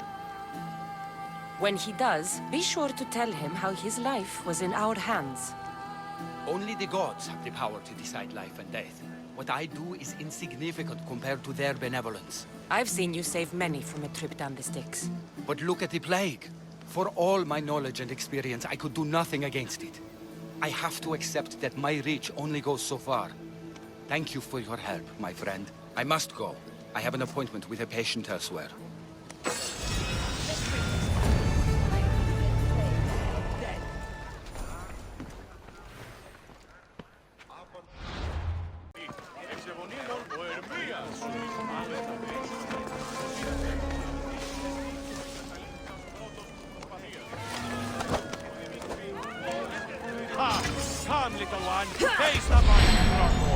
When he does, be sure to tell him how his life was in our hands. Only the gods have the power to decide life and death. What I do is insignificant compared to their benevolence. I've seen you save many from a trip down the Styx. But look at the plague. For all my knowledge and experience, I could do nothing against it. I have to accept that my reach only goes so far. Thank you for your help, my friend. I must go. I have an appointment with a patient elsewhere. the land, face the man.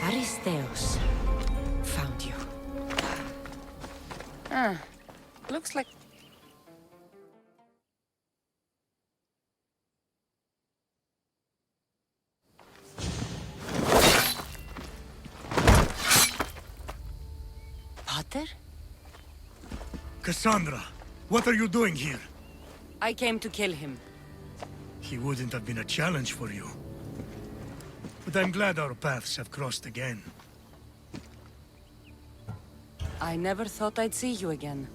Aristeos. Found you. Ah, looks like... Potter? Cassandra, what are you doing here? I came to kill him. He wouldn't have been a challenge for you. But I'm glad our paths have crossed again. I never thought I'd see you again.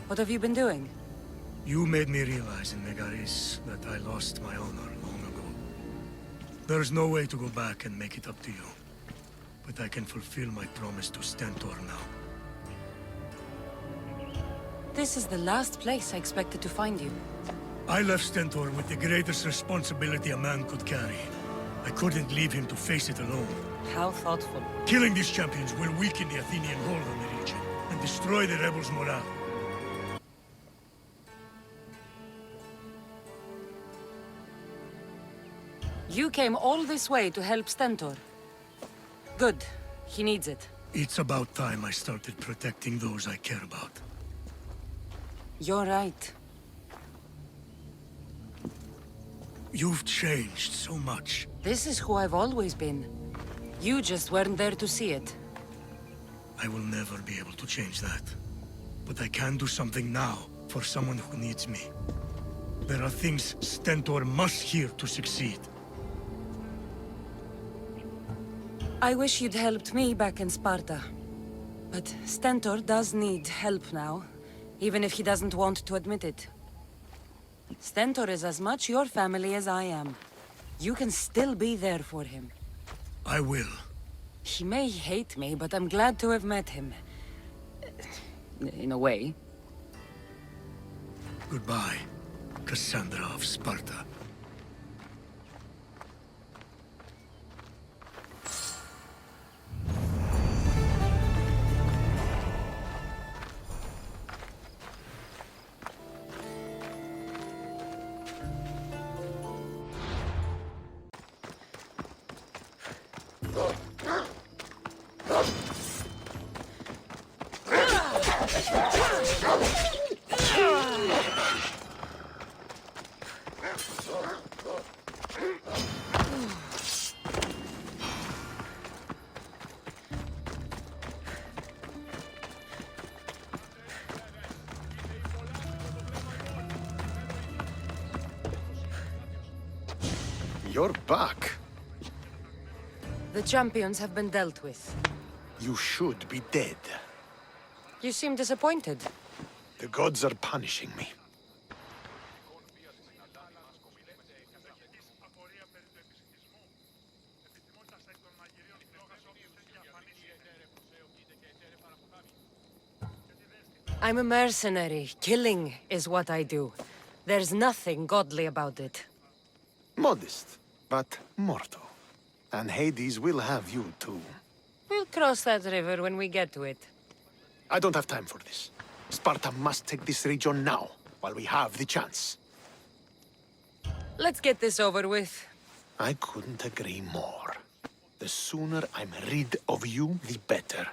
What have you been doing? You made me realize in Megaris that I lost my honor long ago. There's no way to go back and make it up to you. But I can fulfill my promise to Stentor now. This is the last place I expected to find you. I left Stentor with the greatest responsibility a man could carry. I couldn't leave him to face it alone. How thoughtful. Killing these champions will weaken the Athenian hold on the region and destroy the rebels' morale. You came all this way to help Stentor. Good. He needs it. It's about time I started protecting those I care about. You're right. You've changed so much. This is who I've always been. You just weren't there to see it. I will never be able to change that. But I can do something now for someone who needs me. There are things Stentor must hear to succeed. I wish you'd helped me back in Sparta. But Stentor does need help now, even if he doesn't want to admit it. Stentor is as much your family as I am. You can still be there for him. I will. He may hate me, but I'm glad to have met him. In a way. Goodbye, Cassandra of Sparta. You're back. The champions have been dealt with. You should be dead. You seem disappointed. The gods are punishing me. I'm a mercenary. Killing is what I do. There's nothing godly about it. Modest, but mortal. And Hades will have you too. We'll cross that river when we get to it. I don't have time for this. Sparta must take this region now, while we have the chance. Let's get this over with. I couldn't agree more. The sooner I'm rid of you, the better.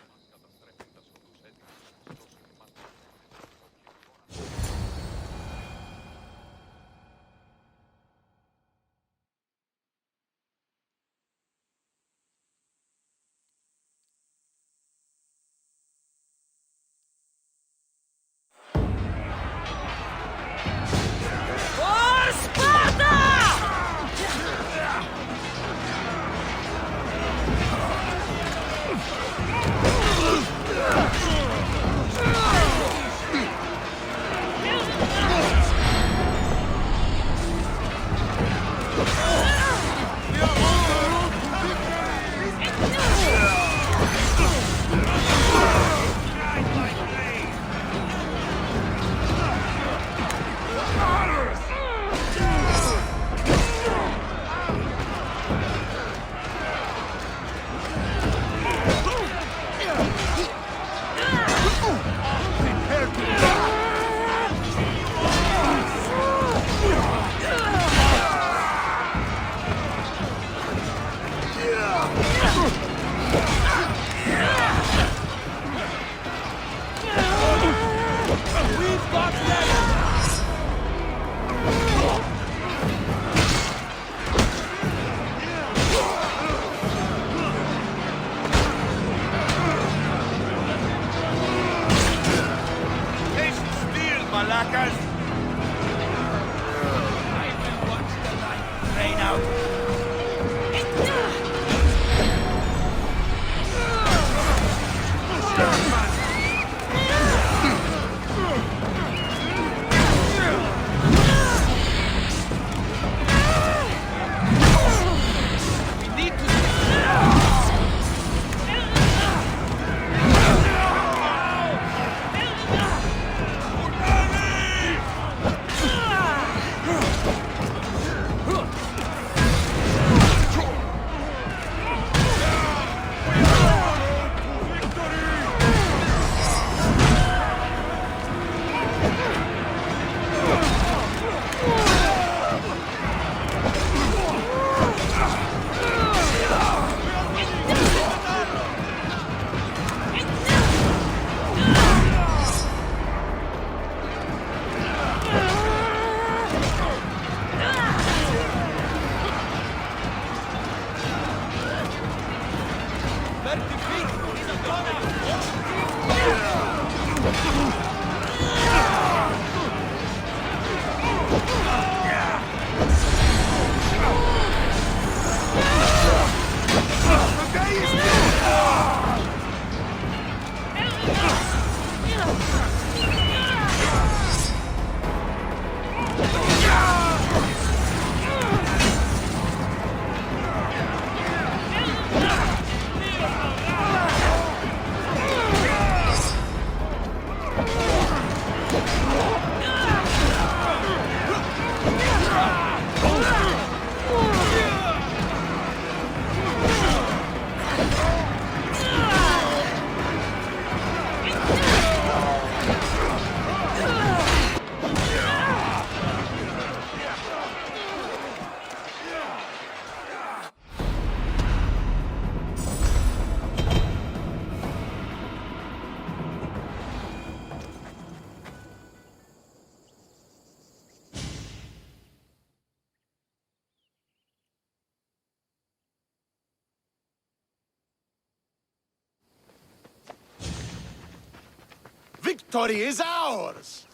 Victory is ours!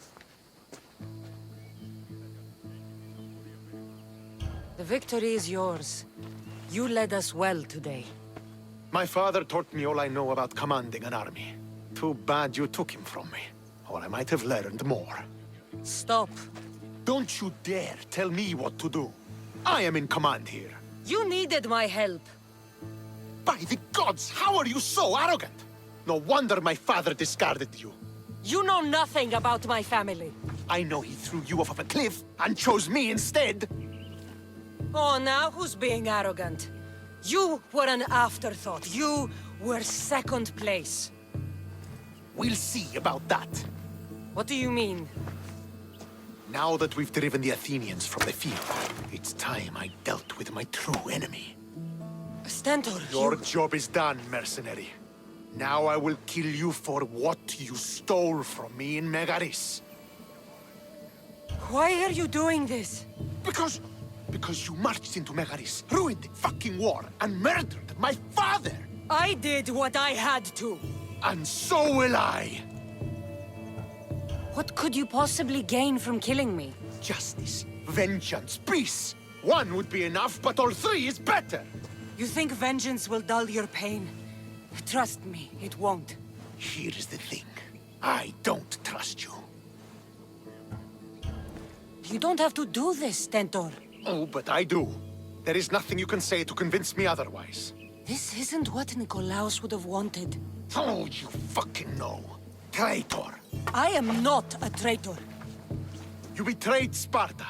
The victory is yours. You led us well today. My father taught me all I know about commanding an army. Too bad you took him from me, or I might have learned more. Stop. Don't you dare tell me what to do. I am in command here. You needed my help. By the gods, how are you so arrogant? No wonder my father discarded you. You know nothing about my family. I know he threw you off of a cliff and chose me instead. Oh, now who's being arrogant? You were an afterthought. You were second place. We'll see about that. What do you mean? Now that we've driven the Athenians from the field, it's time I dealt with my true enemy. Stentor, Your job is done, mercenary. Now I will kill you for what you stole from me in Megaris. Why are you doing this? Because you marched into Megaris, ruined the fucking war, and murdered my father! I did what I had to. And so will I! What could you possibly gain from killing me? Justice, vengeance, peace! One would be enough, but all three is better! You think vengeance will dull your pain? Trust me, it won't. Here is the thing. I don't trust you. You don't have to do this, Stentor. Oh, but I do. There is nothing you can say to convince me otherwise. This isn't what Nikolaos would have wanted. Oh, you fucking know. Traitor. I am not a traitor. You betrayed Sparta.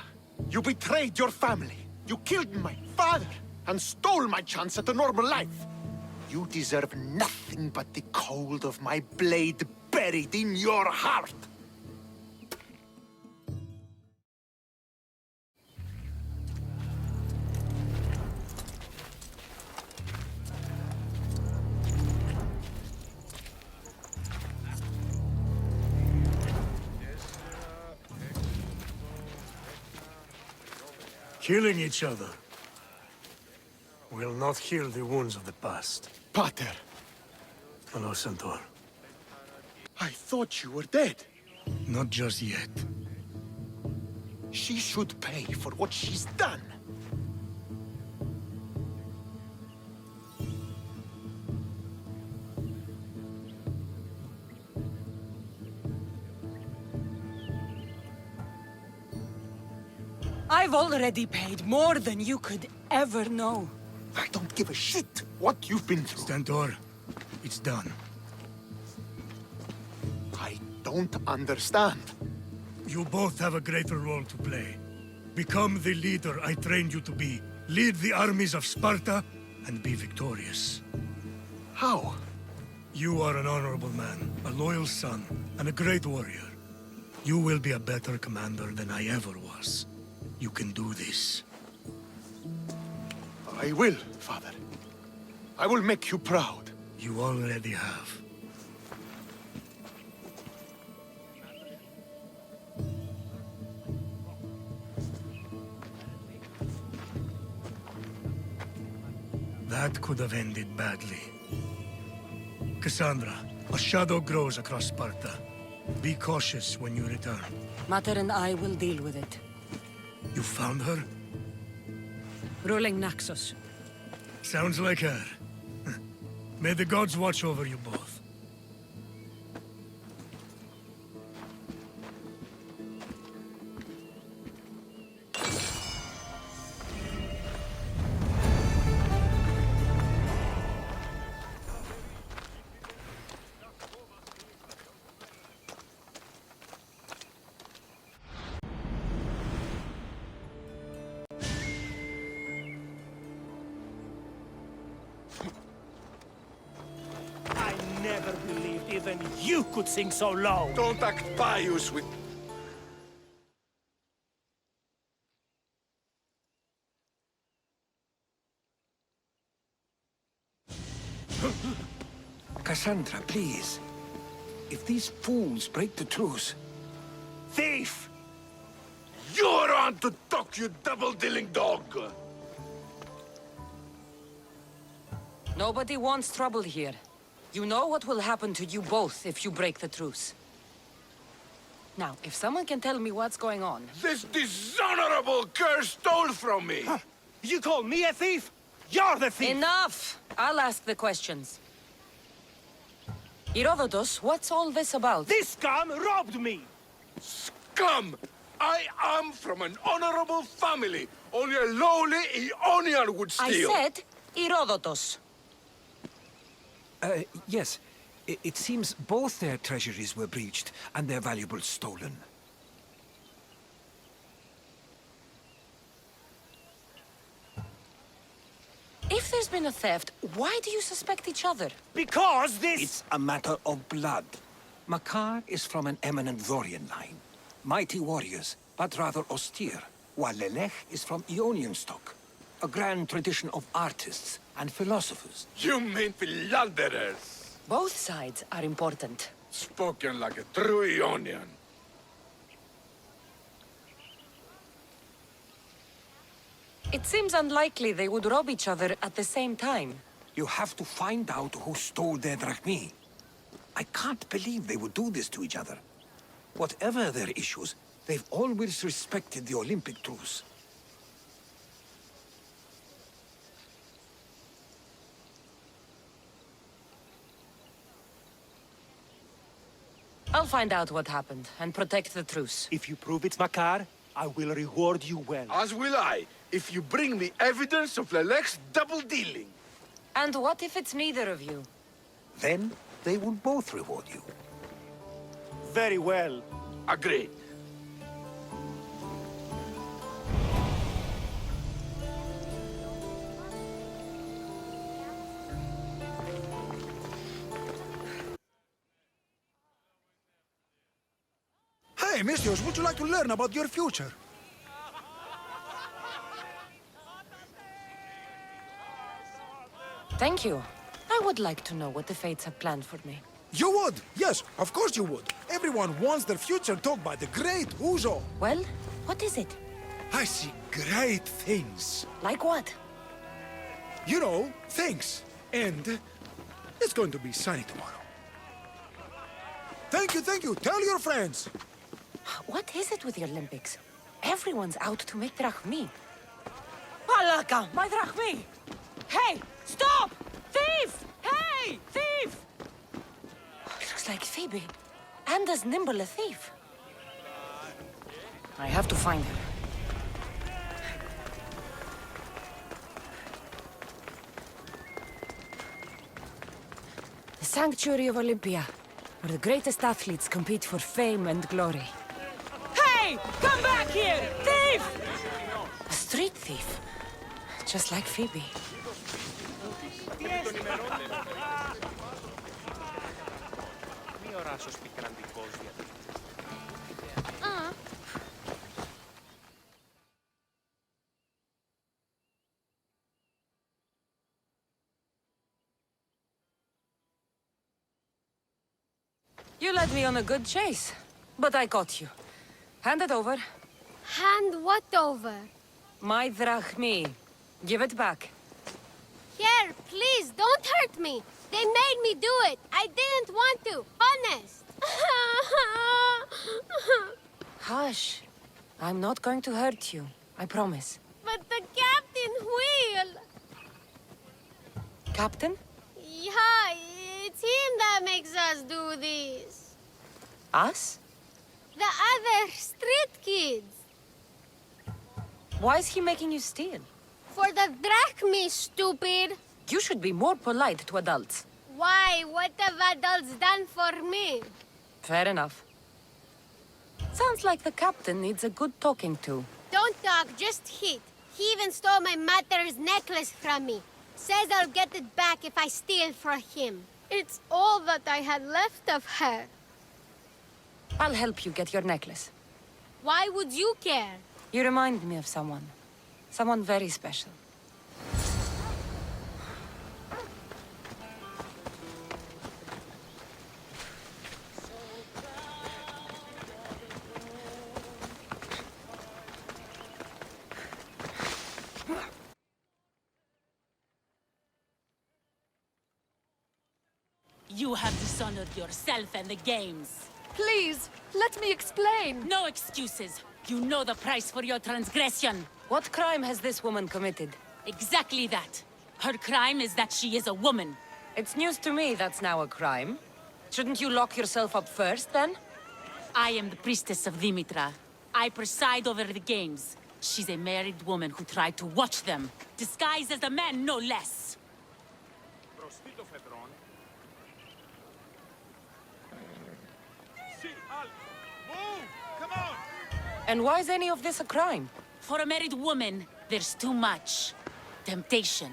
You betrayed your family. You killed my father and stole my chance at a normal life. You deserve nothing but the cold of my blade buried in your heart. Killing each other will not heal the wounds of the past. Pater! Hello, Centaur. I thought you were dead. Not just yet. She should pay for what she's done. I've already paid more than you could ever know. I don't give a shit what you've been through. Stentor, it's done. I don't understand. You both have a greater role to play. Become the leader I trained you to be. Lead the armies of Sparta and be victorious. How? You are an honorable man, a loyal son, and a great warrior. You will be a better commander than I ever was. You can do this. I will, Father. I will make you proud. You already have. That could have ended badly. Cassandra, a shadow grows across Sparta. Be cautious when you return. Mater and I will deal with it. You found her? Ruling Naxos. Sounds like her. May the gods watch over you both. I never believed even you could sing so low. Don't act pious with... Cassandra, please. If these fools break the truce... Thief! You're on to talk, you double-dealing dog! Nobody wants trouble here. You know what will happen to you both if you break the truce. Now, if someone can tell me what's going on... This dishonorable cur stole from me! Huh. You call me a thief? You're the thief! Enough! I'll ask the questions. Herodotus, what's all this about? This scum robbed me! Scum! I am from an honorable family. Only a lowly Ionian would steal. I said Herodotus. Yes. It seems both their treasuries were breached and their valuables stolen. If there's been a theft, why do you suspect each other? Because this... It's a matter of blood. Makar is from an eminent Dorian line. Mighty warriors, but rather austere, while Lelech is from Ionian stock. A grand tradition of artists and philosophers. You mean philanderers? Both sides are important. Spoken like a true Ionian. It seems unlikely they would rob each other at the same time. You have to find out who stole their drachmi. I can't believe they would do this to each other. Whatever their issues, they've always respected the Olympic truce. I'll find out what happened and protect the truce. If you prove it's Makar, I will reward you well. As will I, if you bring me evidence of Lelech's double-dealing. And what if it's neither of you? Then they will both reward you. Very well. Agreed. Hey, Misthios, would you like to learn about your future? Thank you. I would like to know what the fates have planned for me. You would? Yes, of course you would. Everyone wants their future told by the great Uzo. Well, what is it? I see great things. Like what? You know, things. And it's going to be sunny tomorrow. Thank you, thank you. Tell your friends. What is it with the Olympics? Everyone's out to make drachmi. Malaka, my drachmi! Hey, stop! Thief! Hey, thief! Looks like Phoebe. And as nimble a thief. I have to find her. sanctuary of Olympia, where the greatest athletes compete for fame and glory. Hey! Come back here! Thief! A street thief. Just like Phoebe. You led me on a good chase, but I caught you. Hand it over. Hand what over? My drachmi. Give it back. Here, please, don't hurt me. They made me do it. I didn't want to. Honest. Hush. I'm not going to hurt you. I promise. But the captain will. Captain? Yeah, it's him that makes us do this. Us? The other street kids. Why is he making you steal? For the drachmi, stupid. You should be more polite to adults. Why? What have adults done for me? Fair enough. Sounds like the captain needs a good talking to. Don't talk, just hit. He even stole my mother's necklace from me. Says I'll get it back if I steal from him. It's all that I had left of her. I'll help you get your necklace. Why would you care? You remind me of someone. Someone very special. You have dishonored yourself and the games. Please, let me explain. No excuses. You know the price for your transgression. What crime has this woman committed? Exactly that. Her crime is that she is a woman. It's news to me that's now a crime. Shouldn't you lock yourself up first, then? I am the priestess of Dimitra. I preside over the games. She's a married woman who tried to watch them, disguised as a man, no less. And why is any of this a crime? For a married woman, there's too much temptation.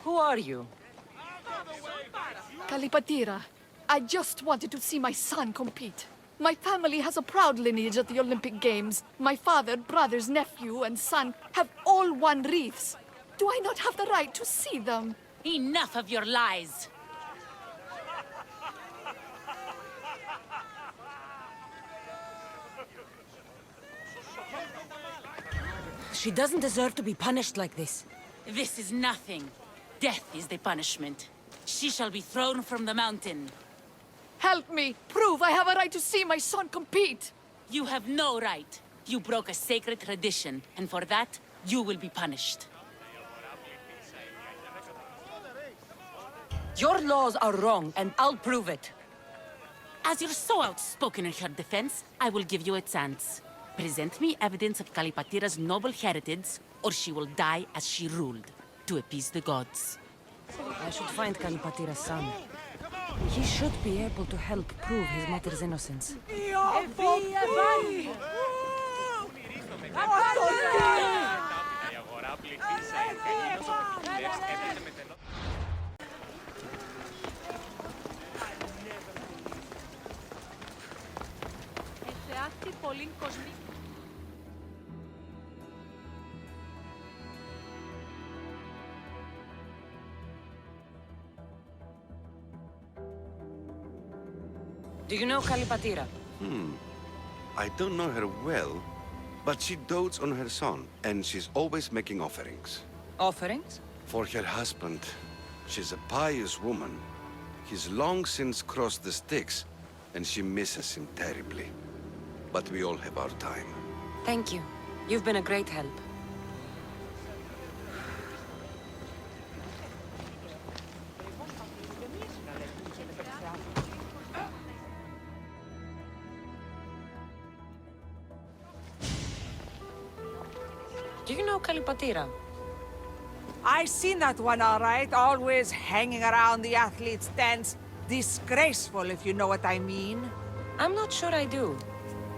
Who are you? Kalipatira, I just wanted to see my son compete. My family has a proud lineage at the Olympic Games. My father, brothers, nephew, and son have all won wreaths. Do I not have the right to see them? Enough of your lies. She doesn't deserve to be punished like this. This is nothing. Death is the punishment. She shall be thrown from the mountain. Help me! Prove I have a right to see my son compete! You have no right. You broke a sacred tradition, and for that, you will be punished. Your laws are wrong, and I'll prove it. As you're so outspoken in her defense, I will give you a chance. Present me evidence of Kalipatira's noble heritage, or she will die as she ruled, to appease the gods. I should find Kalipatira's son. He should be able to help prove his mother's innocence. Do you know Kalipatira? I don't know her well, but she dotes on her son, and she's always making offerings. Offerings? For her husband. She's a pious woman. He's long since crossed the Styx, and she misses him terribly. But we all have our time. Thank you. You've been a great help. Do you know Kalipatira? I seen that one, all right. Always hanging around the athletes' tents. Disgraceful, if you know what I mean. I'm not sure I do.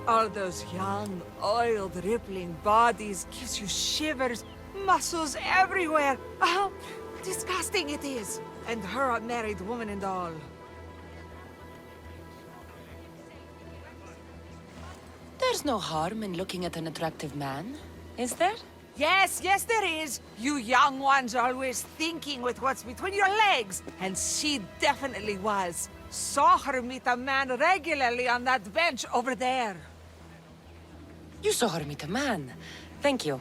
All those young, oiled, rippling bodies gives you shivers. Muscles everywhere. Oh, disgusting it is. And her a married woman and all. There's no harm in looking at an attractive man, is there? Yes, yes there is. You young ones are always thinking with what's between your legs. And she definitely was. Saw her meet a man regularly on that bench over there. You saw her meet a man. Thank you.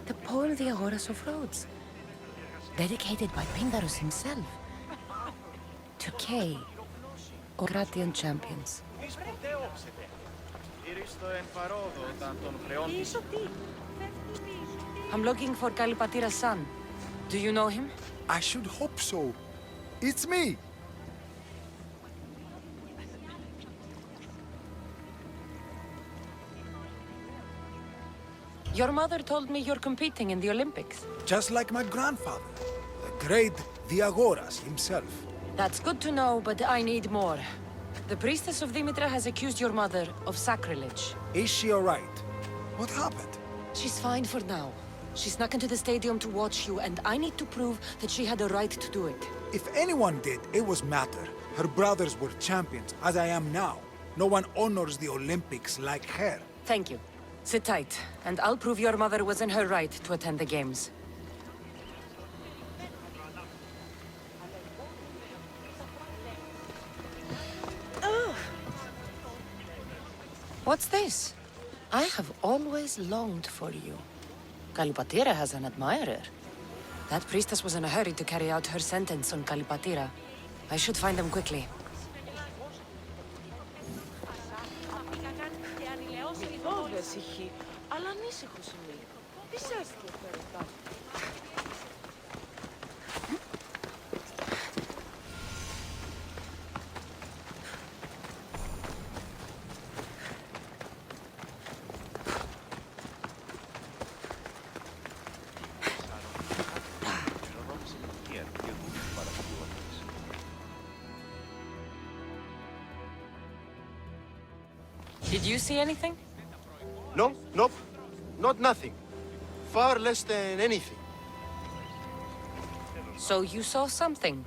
The poem The Agoras of Rhodes. Dedicated by Pindarus himself. To Kay, Gratian champions. I'm looking for Kalipatira's son. Do you know him? I should hope so. It's me. Your mother told me you're competing in the Olympics. Just like my grandfather, the great Diagoras himself. That's good to know, but I need more. The priestess of Dimitra has accused your mother of sacrilege. Is she alright? What happened? She's fine for now. She snuck into the stadium to watch you, and I need to prove that she had a right to do it. If anyone did, it was Matter. Her brothers were champions, as I am now. No one honors the Olympics like her. Thank you. Sit tight, and I'll prove your mother was in her right to attend the games. What's this? I have always longed for you. Kalipatira has an admirer. That priestess was in a hurry to carry out her sentence on Kalipatira. I should find them quickly. Did you see anything? No, nope. Not nothing. Far less than anything. So you saw something?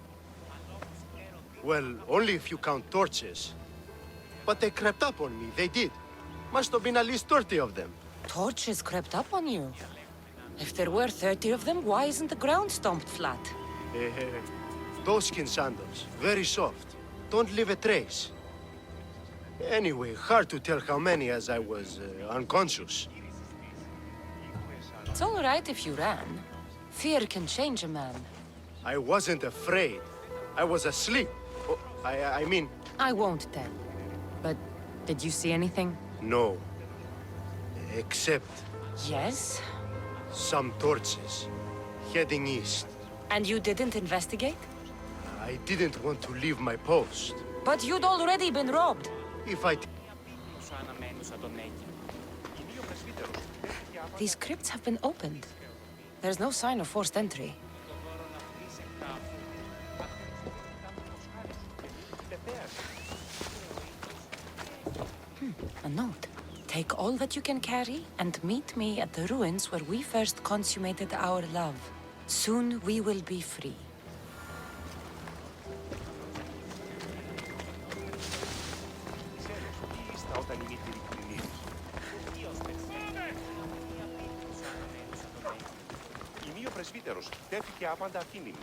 Well, only if you count torches. But they crept up on me, they did. Must have been at least 30 of them. Torches crept up on you? If there were 30 of them, why isn't the ground stomped flat? Doeskin sandals, very soft. Don't leave a trace. Anyway, hard to tell how many as I was unconscious. It's all right if you ran. Fear can change a man. I wasn't afraid. I was asleep. Oh, I mean... I won't tell. But did you see anything? No. Except... Yes? Some torches. Heading east. And you didn't investigate? I didn't want to leave my post. But you'd already been robbed. If I... These crypts have been opened. There's no sign of forced entry. A note. Take all that you can carry and meet me at the ruins where we first consummated our love. Soon we will be free. Πρεσβύτερος τέθηκε άπαντα αφήνιμη.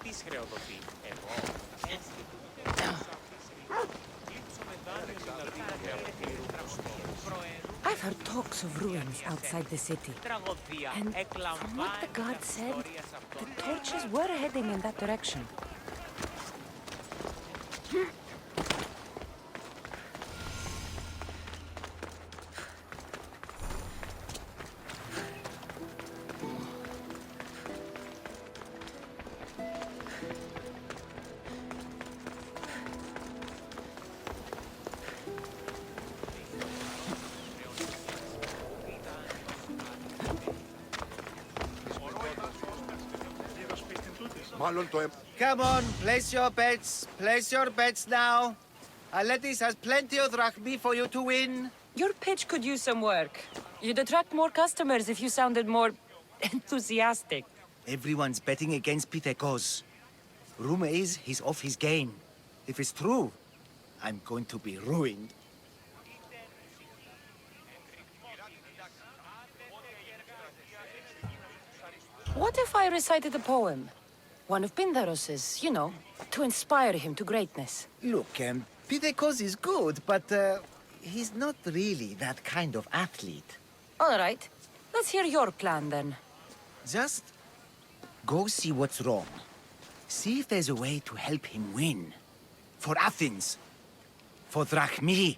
Τις χρεοδοτεί εγώ. I've heard talks of ruins outside the city. And from what the guard said, the torches were heading in that direction. Come on, place your bets. Place your bets now. Aletis has plenty of drachmi for you to win. Your pitch could use some work. You'd attract more customers if you sounded more enthusiastic. Everyone's betting against Pitekos. Rumor is he's off his game. If it's true, I'm going to be ruined. What if I recited a poem? One of Pindaros's, you know, to inspire him to greatness. Look, Pitekos is good, but he's not really that kind of athlete. All right. Let's hear your plan, then. Just go see what's wrong. See if there's a way to help him win. For Athens. For drachmi.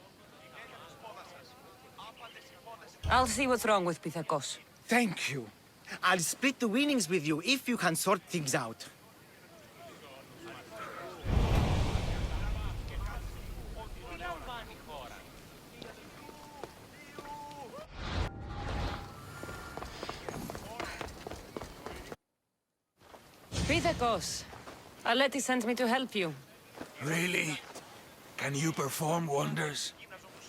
I'll see what's wrong with Pitekos. Thank you. I'll split the winnings with you if you can sort things out. Pitekos, Aleti sent me to help you. Really? Can you perform wonders?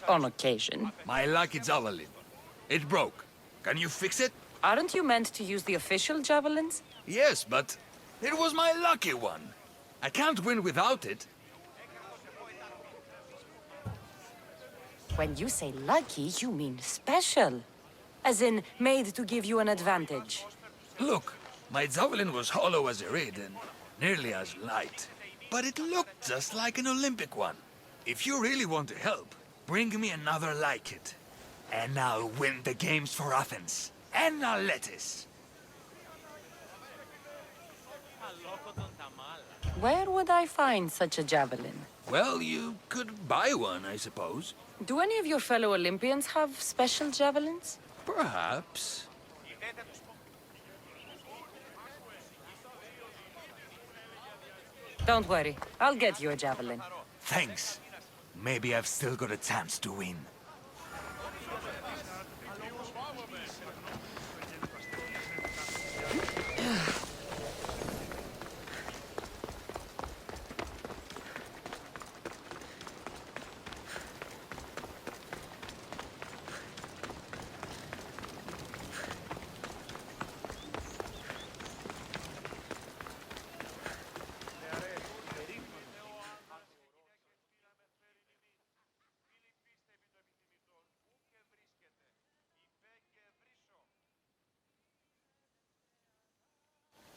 On occasion. My lucky javelin. It broke. Can you fix it? Aren't you meant to use the official javelins? Yes, but it was my lucky one. I can't win without it. When you say lucky, you mean special. As in, made to give you an advantage. Look, my javelin was hollow as a reed and nearly as light. But it looked just like an Olympic one. If you really want to help, bring me another like it. And I'll win the games for Athens. And Aletis. Where would I find such a javelin? Well, you could buy one, I suppose. Do any of your fellow Olympians have special javelins? Perhaps. Don't worry, I'll get you a javelin. Thanks. Maybe I've still got a chance to win.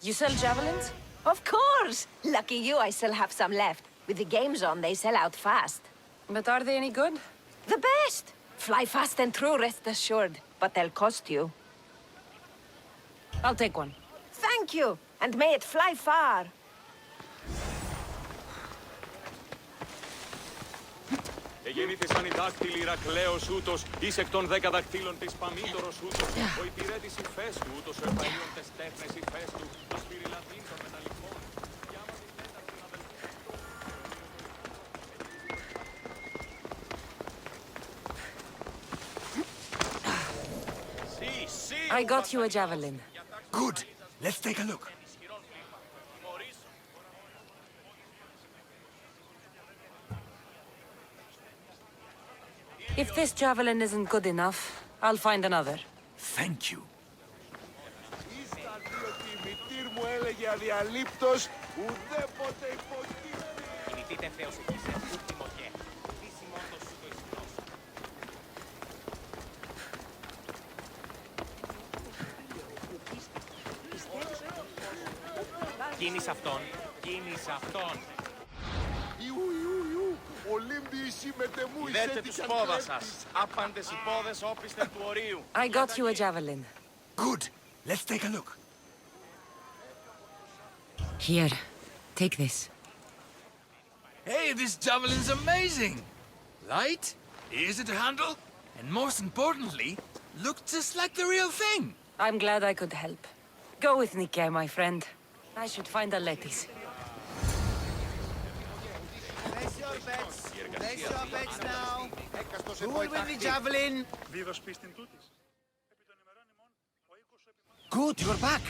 You sell javelins? Of course! Lucky you, I still have some left. With the games on, they sell out fast. But are they any good? The best! Fly fast and true, rest assured. But they'll cost you. I'll take one. Thank you! And may it fly far! Εγέννηθησαν οι δάκτυλοι Ηρακλέος ούτως, εις εκ των 10 δακτύλων της Παμήτωρος ούτως, ο υπηρέτης Ηφαίστου ούτως, ο επαΐων τες τέχνες Ηφαίστου, ο σφυριλατήν των μεταλλικών. I got you a javelin. Good. Let's take a look. If this javelin isn't good enough, I'll find another. Thank you. Κίνησε αυτόν. Κίνησε αυτόν. Δέτε τους πόδα σας. Άπαντες οι πόδες όπισθεν του ορίου. I got you a javelin. Good. Let's take a look. Here. Take this. Hey, this javelin's amazing! Light, easy to handle, and most importantly, looks just like the real thing. I'm glad I could help. Go with Nike, my friend. I should find Aletis. Place your bets. Place your bets now. Who will win the javelin? Good, you're back.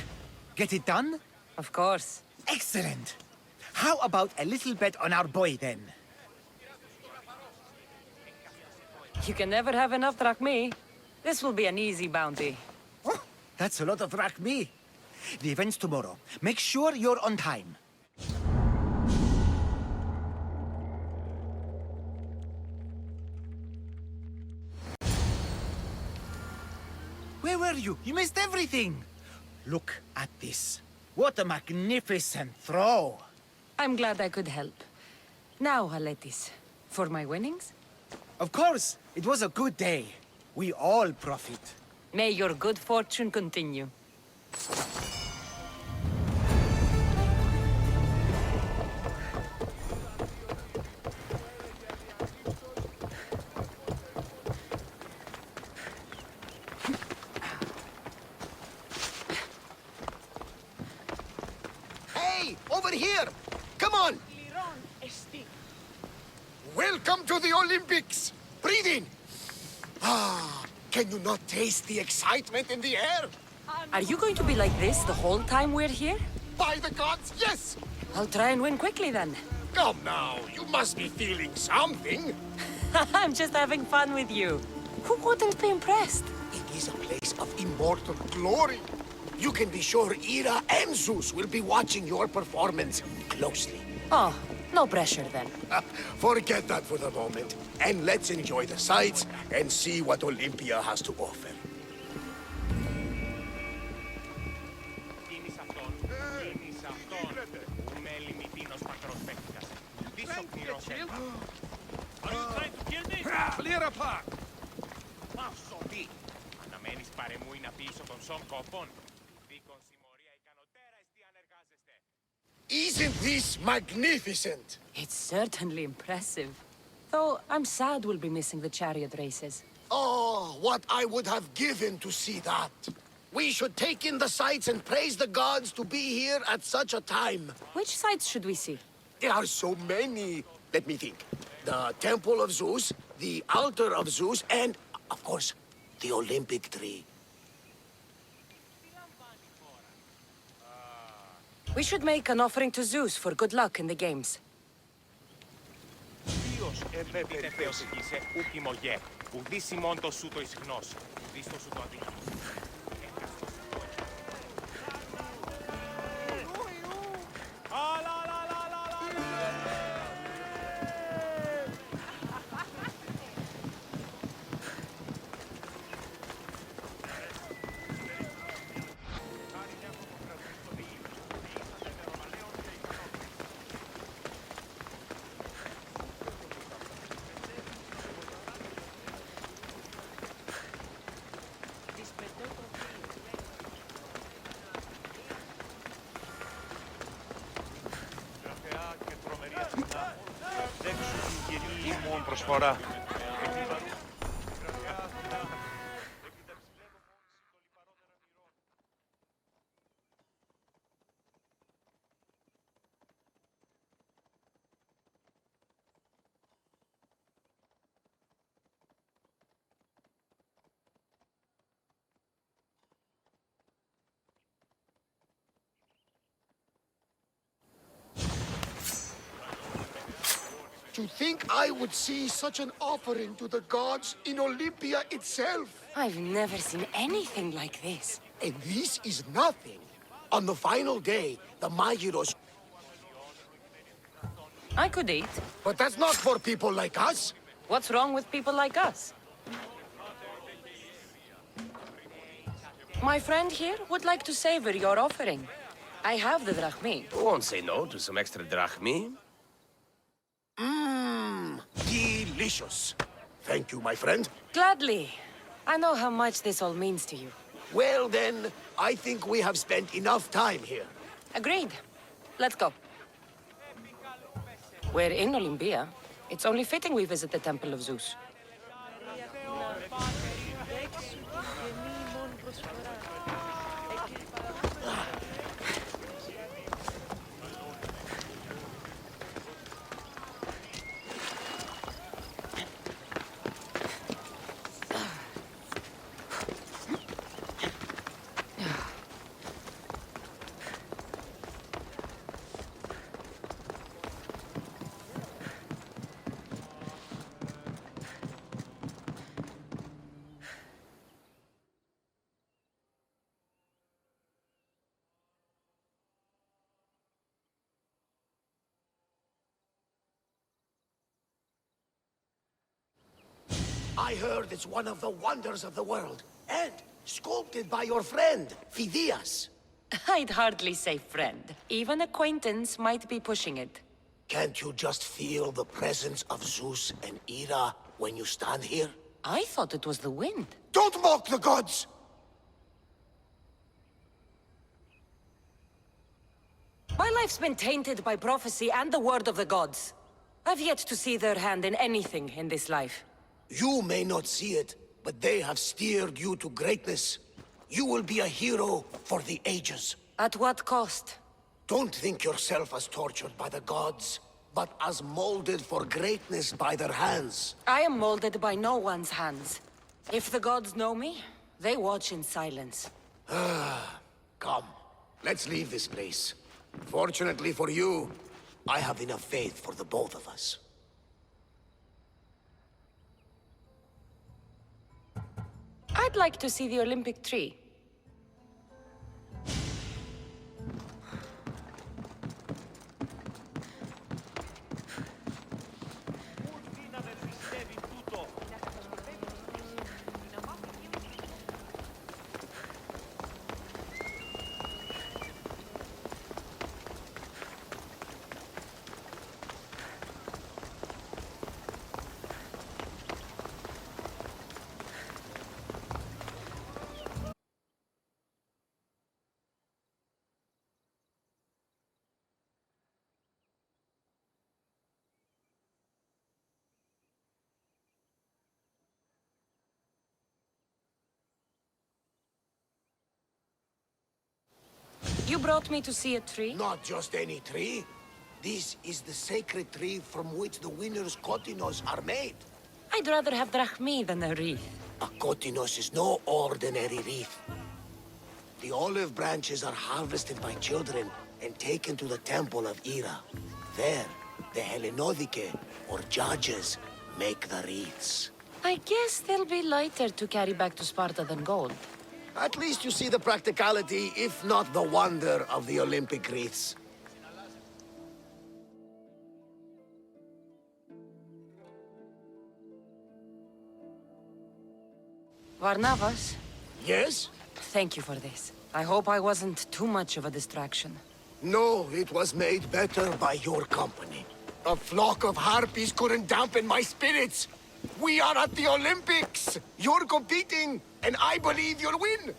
Get it done? Of course. Excellent. How about a little bet on our boy, then? You can never have enough drachmi. This will be an easy bounty. Oh, that's a lot of drachmi. The event's tomorrow. Make sure you're on time. Where were you? You missed everything. Look at this. What a magnificent throw. I'm glad I could help. Now, Aletis, for my winnings? Of course. It was a good day. We all profit. May your good fortune continue. Hey, over here! Come on! Welcome to the Olympics! Breathe in! Ah, can you not taste the excitement in the air? Are you going to be like this the whole time we're here? By the gods, yes! I'll try and win quickly then. Come now, you must be feeling something. I'm just having fun with you. Who wouldn't be impressed? It is a place of immortal glory. You can be sure Ira and Zeus will be watching your performance closely. Oh, no pressure then. Forget that for the moment, and let's enjoy the sights and see what Olympia has to offer. Are you trying to kill me? Clear a path! Paso, τι! Αναμένεις παρεμούει να πείσω των σων κόπων. Δίκον συμμορία ικανοτέρα εστί ανεργάζεστε. Isn't this magnificent? It's certainly impressive. Though I'm sad we'll be missing the chariot races. Oh, what I would have given to see that. We should take in the sights and praise the gods to be here at such a time. Which sights should we see? There are so many. Let me think. The Temple of Zeus, the Altar of Zeus, and, of course, the Olympic tree. We should make an offering to Zeus for good luck in the games. Ποιος επέπειτε Θεός εγγύσε, ουκ ημωγέ, ουδείς ημών το σου το ισχνός, ουδείς το σου το αδύναμο. Προσφορά. To think I would see such an offering to the gods in Olympia itself. I've never seen anything like this. And this is nothing. On the final day, the Magiros... I could eat. But that's not for people like us. What's wrong with people like us? My friend here would like to savor your offering. I have the drachmi. Who won't say no to some extra drachmi? Mmm, delicious. Thank you, my friend. Gladly. I know how much this all means to you. Well, then, I think we have spent enough time here. Agreed. Let's go. We're in Olympia. It's only fitting we visit the Temple of Zeus. I heard it's one of the wonders of the world, and sculpted by your friend, Phidias. I'd hardly say friend. Even acquaintance might be pushing it. Can't you just feel the presence of Zeus and Hera when you stand here? I thought it was the wind. Don't mock the gods! My life's been tainted by prophecy and the word of the gods. I've yet to see their hand in anything in this life. You may not see it, but they have steered you to greatness. You will be a hero for the ages. At what cost? Don't think yourself as tortured by the gods, but as molded for greatness by their hands. I am molded by no one's hands. If the gods know me, they watch in silence. Come, let's leave this place. Fortunately for you, I have enough faith for the both of us. I'd like to see the Olympic tree. You brought me to see a tree? Not just any tree. This is the sacred tree from which the winner's kotinos are made. I'd rather have drachmi than a wreath. A kotinos is no ordinary wreath. The olive branches are harvested by children and taken to the temple of Hera. There, the Hellenodike, or judges, make the wreaths. I guess they'll be lighter to carry back to Sparta than gold. At least you see the practicality, if not the wonder, of the Olympic wreaths. Varnavas? Yes? Thank you for this. I hope I wasn't too much of a distraction. No, it was made better by your company. A flock of harpies couldn't dampen my spirits. We are at the Olympics! You're competing, and I believe you'll win!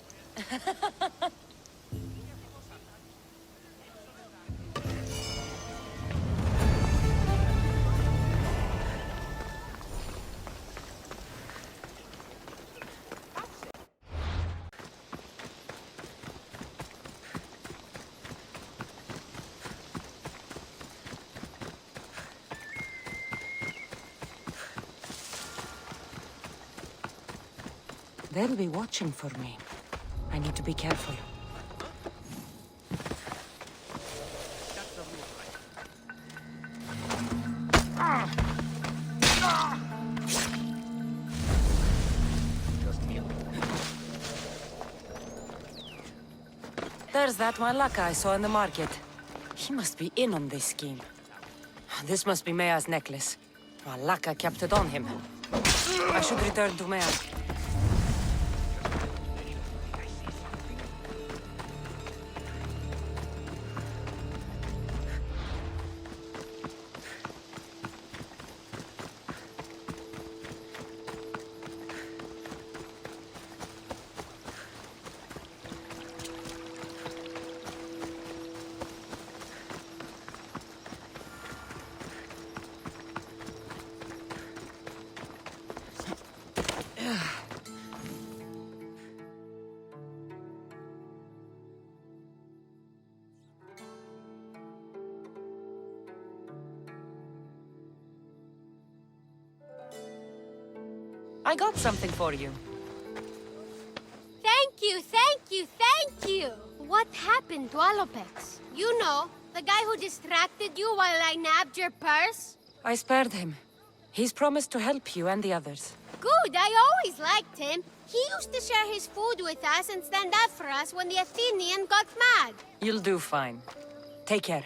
They'll be watching for me. I need to be careful. There's that Malaka I saw in the market. He must be in on this scheme. This must be Mea's necklace. Malaka kept it on him. I should return to Mea. I got something for you. Thank you, thank you, thank you! What happened to Alopex? You know, the guy who distracted you while I nabbed your purse? I spared him. He's promised to help you and the others. Good, I always liked him. He used to share his food with us and stand up for us when the Athenian got mad. You'll do fine. Take care.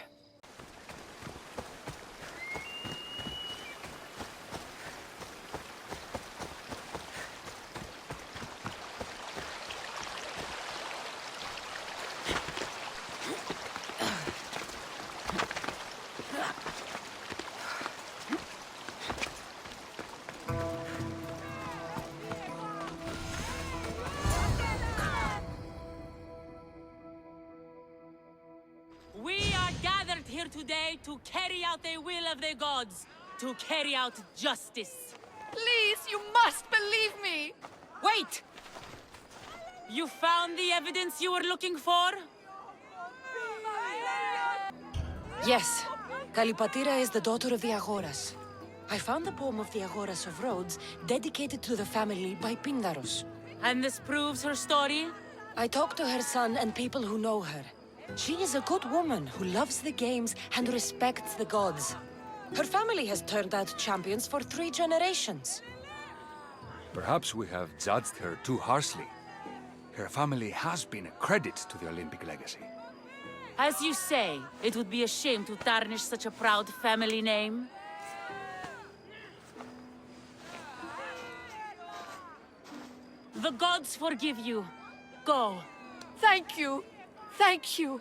today to carry out the will of the gods, to carry out justice. Please, you must believe me! Wait! You found the evidence you were looking for? Yes. Kalipatira is the daughter of the Agoras. I found the poem of the Agoras of Rhodes dedicated to the family by Pindaros. And this proves her story? I talked to her son and people who know her. She is a good woman who loves the games and respects the gods. Her family has turned out champions for 3 generations. Perhaps we have judged her too harshly. Her family has been a credit to the Olympic legacy. As you say, it would be a shame to tarnish such a proud family name. The gods forgive you. Go. Thank you. Thank you.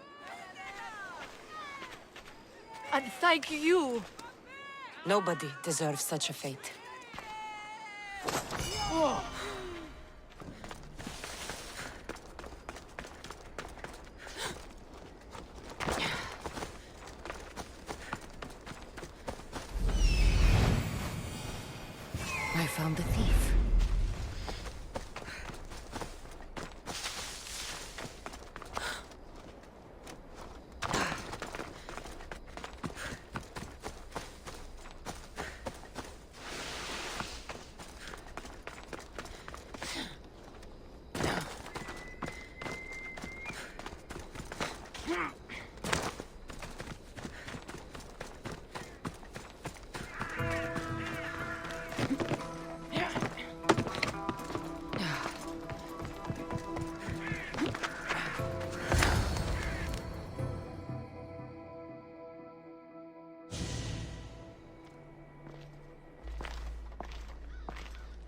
And thank you. Nobody deserves such a fate. Oh. I found the thief.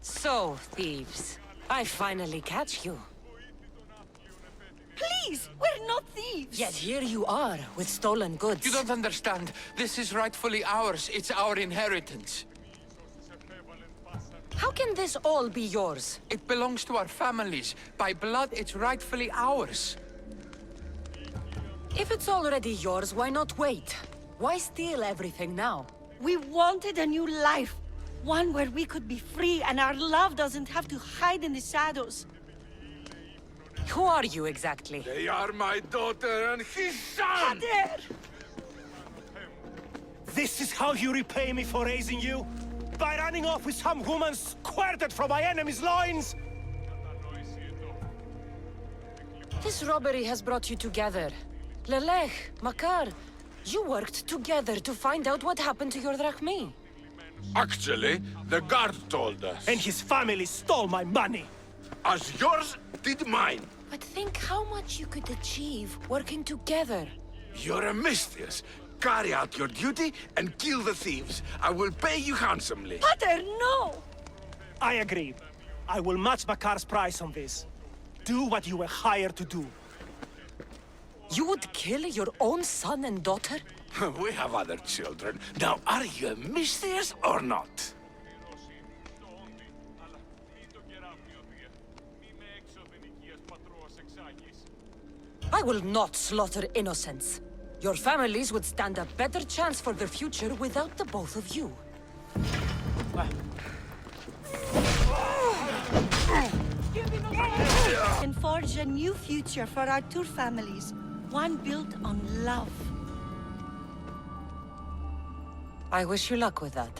So, thieves, I finally catch you. Please, we're not thieves! Yet here you are, with stolen goods. You don't understand. This is rightfully ours. It's our inheritance. How can this all be yours? It belongs to our families. By blood, it's rightfully ours. If it's already yours, why not wait? Why steal everything now? We wanted a new life. One where we could be free and our love doesn't have to hide in the shadows. Who are you exactly? They are my daughter and his son! Father! This is how you repay me for raising you? By running off with some woman squirted from my enemy's loins? This robbery has brought you together. Lelech, Makar, you worked together to find out what happened to your drachmi. Actually, the guard told us. And his family stole my money. As yours did mine. But think how much you could achieve working together. You're a mistress. Carry out your duty and kill the thieves. I will pay you handsomely. Father, no! I agree. I will match Makar's price on this. Do what you were hired to do. You would kill your own son and daughter? We have other children. Now, are you a mistress or not? I will not slaughter innocents. Your families would stand a better chance for their future without the both of you. And forge a new future for our two families. One built on love. I wish you luck with that.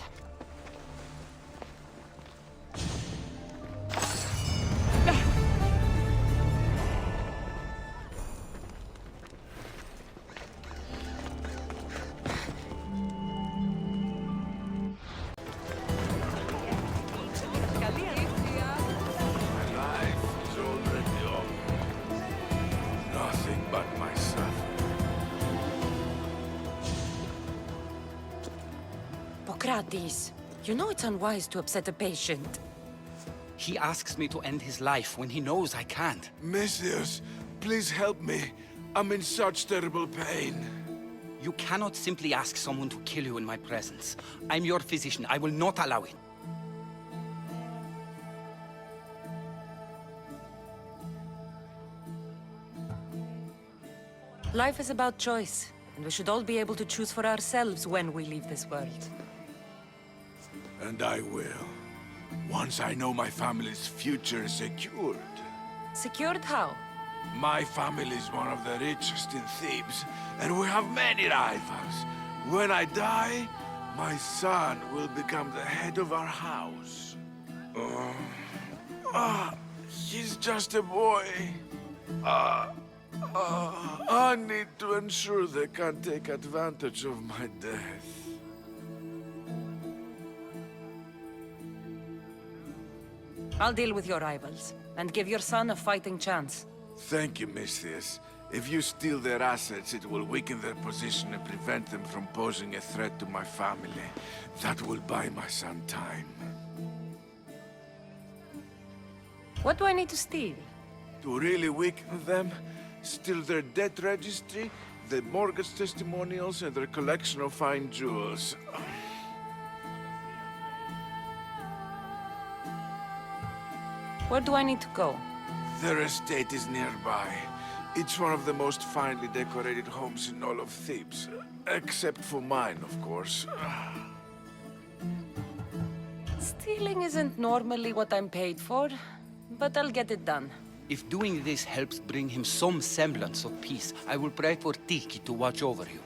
You know it's unwise to upset a patient. He asks me to end his life when he knows I can't. Messieurs, please help me. I'm in such terrible pain. You cannot simply ask someone to kill you in my presence. I'm your physician. I will not allow it. Life is about choice. And we should all be able to choose for ourselves when we leave this world. And I will. Once I know my family's future is secured. Secured how? My family is one of the richest in Thebes, and we have many rivals. When I die, my son will become the head of our house. He's just a boy. I need to ensure they can't take advantage of my death. I'll deal with your rivals, and give your son a fighting chance. Thank you, Misthias. If you steal their assets, it will weaken their position and prevent them from posing a threat to my family. That will buy my son time. What do I need to steal? To really weaken them, steal their debt registry, their mortgage testimonials, and their collection of fine jewels. Where do I need to go? Their estate is nearby. It's one of the most finely decorated homes in all of Thebes. Except for mine, of course. Stealing isn't normally what I'm paid for, but I'll get it done. If doing this helps bring him some semblance of peace, I will pray for Tiki to watch over you.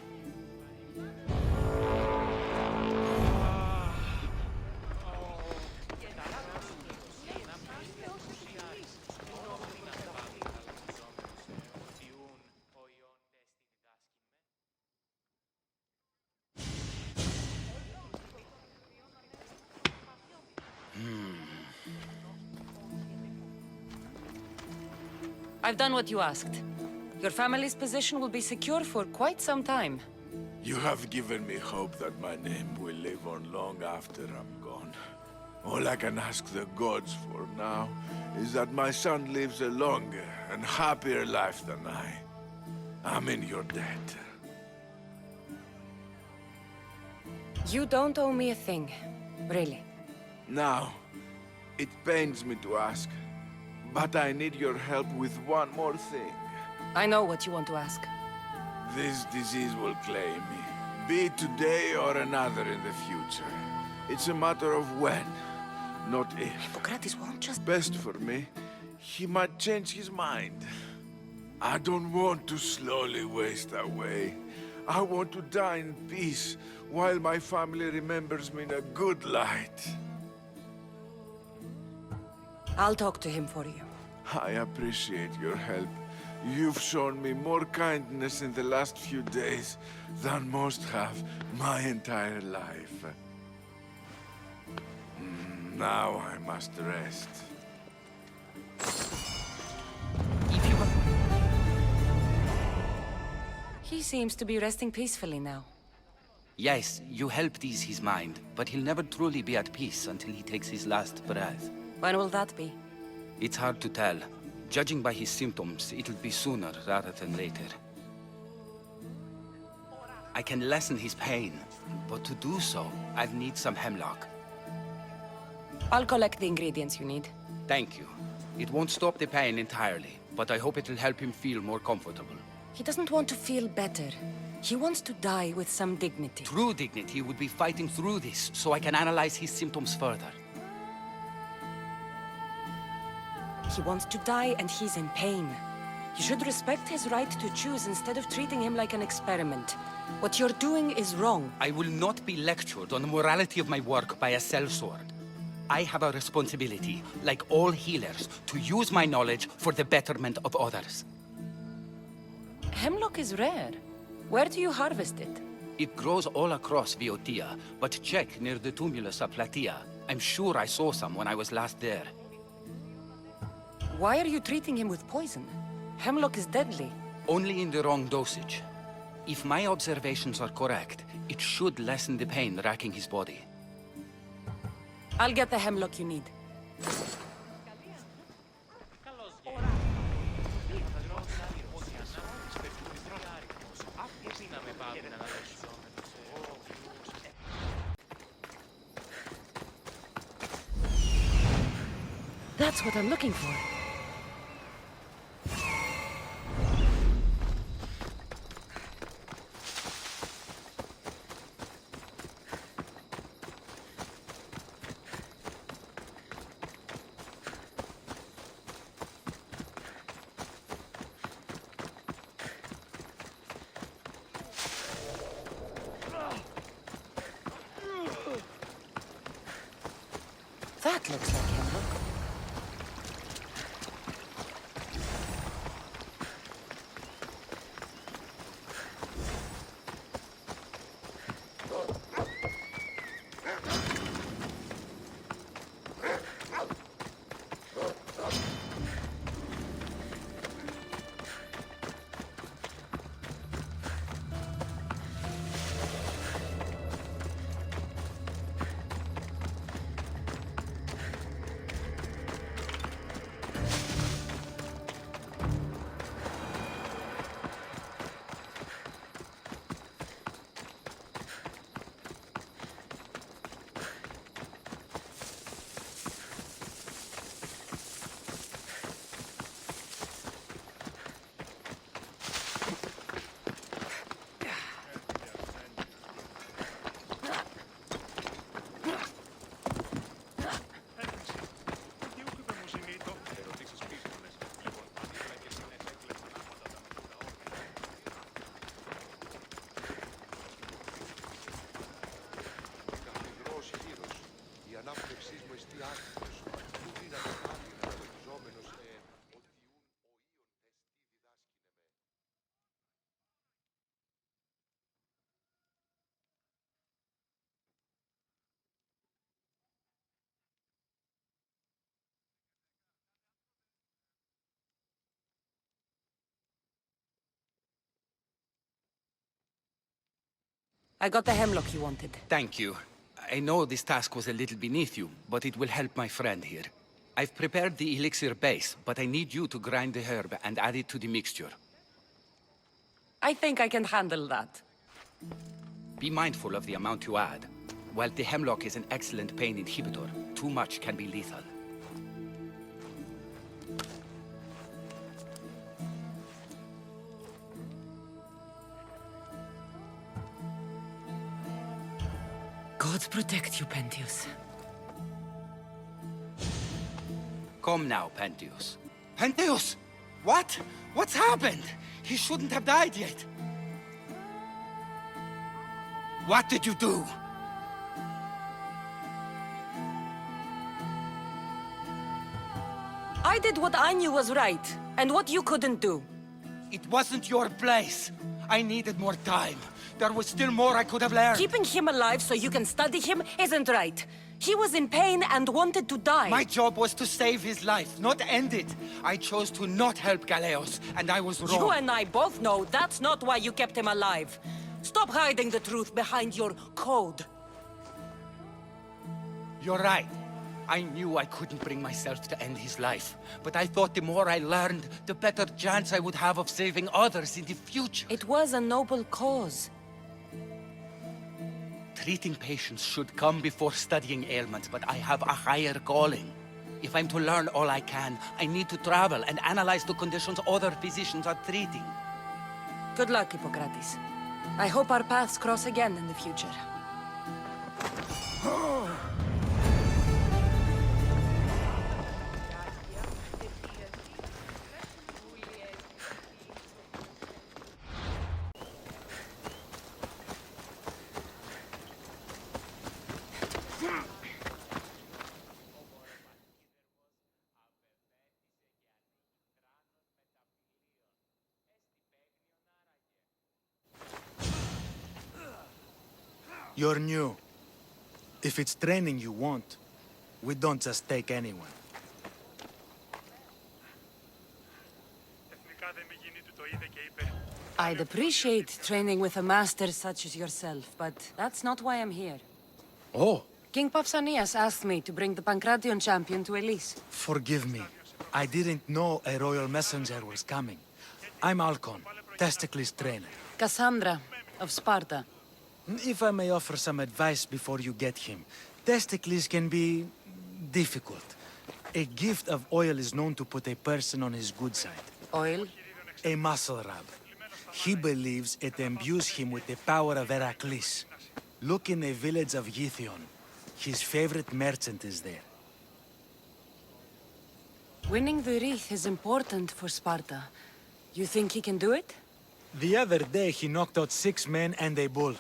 I've done what you asked. Your family's position will be secure for quite some time. You have given me hope that my name will live on long after I'm gone. All I can ask the gods for now is that my son lives a longer and happier life than I. I'm in your debt. You don't owe me a thing, really. Now, it pains me to ask, but I need your help with one more thing. I know what you want to ask. This disease will claim me, be it today or another in the future. It's a matter of when, not if. Hippocrates won't just... Best for me, he might change his mind. I don't want to slowly waste away. I want to die in peace, while my family remembers me in a good light. I'll talk to him for you. I appreciate your help. You've shown me more kindness in the last few days than most have my entire life. Now I must rest. He seems to be resting peacefully now. Yes, you helped ease his mind, but he'll never truly be at peace until he takes his last breath. When will that be? It's hard to tell. Judging by his symptoms, it'll be sooner rather than later. I can lessen his pain, but to do so, I'll need some hemlock. I'll collect the ingredients you need. Thank you. It won't stop the pain entirely, but I hope it'll help him feel more comfortable. He doesn't want to feel better. He wants to die with some dignity. True dignity would be fighting through this, so I can analyze his symptoms further. He wants to die and he's in pain. You should respect his right to choose instead of treating him like an experiment. What you're doing is wrong. I will not be lectured on the morality of my work by a sellsword. I have a responsibility, like all healers, to use my knowledge for the betterment of others. Hemlock is rare. Where do you harvest it? It grows all across Viotia, but check near the tumulus of Platea. I'm sure I saw some when I was last there. Why are you treating him with poison? Hemlock is deadly. Only in the wrong dosage. If my observations are correct, it should lessen the pain racking his body. I'll get the hemlock you need. That's what I'm looking for. That looks like hemlock. I got the hemlock you wanted. Thank you. I know this task was a little beneath you, but it will help my friend here. I've prepared the elixir base, but I need you to grind the herb and add it to the mixture. I think I can handle that. Be mindful of the amount you add. While the hemlock is an excellent pain inhibitor, too much can be lethal. God protect you, Pentheus. Come now, Pentheus. Pentheus! What? What's happened? He shouldn't have died yet. What did you do? I did what I knew was right, and what you couldn't do. It wasn't your place. I needed more time. There was still more I could have learned. Keeping him alive so you can study him isn't right. He was in pain and wanted to die. My job was to save his life, not end it. I chose to not help Galeos, and I was wrong. You and I both know that's not why you kept him alive. Stop hiding the truth behind your code. You're right. I knew I couldn't bring myself to end his life, but I thought the more I learned, the better chance I would have of saving others in the future. It was a noble cause. Treating patients should come before studying ailments, but I have a higher calling. If I'm to learn all I can, I need to travel and analyze the conditions other physicians are treating. Good luck, Hippocrates. I hope our paths cross again in the future. You're new. If it's training you want, we don't just take anyone. I'd appreciate training with a master such as yourself, but that's not why I'm here. Oh, King Pausanias asked me to bring the Pancration champion to Elise. forgive me. I didn't know a royal messenger was coming. I'm Alcon, Testicles trainer. Cassandra, of Sparta. If I may offer some advice before you get him, Testicles can be difficult. A gift of oil is known to put a person on his good side. Oil? A muscle rub. He believes it imbues him with the power of Heracles. Look in the village of Yithion. His favorite merchant is there. Winning the wreath is important for Sparta. You think he can do it? The other day he knocked out 6 men and a bull.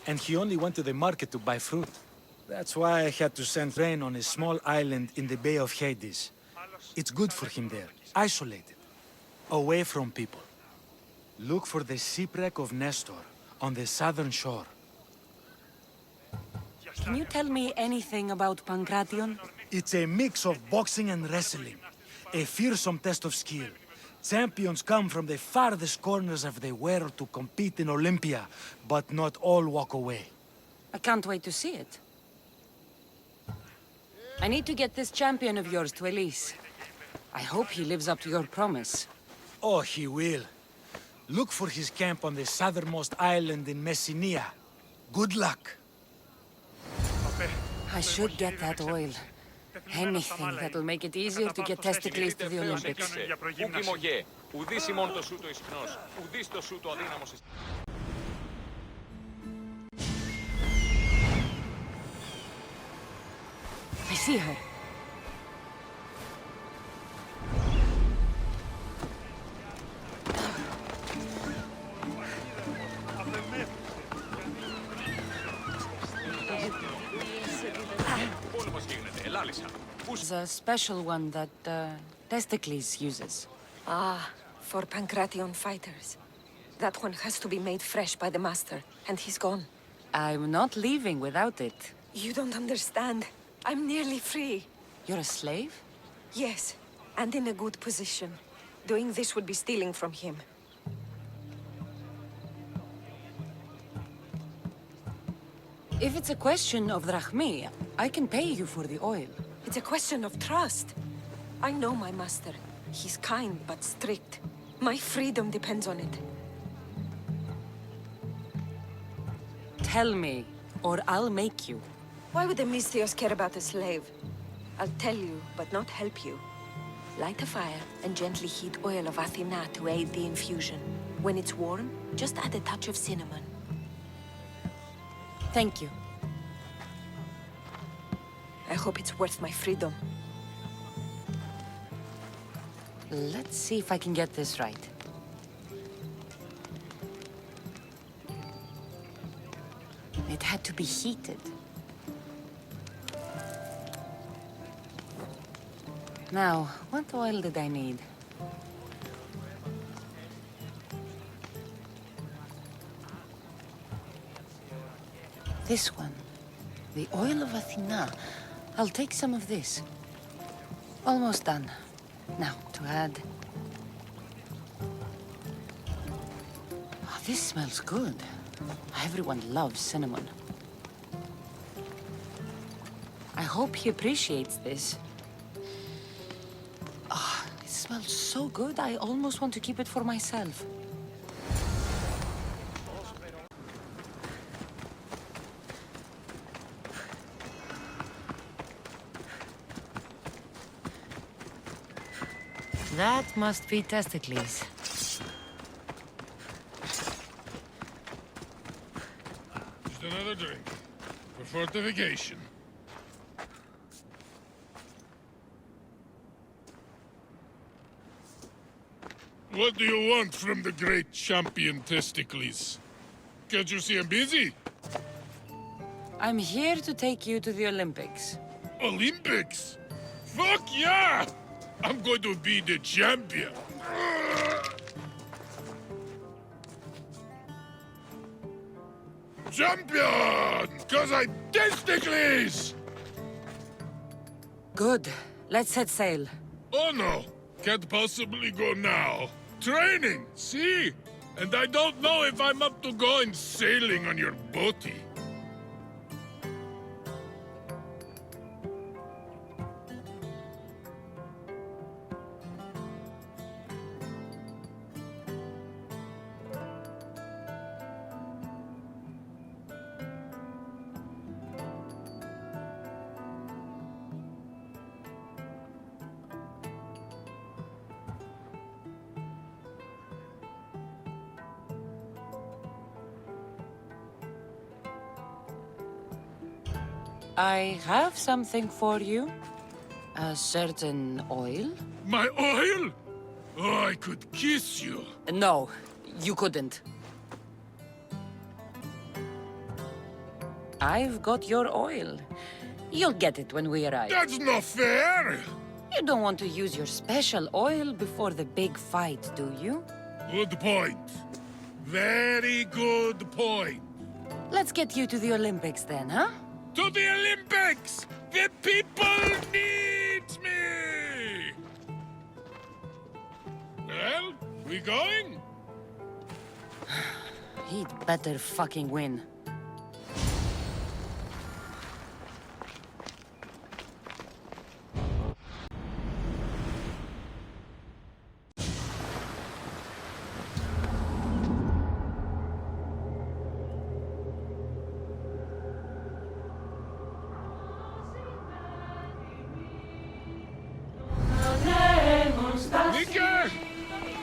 And he only went to the market to buy fruit. That's why I had to send Rain on a small island in the Bay of Hades. It's good for him there, isolated, away from people. Look for the shipwreck of Nestor on the southern shore. Can you tell me anything about Pancration? It's a mix of boxing and wrestling. A fearsome test of skill. Champions come from the farthest corners of the world to compete in Olympia, but not all walk away. I can't wait to see it. I need to get this champion of yours to Elise. I hope he lives up to your promise. Oh, he will. Look for his camp on the southernmost island in Messenia. Good luck. I should get that oil. Anything that'll make it easier to get testicles to the Olympics. I see her. There's a special one that Testicles uses. Ah, for Pancration fighters. That one has to be made fresh by the master, and he's gone. I'm not leaving without it. You don't understand. I'm nearly free. You're a slave? Yes, and in a good position. Doing this would be stealing from him. If it's a question of drachmi, I can pay you for the oil. It's a question of trust. I know my master. He's kind but strict. My freedom depends on it. Tell me, or I'll make you. Why would the Misthios care about a slave? I'll tell you, but not help you. Light a fire and gently heat oil of Athena to aid the infusion. When it's warm, just add a touch of cinnamon. Thank you. I hope it's worth my freedom. Let's see if I can get this right. It had to be heated. Now, what oil did I need? This one. The oil of Athena. I'll take some of this. Almost done. Now, to add... Oh, this smells good. Everyone loves cinnamon. I hope he appreciates this. Ah, it smells so good, I almost want to keep it for myself. That must be testicles. Just another drink. For fortification. What do you want from the great champion Testicles? Can't you see I'm busy? I'm here to take you to the Olympics. Olympics? Fuck yeah! I'm going to be the champion. Champion! Cause I testicles! Good. Let's set sail. Oh no! Can't possibly go now. Training, see? And I don't know if I'm up to going sailing on your boaty. I have something for you. A certain oil? My oil? Oh, I could kiss you. No, you couldn't. I've got your oil. You'll get it when we arrive. That's not fair! You don't want to use your special oil before the big fight, do you? Good point. Very good point. Let's get you to the Olympics then, huh? To the Olympics! The people need me! Well, we going? He'd better fucking win. Nika!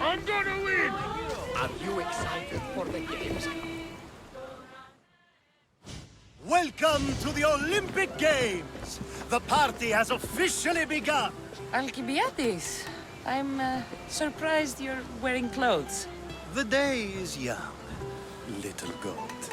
I'm gonna win! Are you excited for the games? Welcome to the Olympic Games! The party has officially begun! Alcibiades, I'm surprised you're wearing clothes. The day is young, little goat.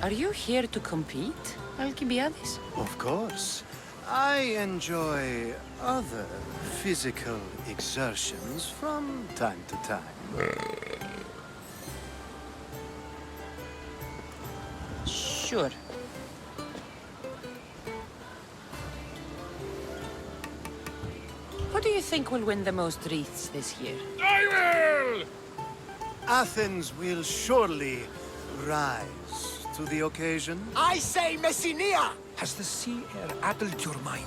Are you here to compete, Alcibiades? Of course. I enjoy other physical exertions from time to time. Sure. Who do you think will win the most wreaths this year? I will! Athens will surely rise to the occasion. I say Messinia! Has the sea air addled your mind?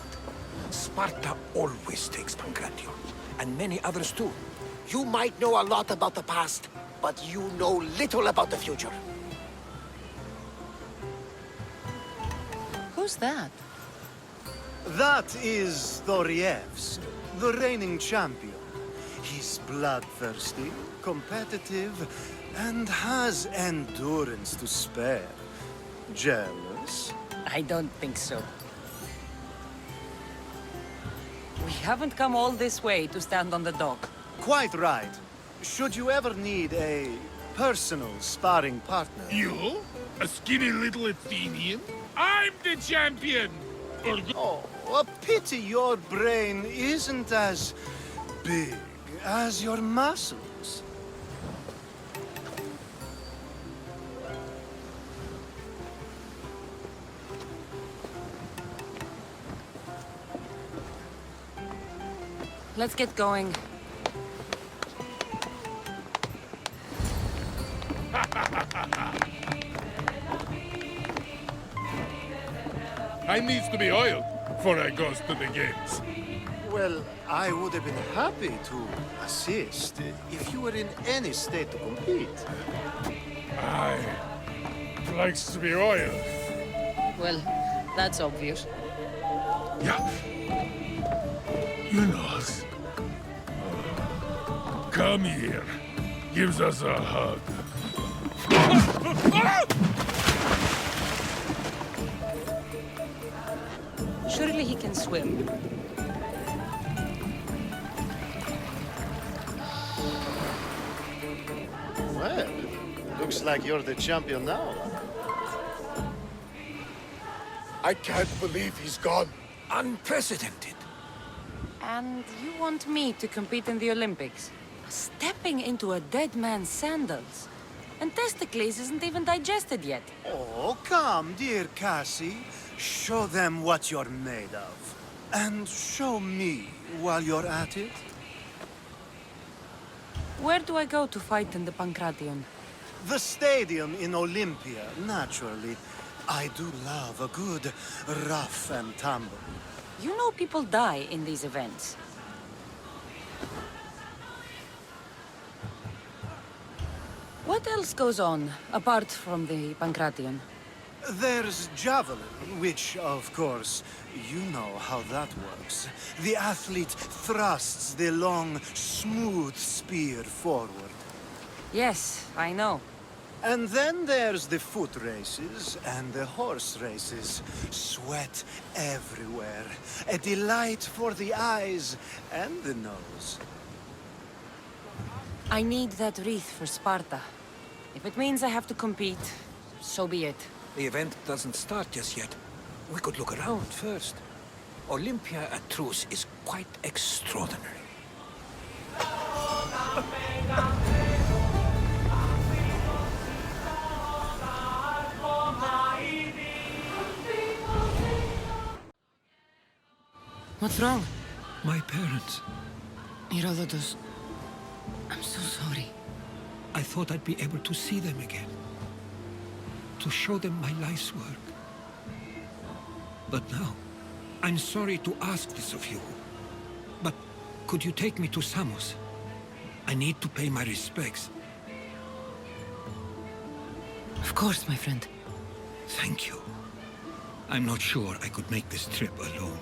Sparta always takes Pancration, and many others too. You might know a lot about the past, but you know little about the future. Who's that? That is Thorievs, the reigning champion. He's bloodthirsty, competitive, and has endurance to spare. Jealous? I don't think so. We haven't come all this way to stand on the dock. Quite right. Should you ever need a personal sparring partner... You? A skinny little Athenian? I'm the champion! Oh, a pity your brain isn't as big as your muscles. Let's get going. I needs to be oiled before I goes to the games. Well, I would have been happy to assist if you were in any state to compete. I likes to be oiled. Well, that's obvious. Yeah. You know. Come here. Gives us a hug. Surely he can swim. Well, looks like you're the champion now. I can't believe he's gone. Unprecedented. And you want me to compete in the Olympics? Stepping into a dead man's sandals. And Testicles isn't even digested yet. Oh, come, dear Cassie. Show them what you're made of. And show me while you're at it. Where do I go to fight in the Pancration? The stadium in Olympia, naturally. I do love a good rough and tumble. You know people die in these events. What else goes on, apart from the Pancration? There's javelin, which, of course, you know how that works. The athlete thrusts the long, smooth spear forward. Yes, I know. And then there's the foot races and the horse races. Sweat everywhere. A delight for the eyes and the nose. I need that wreath for Sparta. If it means I have to compete, so be it. The event doesn't start just yet. We could look around first. Olympia at truce is quite extraordinary. What's wrong? My parents. Herodotus, I'm so sorry. I thought I'd be able to see them again. To show them my life's work. But now, I'm sorry to ask this of you. But could you take me to Samos? I need to pay my respects. Of course, my friend. Thank you. I'm not sure I could make this trip alone.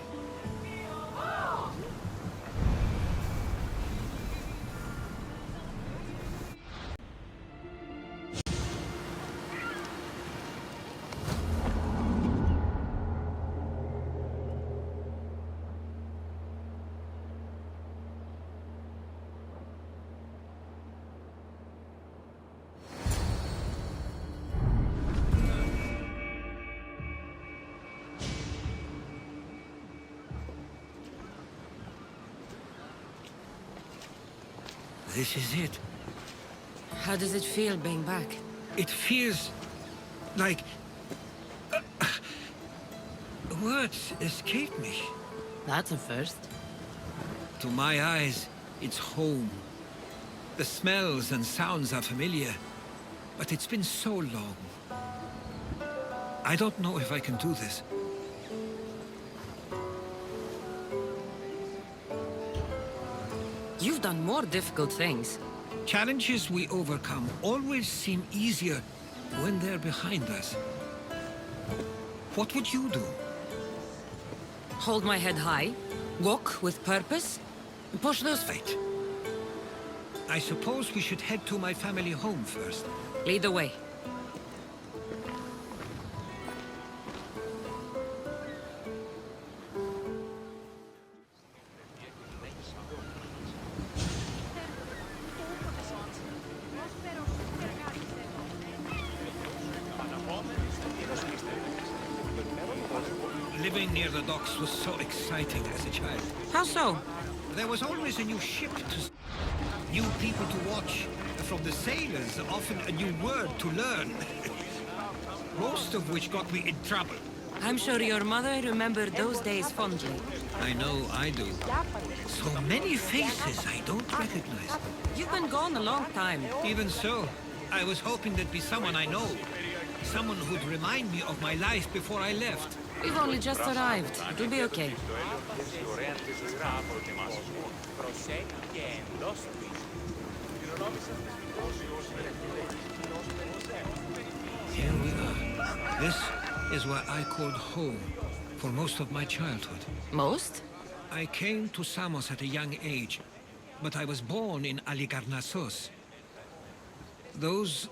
This is it. How does it feel being back? It feels like... words escape me. That's a first. To my eyes, it's home. The smells and sounds are familiar, but it's been so long. I don't know if I can do this. You've done more difficult things. Challenges we overcome always seem easier when they're behind us. What would you do? Hold my head high, walk with purpose, and push those feet. I suppose we should head to my family home first. Lead the way. Living near the docks was so exciting as a child. How so? There was always a new ship to... new people to watch. From the sailors, often a new word to learn. Most of which got me in trouble. I'm sure your mother remembered those days fondly. I know I do. So many faces I don't recognize. You've been gone a long time. Even so, I was hoping there'd be someone I know. Someone who'd remind me of my life before I left. We've only just arrived. It'll be okay. Here we are. This is where I called home for most of my childhood. Most? I came to Samos at a young age, but I was born in Aligarnassos. Those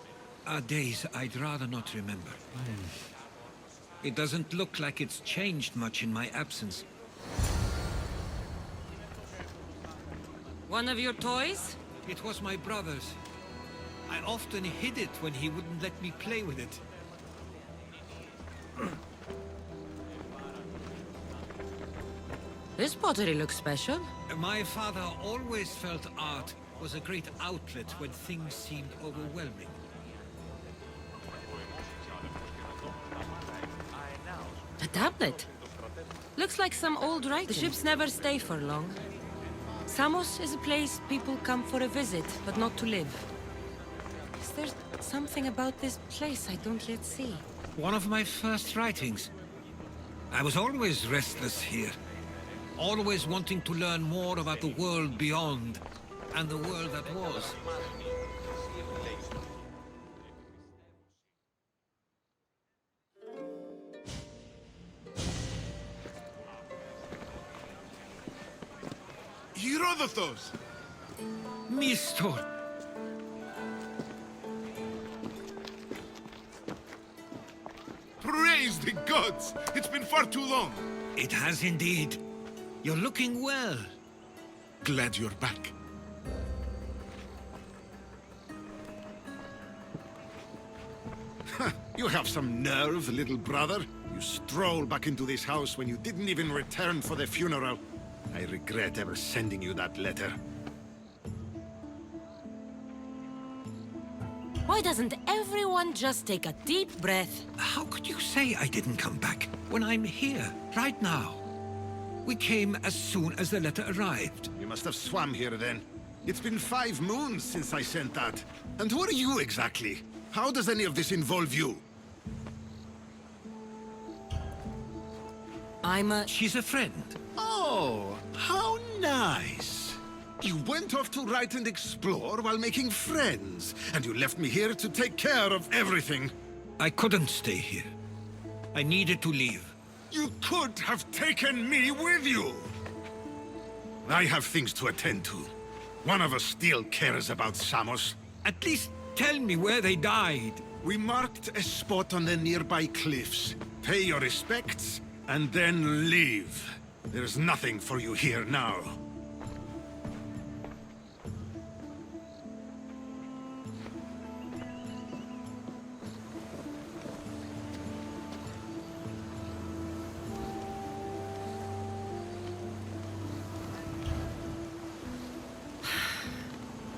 are days I'd rather not remember. It doesn't look like it's changed much in my absence. One of your toys? It was my brother's. I often hid it when he wouldn't let me play with it. This pottery looks special. My father always felt art was a great outlet when things seemed overwhelming. A tablet? Looks like some old writing. The ships never stay for long. Samos is a place people come for a visit, but not to live. Is there something about this place I don't yet see? One of my first writings. I was always restless here. Always wanting to learn more about the world beyond, and the world that was. Herodotus! Mistor! Praise the gods! It's been far too long. It has indeed. You're looking well. Glad you're back. You have some nerve, little brother. You stroll back into this house when you didn't even return for the funeral. I regret ever sending you that letter. Why doesn't everyone just take a deep breath? How could you say I didn't come back when I'm here, right now? We came as soon as the letter arrived. You must have swum here then. It's been 5 moons since I sent that. And who are you exactly? How does any of this involve you? She's a friend. Oh, how nice. You went off to write and explore while making friends. And you left me here to take care of everything. I couldn't stay here. I needed to leave. You could have taken me with you! I have things to attend to. One of us still cares about Samos. At least tell me where they died. We marked a spot on the nearby cliffs. Pay your respects, and then leave. There's nothing for you here now.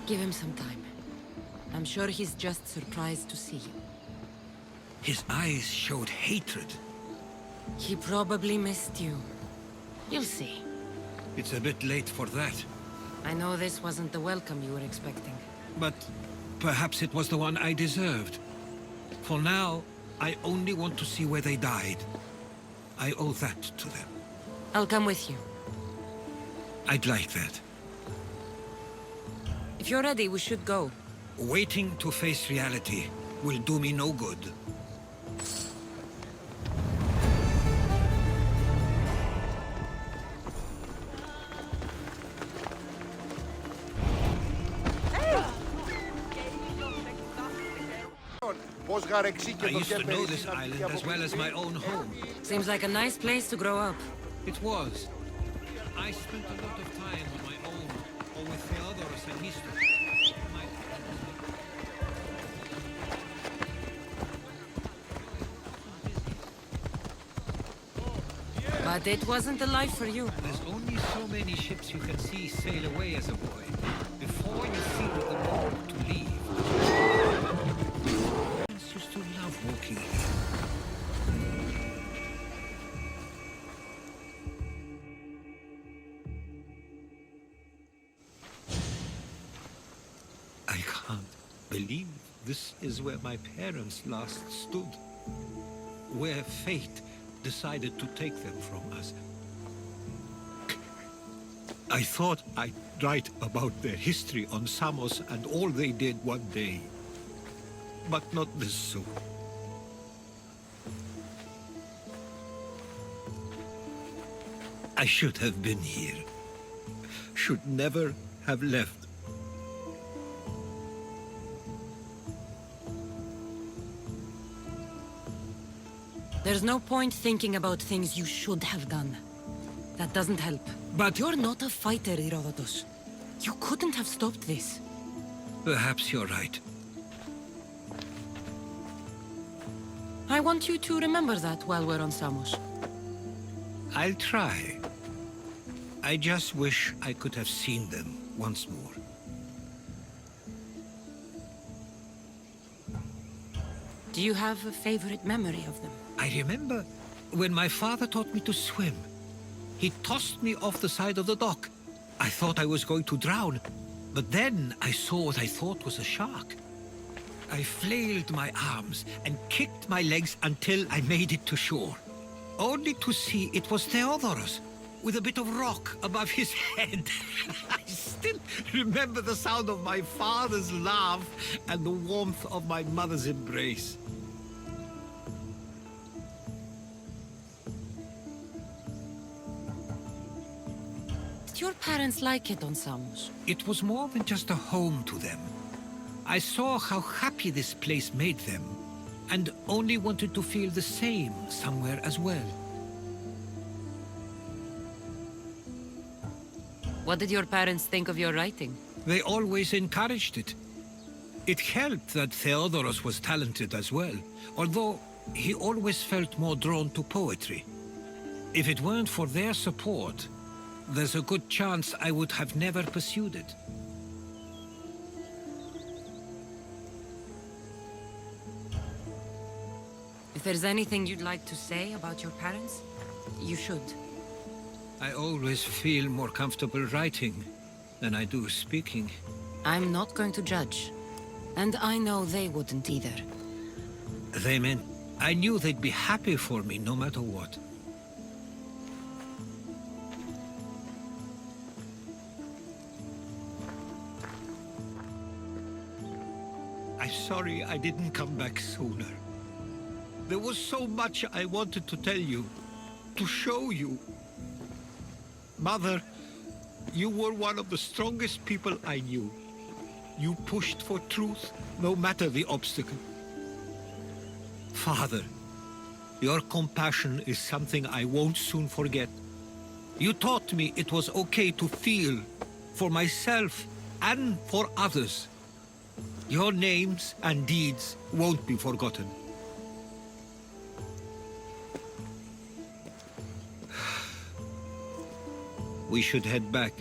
Give him some time. I'm sure he's just surprised to see you. His eyes showed hatred. He probably missed you. You'll see. It's a bit late for that. I know this wasn't the welcome you were expecting. But perhaps it was the one I deserved. For now, I only want to see where they died. I owe that to them. I'll come with you. I'd like that. If you're ready, we should go. Waiting to face reality will do me no good. I used to know this island as well as my own home. Seems like a nice place to grow up. It was. I spent a lot of time on my own, or with Theodoros and Mistra. But it wasn't the life for you. There's only so many ships you can see sail away as a boy, before you feel the moment to leave. I used to love walking here. I can't believe this is where my parents last stood. Where fate decided to take them from us. I thought I'd write about their history on Samos and all they did one day. But not this soon. I should have been here. Should never have left. There's no point thinking about things you should have done. That doesn't help. But you're not a fighter, Herodotus. You couldn't have stopped this. Perhaps you're right. I want you to remember that while we're on Samos. I'll try. I just wish I could have seen them once more. Do you have a favorite memory of them? I remember when my father taught me to swim. He tossed me off the side of the dock. I thought I was going to drown, but then I saw what I thought was a shark. I flailed my arms and kicked my legs until I made it to shore, only to see it was Theodoros, with a bit of rock above his head. I still remember the sound of my father's laugh and the warmth of my mother's embrace. Did your parents like it on Samos? It was more than just a home to them. I saw how happy this place made them. and only wanted to feel the same somewhere as well. What did your parents think of your writing? They always encouraged it. It helped that Theodoros was talented as well, although he always felt more drawn to poetry. If it weren't for their support, there's a good chance I would have never pursued it. If there's anything you'd like to say about your parents, you should. I always feel more comfortable writing than I do speaking. I'm not going to judge. And I know they wouldn't either. They meant I knew they'd be happy for me no matter what. I'm sorry I didn't come back sooner. There was so much I wanted to tell you, to show you. Mother, you were one of the strongest people I knew. You pushed for truth, no matter the obstacle. Father, your compassion is something I won't soon forget. You taught me it was okay to feel, for myself and for others. Your names and deeds won't be forgotten. We should head back.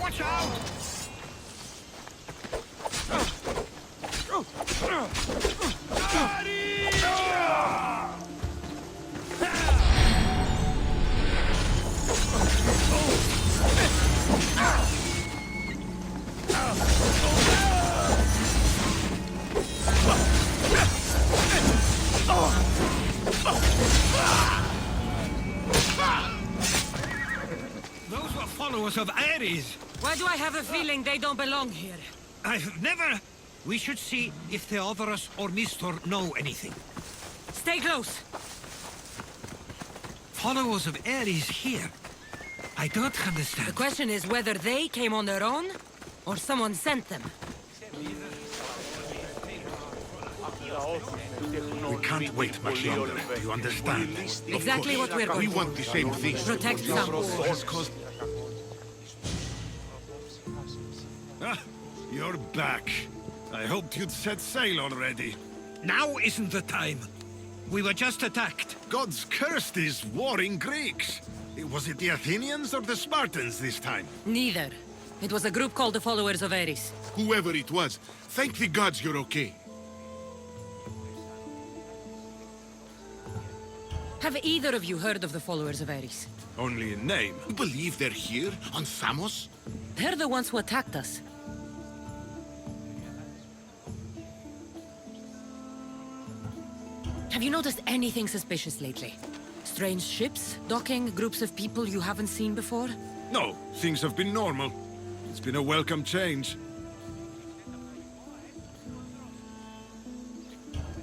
Watch out! Those were followers of Ares. Why do I have a feeling they don't belong here? I've never... We should see if Theodoros or Mistor know anything. Stay close. Followers of Ares here? I don't understand. The question is whether they came on their own, or someone sent them. We can't wait much longer, do you understand? Exactly what we're going We to want the same thing. protect Your some. role has caused... Ah, you're back. I hoped you'd set sail already. Now isn't the time. We were just attacked. God's cursed these warring Greeks. Was it the Athenians or the Spartans this time? Neither. It was a group called the Followers of Ares. Whoever it was, thank the gods you're okay. Have either of you heard of the Followers of Ares? Only in name. You believe they're here, on Samos? They're the ones who attacked us. Have you noticed anything suspicious lately? Strange ships, docking, groups of people you haven't seen before? No, things have been normal. It's been a welcome change.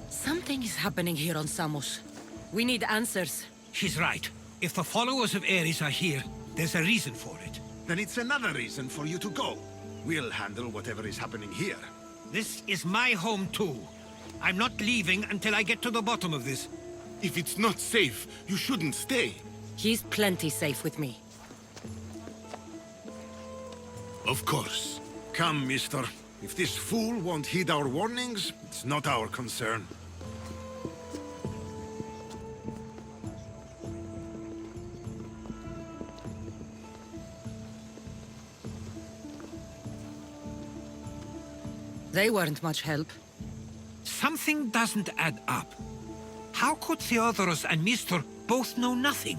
Something is happening here on Samos. We need answers. She's right. If the followers of Ares are here, there's a reason for it. Then it's another reason for you to go. We'll handle whatever is happening here. This is my home too. I'm not leaving until I get to the bottom of this. If it's not safe, you shouldn't stay. He's plenty safe with me. Of course. Come, mister. If this fool won't heed our warnings, it's not our concern. They weren't much help. Something doesn't add up. How could Theodoros and Mistor both know nothing?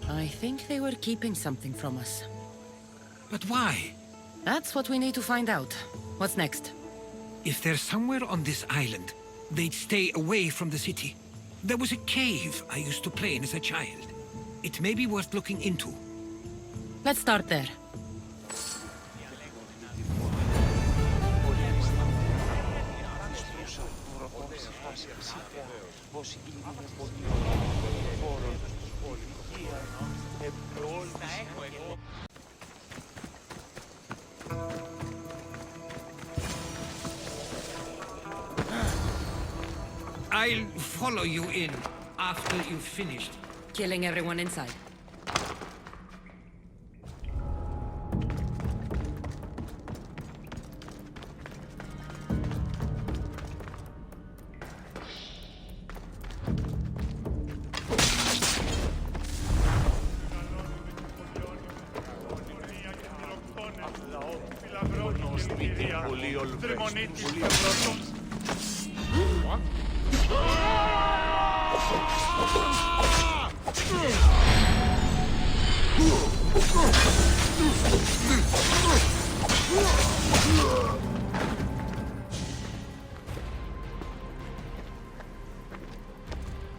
I think they were keeping something from us. But why? That's what we need to find out. What's next? If they're somewhere on this island, they'd stay away from the city. There was a cave I used to play in as a child. It may be worth looking into. Let's start there. I'll follow you in after you've finished. Killing everyone inside.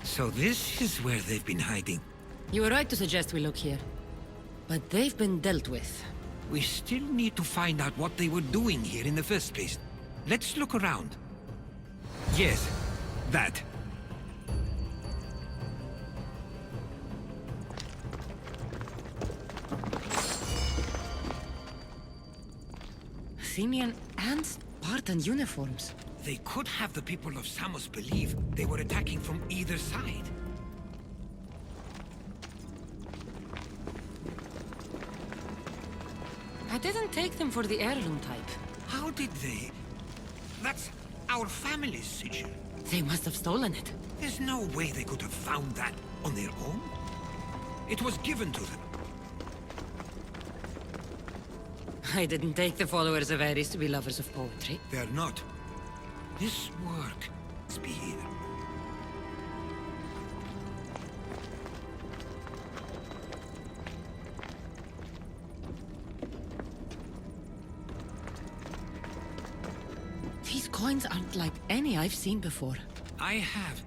So this is where they've been hiding. You were right to suggest we look here. But they've been dealt with. We still need to find out what they were doing here in the first place. Let's look around. Yes, that. Athenian and Spartan uniforms. They could have the people of Samos believe they were attacking from either side. I didn't take them for the heirloom type. How did they? That's our family's sigil. They must have stolen it. There's no way they could have found that on their own. It was given to them. I didn't take the followers of Ares to be lovers of poetry. They're not. This work must be here. These coins aren't like any I've seen before. I have.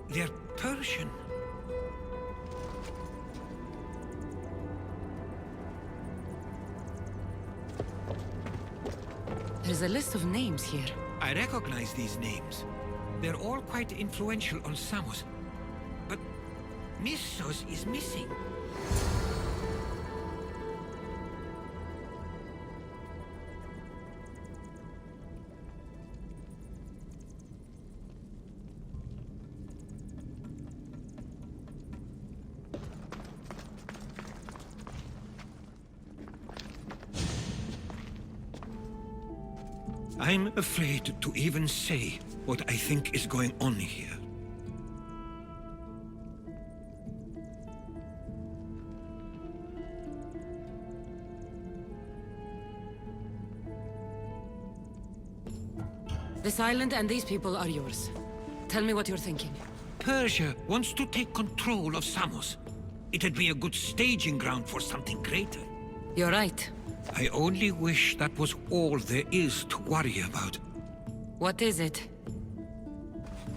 They're Persian. There's a list of names here. I recognize these names. They're all quite influential on Samos. But Missos is missing. I'm afraid to even say what I think is going on here. This island and these people are yours. Tell me what you're thinking. Persia wants to take control of Samos. It'd be a good staging ground for something greater. You're right. I only wish that was all there is to worry about. What is it?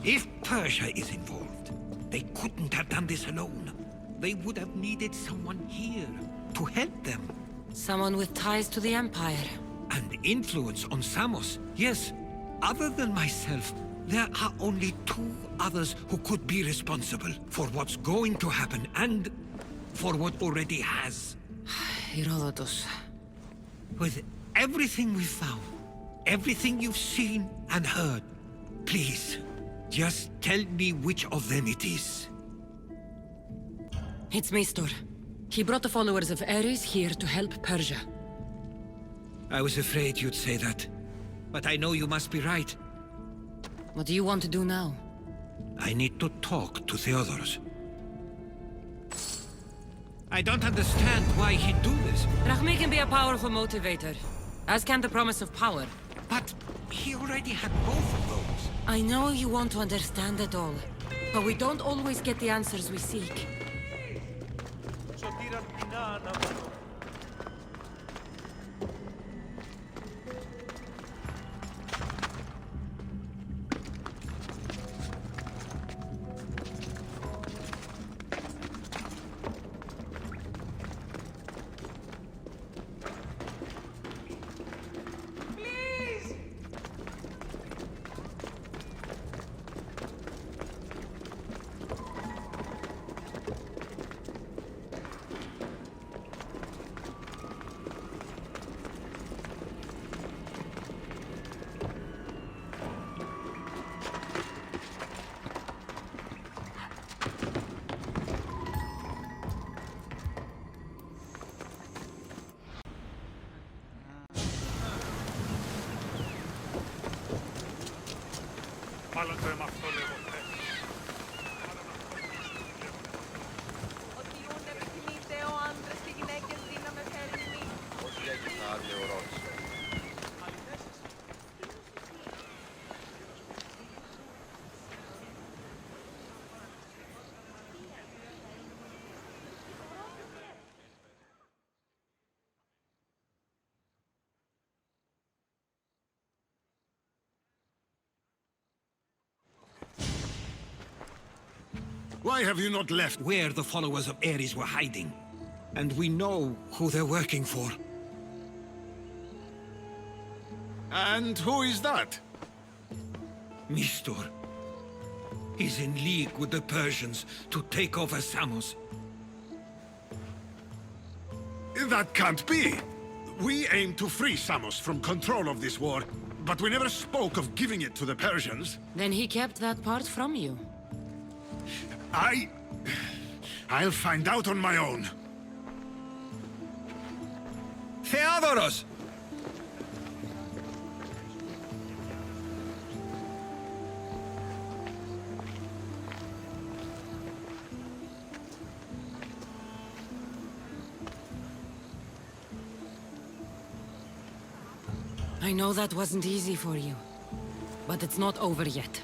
If Persia is involved, they couldn't have done this alone. They would have needed someone here to help them. Someone with ties to the Empire. And influence on Samos, yes. Other than myself, there are only two others who could be responsible for what's going to happen and for what already has. Herodotus. With everything we've found, everything you've seen and heard, please, just tell me which of them it is. It's Mistor. He brought the followers of Ares here to help Persia. I was afraid you'd say that, but I know you must be right. What do you want to do now? I need to talk to Theodoros. I don't understand why he'd do this. Rahmi can be a powerful motivator, as can the promise of power. But he already had both of those. I know you want to understand it all, but we don't always get the answers we seek. Why have you not left where the followers of Ares were hiding? And we know who they're working for. And who is that? Mistor. He's in league with the Persians to take over Samos. That can't be! We aim to free Samos from control of this war, but we never spoke of giving it to the Persians. Then he kept that part from you. I'll find out on my own. Theodoros! I know that wasn't easy for you, but it's not over yet.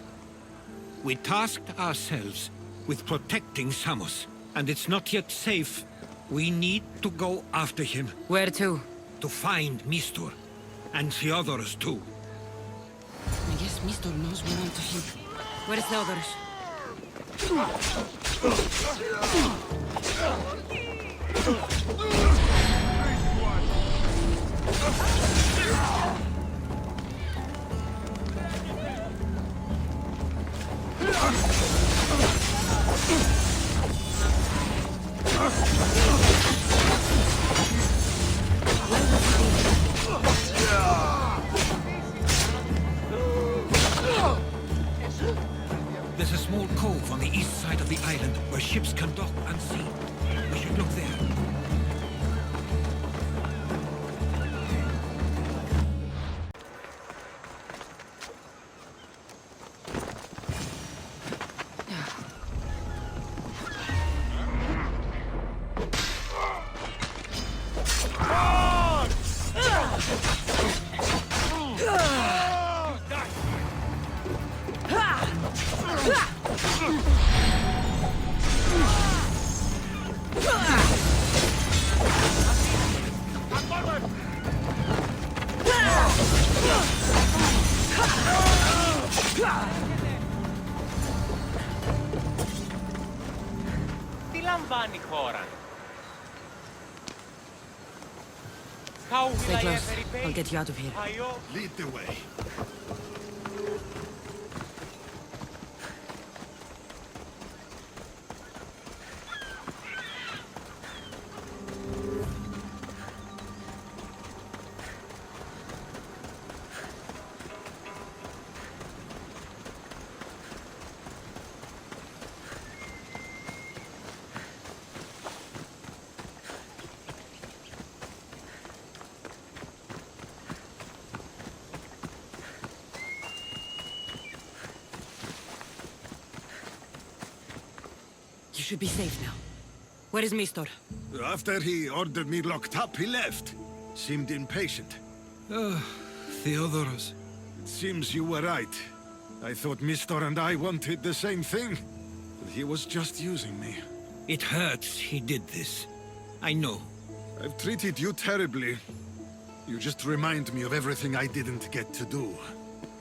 We tasked ourselves with protecting Samos, and it's not yet safe. We need to go after him. Where to? To find Mistor, and Theodoros too. I guess Mistor knows we're on to him. Where's Theodoros? There's a small cove on the east side of the island where ships can dock unseen. We should look there. Τι λαμβάνει χώρα? Stay close. I'll get you out of here. Lead the way. You should be safe now. Where is Mistor? After he ordered me locked up, he left. Seemed impatient. Theodoros. It seems you were right. I thought Mistor and I wanted the same thing. But he was just using me. It hurts he did this. I know. I've treated you terribly. You just remind me of everything I didn't get to do.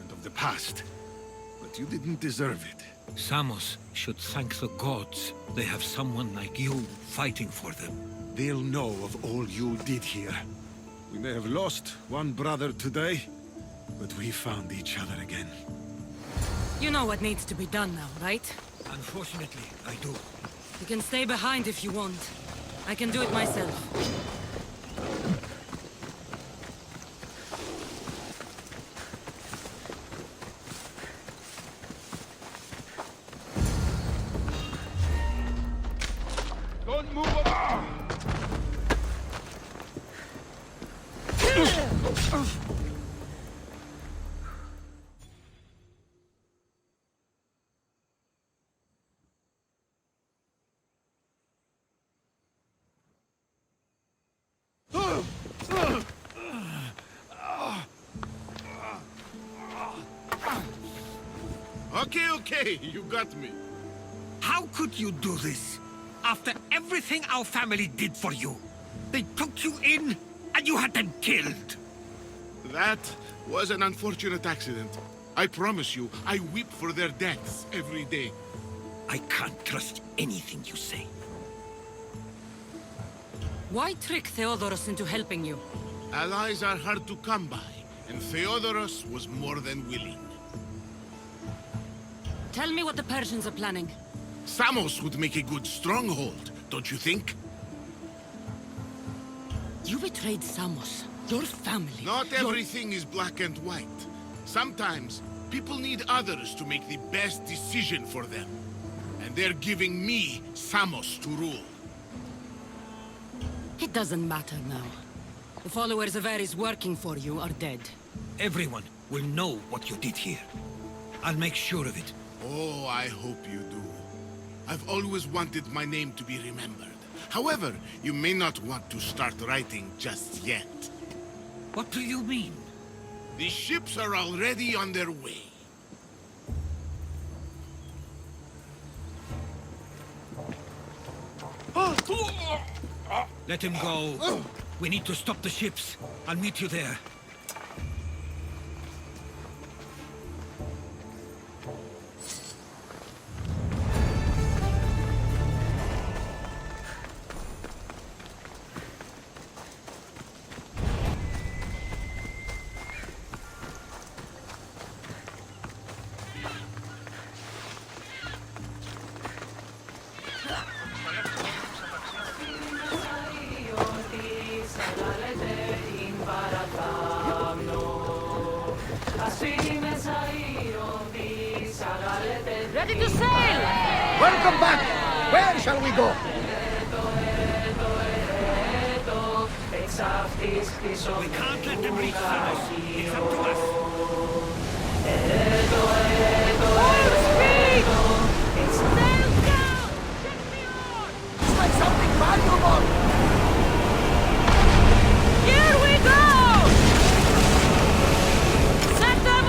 And of the past. But you didn't deserve it. Samos should thank the gods. They have someone like you fighting for them. They'll know of all you did here. We may have lost one brother today, but we found each other again. You know what needs to be done now, right? Unfortunately, I do. You can stay behind if you want. I can do it myself. Don't move up! Okay, you got me. How could you do this? After everything our family did for you. They took you in, and you had them killed. That was an unfortunate accident. I promise you, I weep for their deaths every day. I can't trust anything you say. Why trick Theodorus into helping you? Allies are hard to come by, and Theodorus was more than willing. Tell me what the Persians are planning. Samos would make a good stronghold, don't you think? You betrayed Samos, your family. Not everything is black and white. Sometimes, people need others to make the best decision for them. And they're giving me Samos to rule. It doesn't matter now. The followers of Ares working for you are dead. Everyone will know what you did here. I'll make sure of it. Oh, I hope you do. I've always wanted my name to be remembered. However, you may not want to start writing just yet. What do you mean? The ships are already on their way. Let him go. We need to stop the ships. I'll meet you there. Ready to sail! Welcome back! Where shall we go? We can't let them reach Samos. It's up to us. Full speed! Sail down! Check me on! It's like something valuable! Here we go! Set them!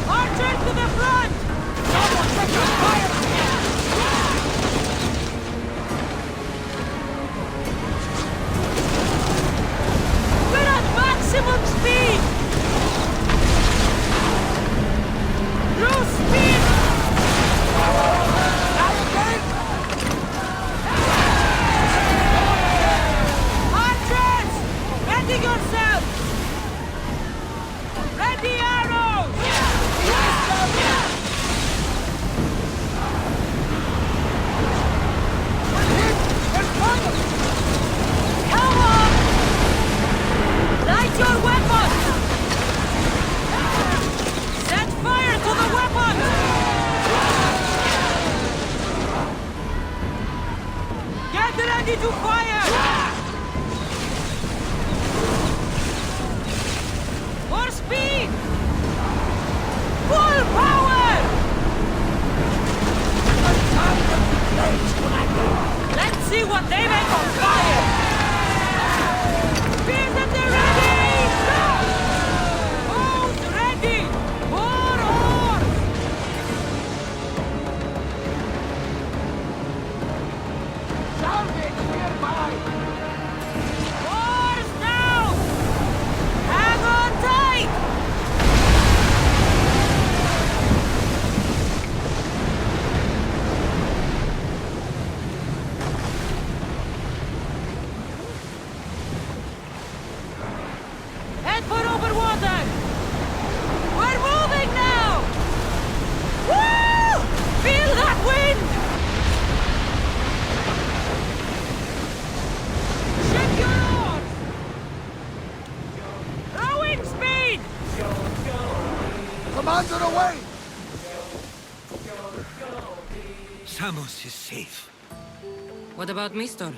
Archers to the front! Someone take your fire! We're at maximum speed! Cruise speed! Archers! Ready yourselves! Ready arrows! Come on! Light your weapons! Set fire to the weapons! Get ready to fire! More speed! Full power! Let's see what they make on fire! Spears at the ready! Bows ready! More oars! Salvage nearby! Oars down! Hang on tight! Head for open water! We're moving now! Woo! Feel that wind! Ship your oars! Rowing speed! Commander away! Samos is safe. What about Mistor?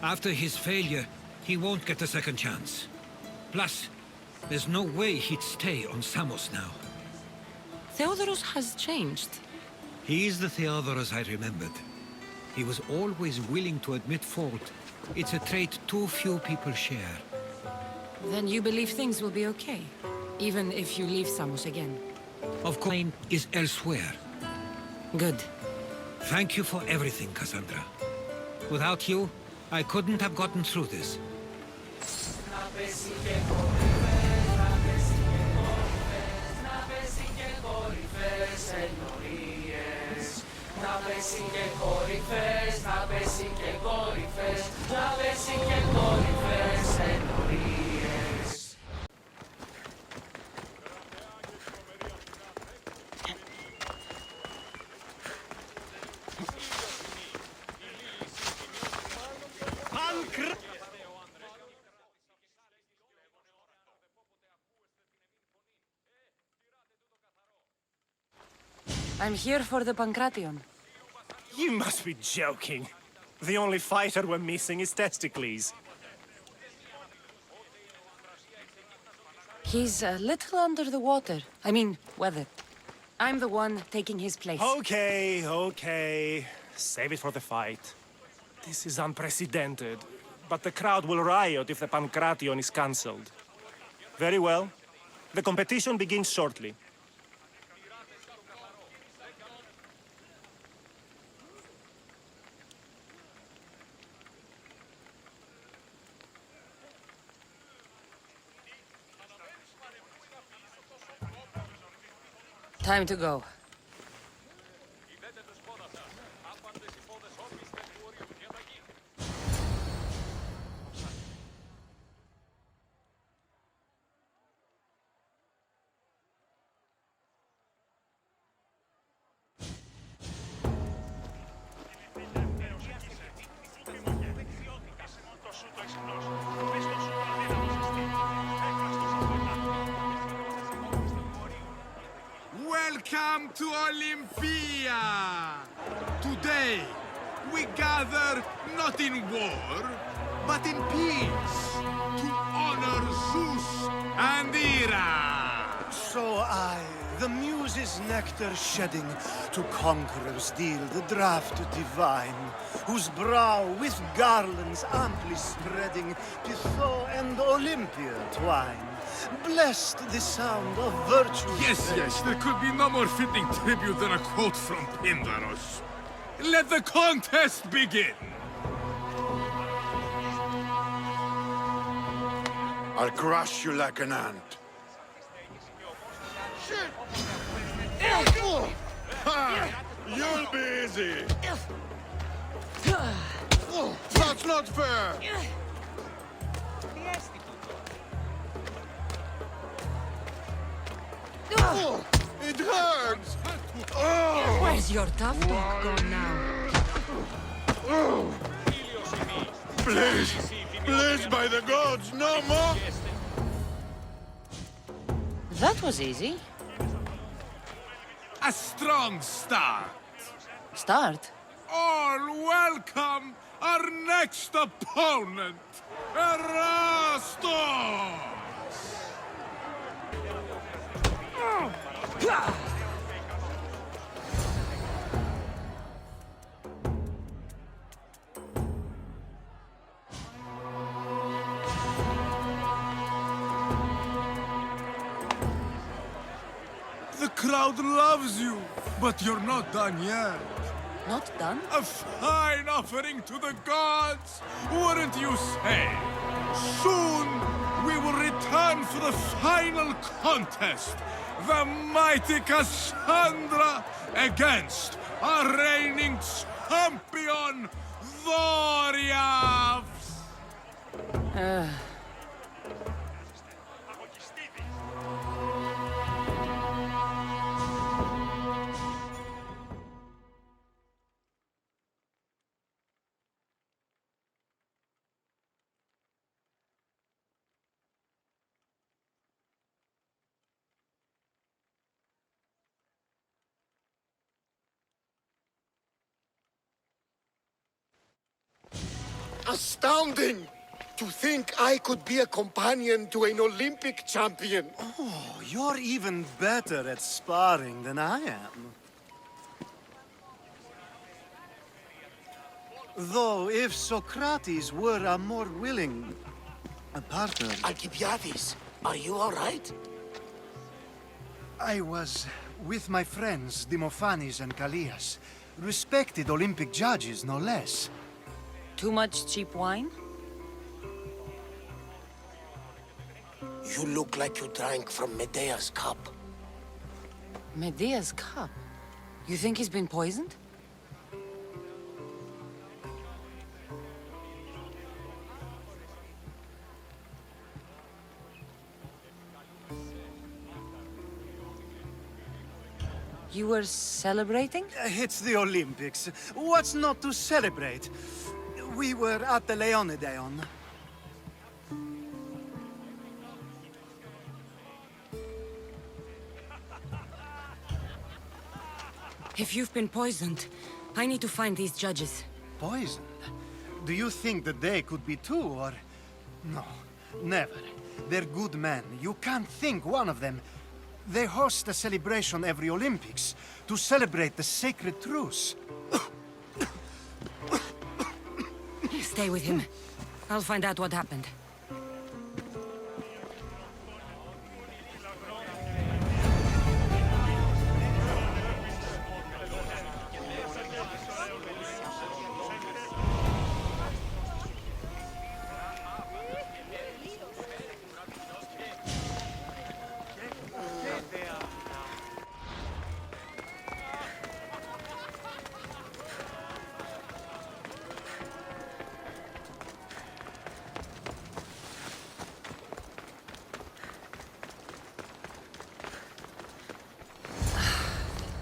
After his failure, he won't get a second chance. Plus, there's no way he'd stay on Samos now. Theodorus has changed. He's the Theodorus I remembered. He was always willing to admit fault. It's a trait too few people share. Then you believe things will be okay, even if you leave Samos again? Of course, is elsewhere. Good. Thank you for everything, Cassandra. Without you, I couldn't have gotten through this. I'm here for the Pancration. You must be joking. The only fighter we're missing is Testicles. He's a little under the water. I mean, weather. I'm the one taking his place. Okay, okay. Save it for the fight. This is unprecedented, but the crowd will riot if the Pancration is cancelled. Very well. The competition begins shortly. Time to go. Welcome to Olympia! Today, we gather not in war, but in peace, to honor Zeus and Hera! So I, the muses' nectar shedding, to conquerors deal the draught divine, whose brow with garlands amply spreading, Pytho and Olympia twine. Blessed the sound of virtue. Yes, there could be no more fitting tribute than a quote from Pindaros. Let the contest begin! I'll crush you like an ant. Ha! You'll be easy! That's not fair! It hurts! Where's your tough talk gone now? Please! Please, by the gods, no more! That was easy. A strong start! Start? All welcome our next opponent, Erastos! The crowd loves you, but you're not done yet. Not done? A fine offering to the gods, wouldn't you say? Soon, we will return for the final contest. The mighty Cassandra against our reigning champion, Doriath! Astounding! To think I could be a companion to an Olympic champion. Oh, you're even better at sparring than I am. Though if Socrates were a more willing... Apart of... Alcibiades, are you all right? I was with my friends, Demophanes and Callias. Respected Olympic judges, no less. Too much cheap wine? You look like you drank from Medea's cup. Medea's cup? You think he's been poisoned? You were celebrating? It's the Olympics. What's not to celebrate? We were at the Leonideon. If you've been poisoned, I need to find these judges. Poisoned? Do you think that they could be too, or... No, never. They're good men. You can't think one of them. They host a celebration every Olympics to celebrate the sacred truce. Stay with him. I'll find out what happened.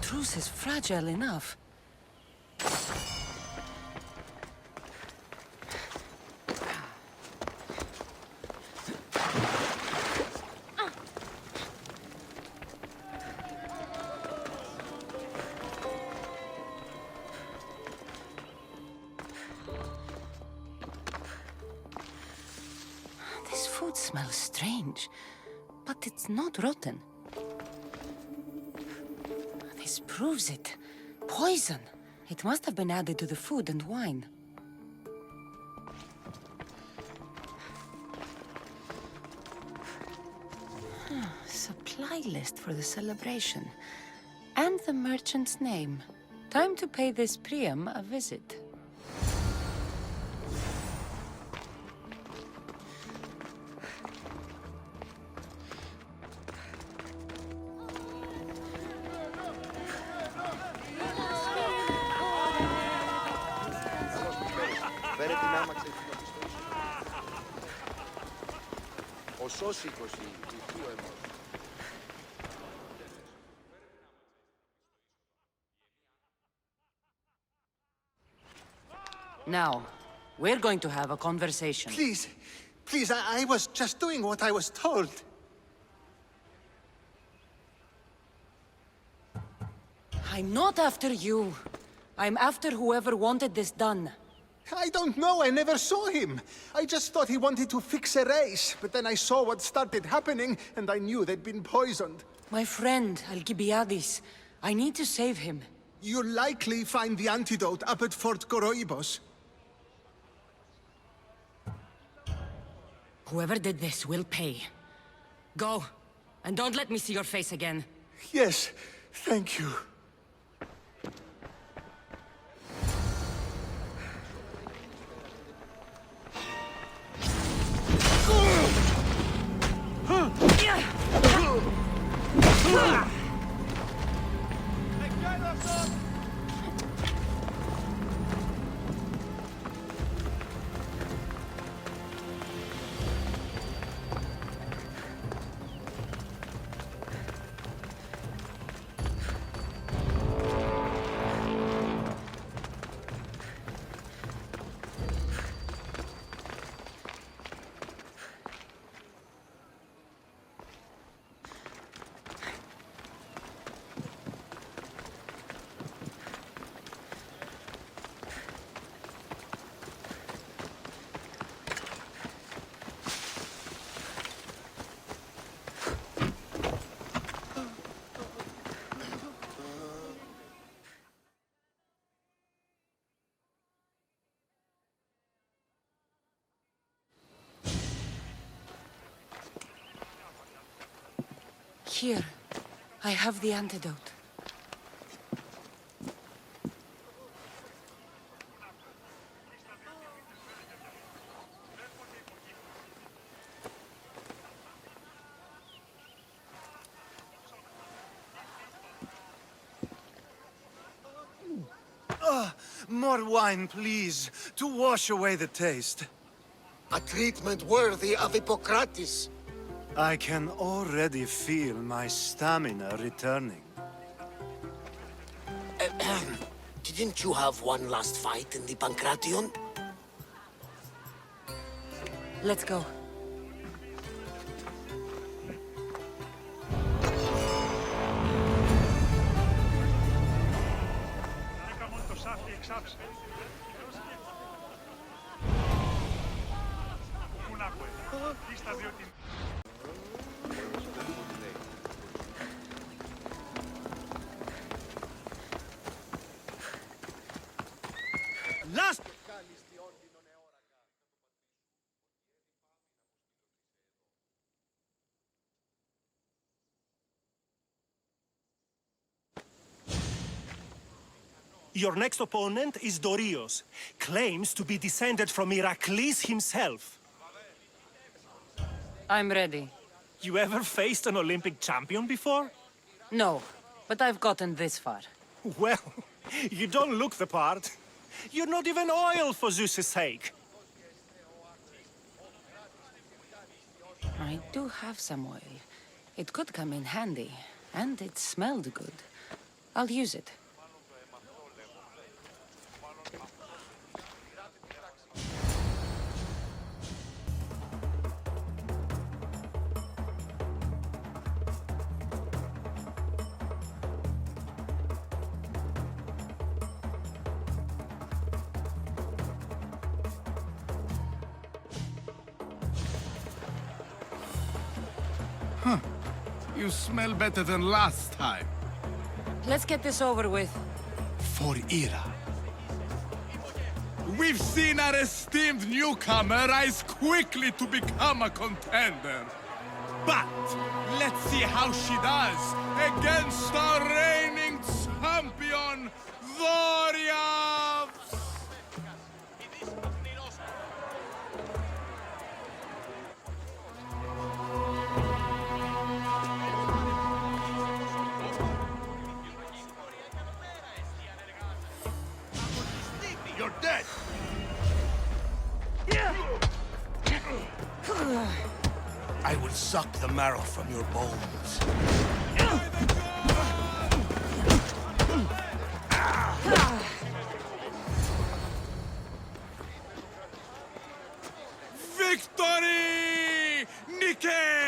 Truce is fragile enough. This food smells strange, but it's not rotten. This proves it. Poison. It must have been added to the food and wine. Supply list for the celebration. And the merchant's name. Time to pay this Priam a visit. Now, we're going to have a conversation. Please, please, I was just doing what I was told. I'm not after you. I'm after whoever wanted this done. I don't know, I never saw him. I just thought he wanted to fix a race, but then I saw what started happening, and I knew they'd been poisoned. My friend, Alcibiades. I need to save him. You'll likely find the antidote up at Fort Coroibos. Whoever did this will pay. Go, and don't let me see your face again. Yes, thank you. Here, I have the antidote. More wine, please, to wash away the taste. A treatment worthy of Hippocrates. I can already feel my stamina returning. Didn't you have one last fight in the Pancration? Let's go. Last! Your next opponent is Dorios. Claims to be descended from Heracles himself. I'm ready. You ever faced an Olympic champion before? No, but I've gotten this far. Well, you don't look the part. You're not even oil for Zeus's sake. I do have some oil. It could come in handy, and it smelled good. I'll use it. Huh. You smell better than last time. Let's get this over with. For Ira. We've seen our esteemed newcomer rise quickly to become a contender. But let's see how she does against our reigning champion, Dorios! You're dead! I will suck the marrow from your bones. Victory! Nikkei!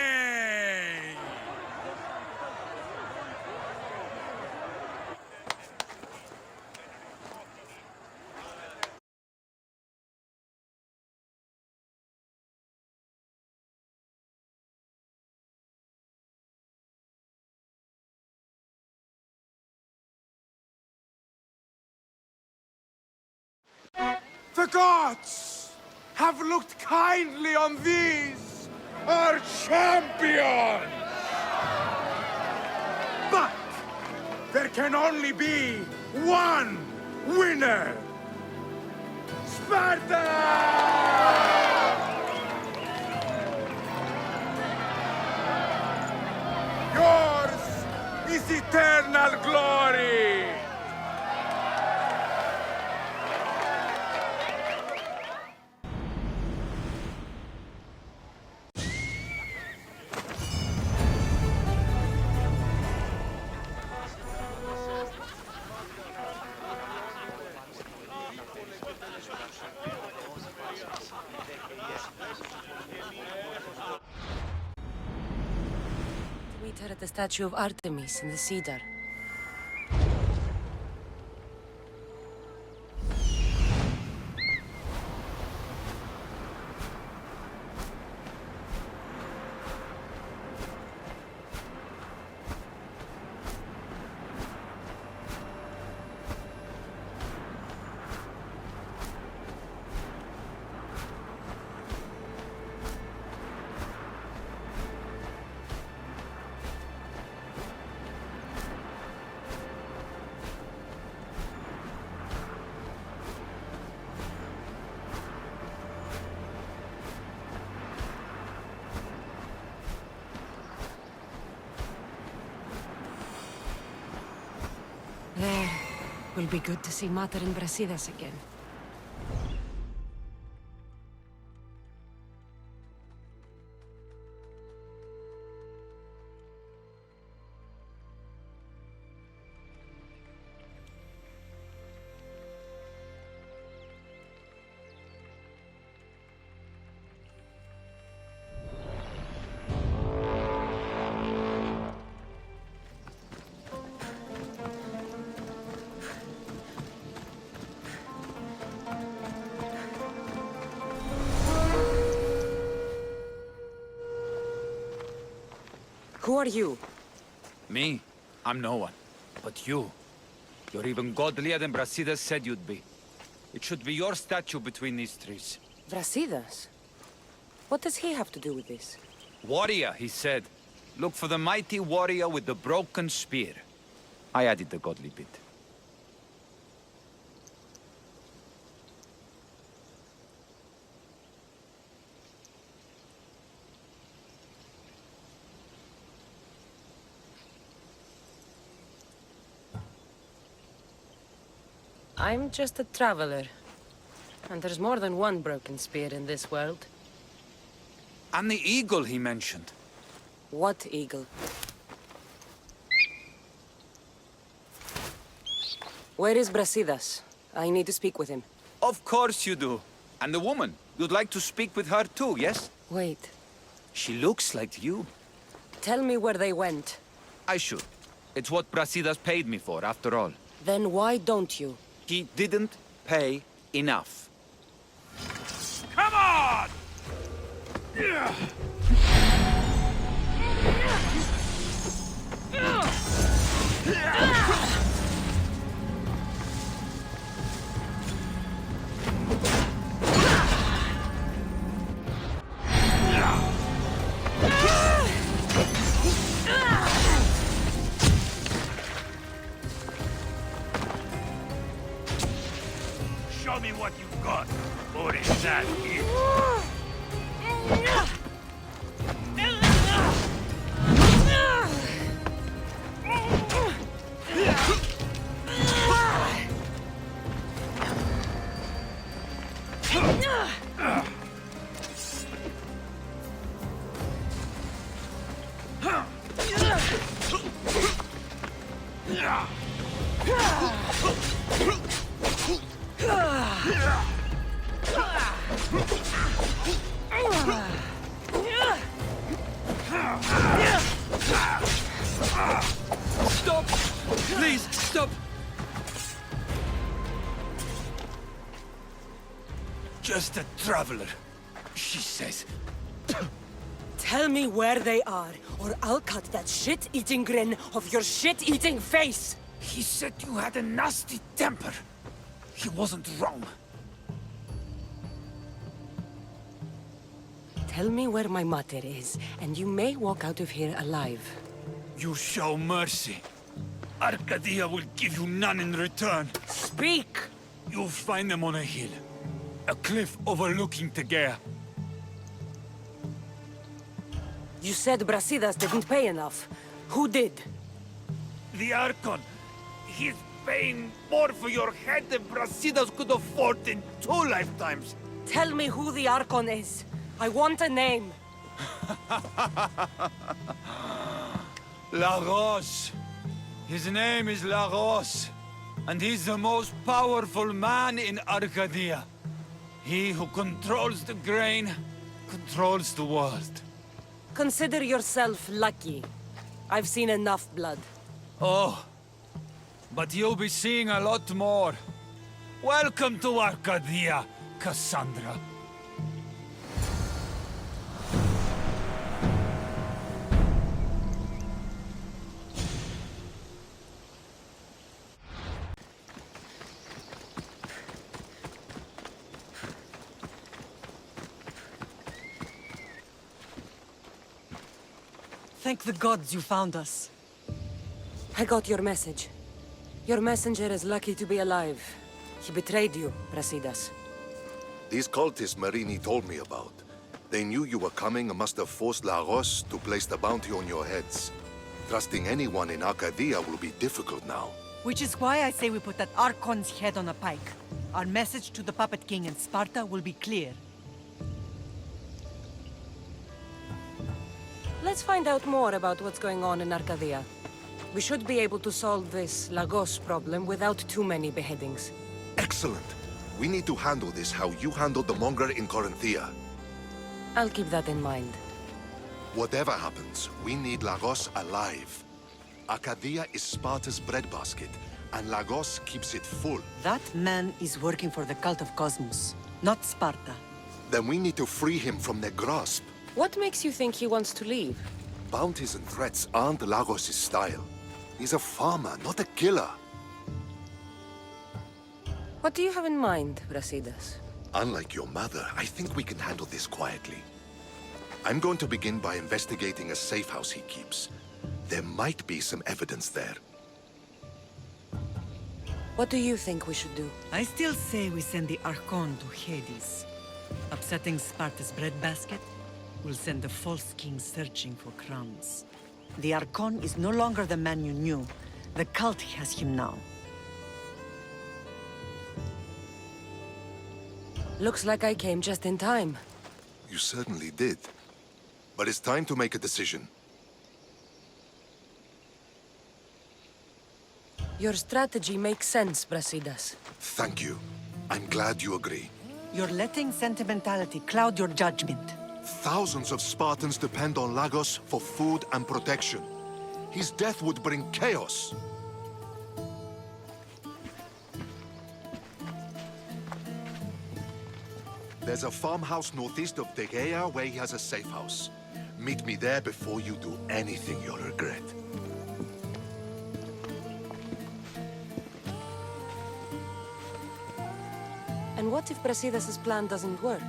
The gods have looked kindly on these, our champions! But there can only be one winner! Sparta! Yours is eternal glory! Meet her at the statue of Artemis in the Cedar. Will be good to see Mater and Brasidas again. Who are you? Me? I'm no one. But you. You're even godlier than Brasidas said you'd be. It should be your statue between these trees. Brasidas? What does he have to do with this? Warrior, he said. Look for the mighty warrior with the broken spear. I added the godly bit. I'm just a traveler. And there's more than one broken spear in this world. And the eagle he mentioned. What eagle? Where is Brasidas? I need to speak with him. Of course you do. And the woman. You'd like to speak with her too, yes? Wait. She looks like you. Tell me where they went. I should. It's what Brasidas paid me for, after all. Then why don't you? He didn't pay enough. Come on! Show me what you've got, or is that it? Stop! Please, stop! Just a traveler, she says. Tell me where they are, or I'll cut that shit-eating grin off your shit-eating face! He said you had a nasty temper. He wasn't wrong. Tell me where my mater is, and you may walk out of here alive. You show mercy. Arcadia will give you none in return. Speak! You'll find them on a hill. A cliff overlooking Tegea. You said Brasidas didn't pay enough. Who did? The Archon. He's paying more for your head than Brasidas could afford in 2 lifetimes. Tell me who the Archon is. I want a name. Lagos. His name is Lagos. And he's the most powerful man in Arcadia. He who controls the grain, controls the world. Consider yourself lucky. I've seen enough blood. Oh, but you'll be seeing a lot more. Welcome to Arcadia, Cassandra. Thank the gods you found us. I got your message. Your messenger is lucky to be alive. He betrayed you, Brasidas. These cultists Marini told me about. They knew you were coming and must have forced Lagos to place the bounty on your heads. Trusting anyone in Arcadia will be difficult now. Which is why I say we put that Archon's head on a pike. Our message to the Puppet King in Sparta will be clear. Let's find out more about what's going on in Arcadia. We should be able to solve this Lagos problem without too many beheadings. Excellent. We need to handle this how you handled the monger in Corinthia. I'll keep that in mind. Whatever happens, we need Lagos alive. Arcadia is Sparta's breadbasket, and Lagos keeps it full. That man is working for the cult of Cosmos, not Sparta. Then we need to free him from their grasp. What makes you think he wants to leave? Bounties and threats aren't Lagos' style. He's a farmer, not a killer. What do you have in mind, Brasidas? Unlike your mother, I think we can handle this quietly. I'm going to begin by investigating a safe house he keeps. There might be some evidence there. What do you think we should do? I still say we send the Archon to Hades. Upsetting Sparta's breadbasket will send the false king searching for crumbs. The Archon is no longer the man you knew. The cult has him now. Looks like I came just in time. You certainly did. But it's time to make a decision. Your strategy makes sense, Brasidas. Thank you. I'm glad you agree. You're letting sentimentality cloud your judgment. Thousands of Spartans depend on Lagos for food and protection. His death would bring chaos. There's a farmhouse northeast of Tegea where he has a safe house. Meet me there before you do anything you'll regret. And what if Brasidas' plan doesn't work?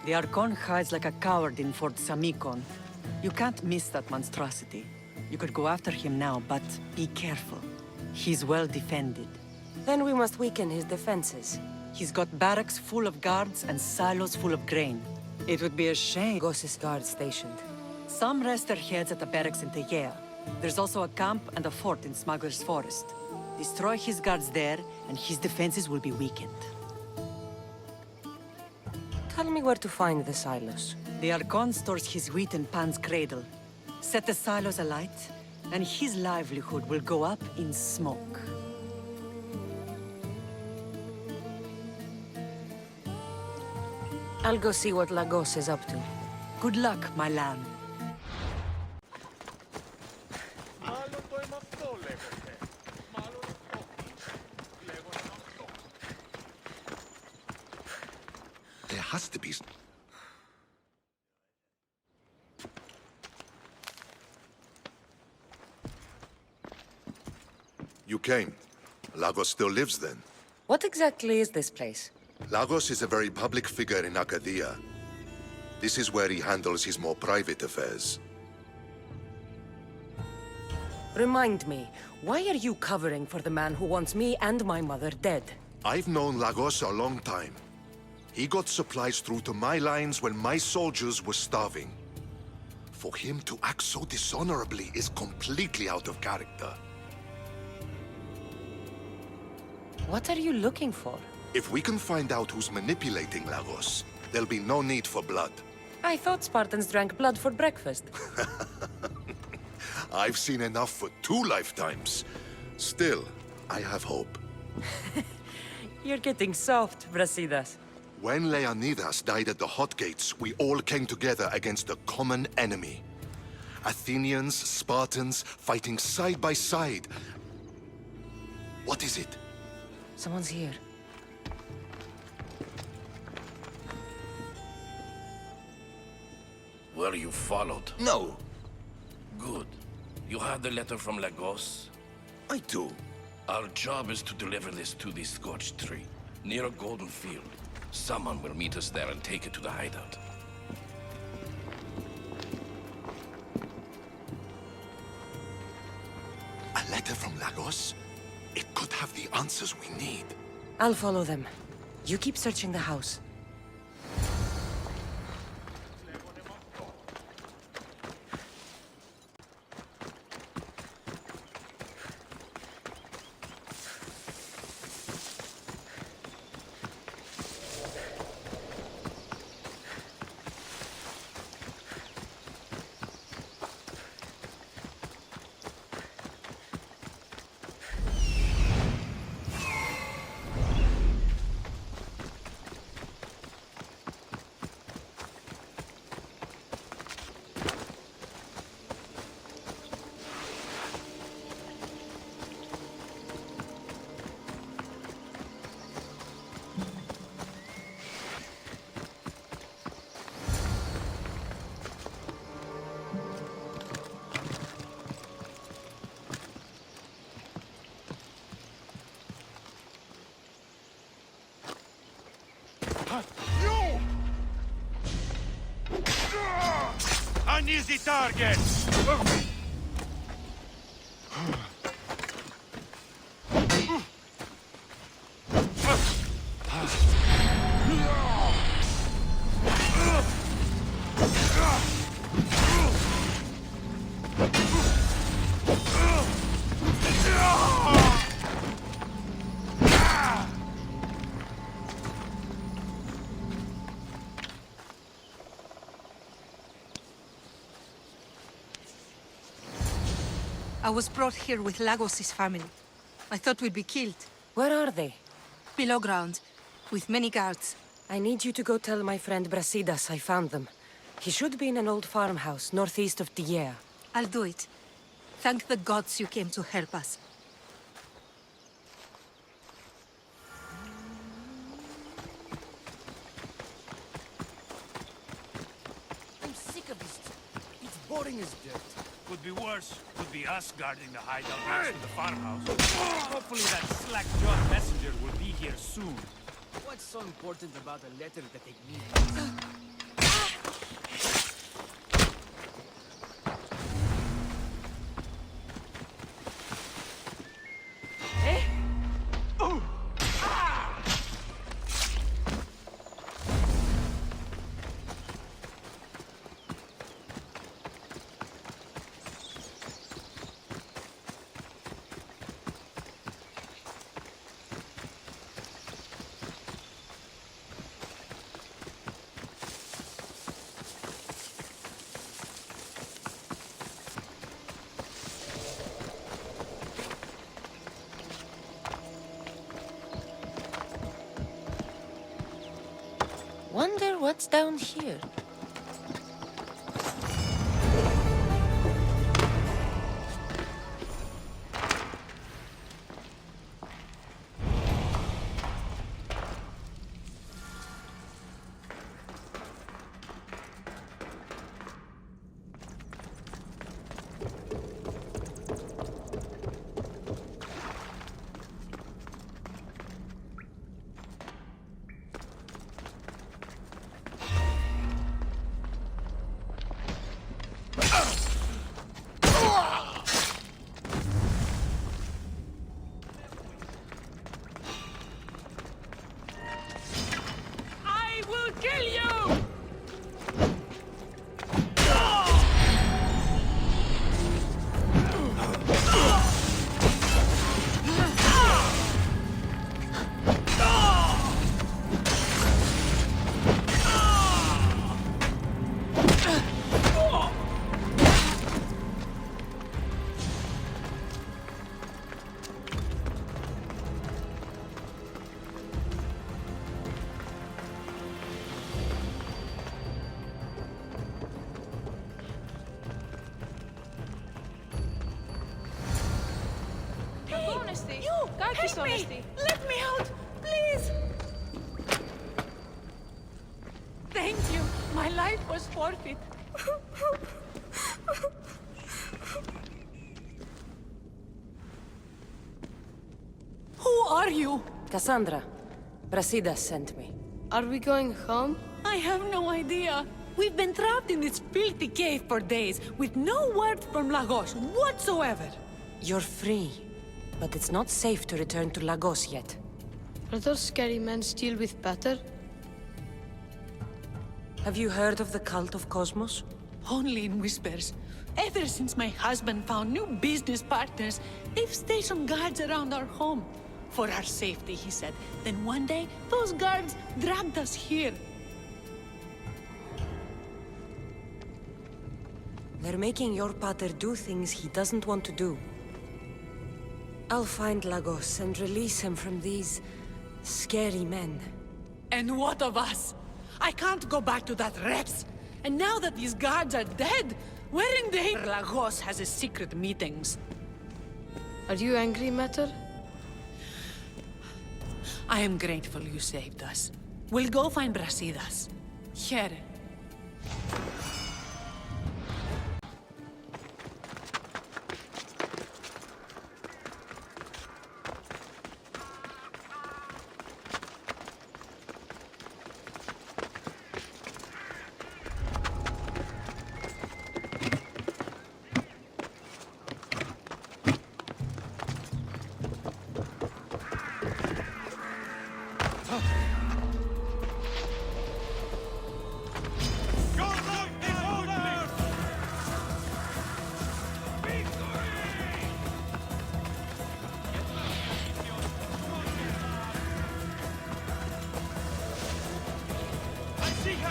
The Archon hides like a coward in Fort Samikon. You can't miss that monstrosity. You could go after him now, but be careful. He's well defended. Then we must weaken his defenses. He's got barracks full of guards and silos full of grain. It would be a shame. Gos's guards stationed. Some rest their heads at the barracks in Tegea. There's also a camp and a fort in Smuggler's Forest. Destroy his guards there, and his defenses will be weakened. Tell me where to find the silos. The Archon stores his wheat in Pan's cradle. Set the silos alight, and his livelihood will go up in smoke. I'll go see what Lagos is up to. Good luck, my lamb. There has to be... You came. Lagos still lives then? What exactly is this place? Lagos is a very public figure in Arcadia. This is where he handles his more private affairs. Remind me, why are you covering for the man who wants me and my mother dead? I've known Lagos a long time. He got supplies through to my lines when my soldiers were starving. For him to act so dishonorably is completely out of character. What are you looking for? If we can find out who's manipulating Lagos, there'll be no need for blood. I thought Spartans drank blood for breakfast. I've seen enough for 2 lifetimes. Still, I have hope. You're getting soft, Brasidas. When Leonidas died at the Hot Gates, we all came together against a common enemy. Athenians, Spartans, fighting side by side. What is it? Someone's here. Were you followed? No. Good. You have the letter from Lagos? I do. Our job is to deliver this to the scorched tree, near a golden field. Someone will meet us there and take it to the hideout. A letter from Lagos? It could have the answers we need. I'll follow them. You keep searching the house. An easy target! I was brought here with Lagos' family. I thought we'd be killed. Where are they? Below ground, with many guards. I need you to go tell my friend Brasidas I found them. He should be in an old farmhouse northeast of Tier. I'll do it. Thank the gods you came to help us. I'm sick of this. It's boring as dirt. Could be worse. Could be us guarding the hideout next to the farmhouse. Hopefully that slack-jawed messenger will be here soon. What's so important about a letter that they need? Wonder what's down here. Help me! Let me out! Please! Thank you. My life was forfeit. Who are you? Cassandra. Brasidas sent me. Are we going home? I have no idea. We've been trapped in this filthy cave for days, with no word from Lagos whatsoever. You're free, but it's not safe to return to Lagos yet. Are those scary men still with Pater? Have you heard of the cult of Cosmos? Only in whispers. Ever since my husband found new business partners, they've stationed guards around our home. For our safety, he said. Then one day, those guards dragged us here. They're making your pater do things he doesn't want to do. I'll find Lagos and release him from these scary men. And what of us? I can't go back to that Rex. And now that these guards are dead, we're in danger. Lagos has his secret meetings. Are you angry, Mater? I am grateful you saved us. We'll go find Brasidas. Here.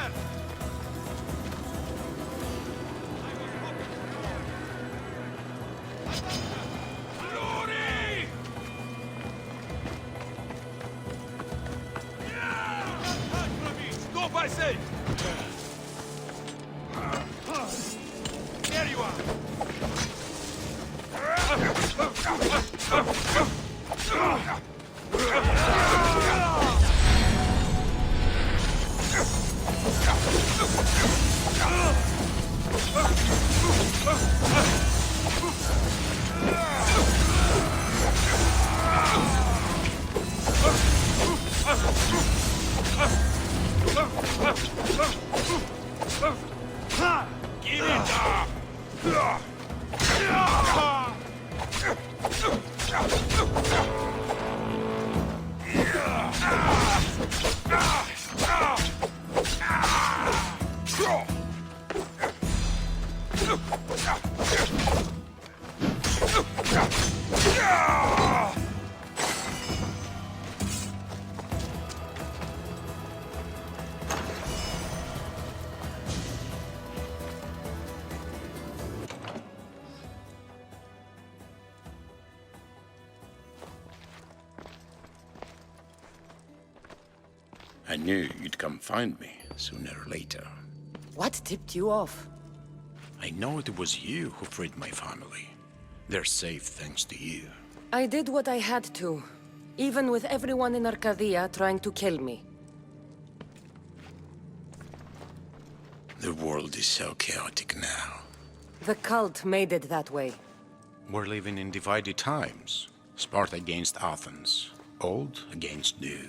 man! Glory! Stop, I say! There you are! Give it up! I knew you'd come find me, sooner or later. What tipped you off? I know it was you who freed my family. They're safe thanks to you. I did what I had to, even with everyone in Arcadia trying to kill me. The world is so chaotic now. The cult made it that way. We're living in divided times. Sparta against Athens. Old against new.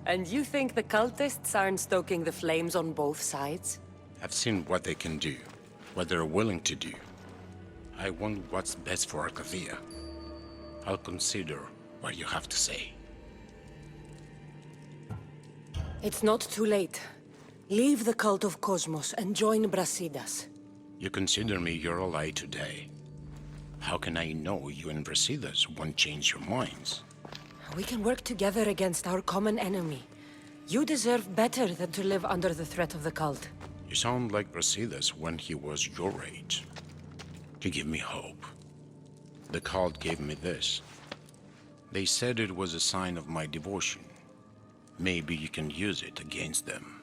And you think the cultists aren't stoking the flames on both sides? I've seen what they can do, what they're willing to do. I want what's best for Arcadia. I'll consider what you have to say. It's not too late. Leave the cult of Cosmos and join Brasidas. You consider me your ally today. How can I know you and Brasidas won't change your minds? We can work together against our common enemy. You deserve better than to live under the threat of the cult. You sound like Brasidas when he was your age. You give me hope. The cult gave me this. They said it was a sign of my devotion. Maybe you can use it against them.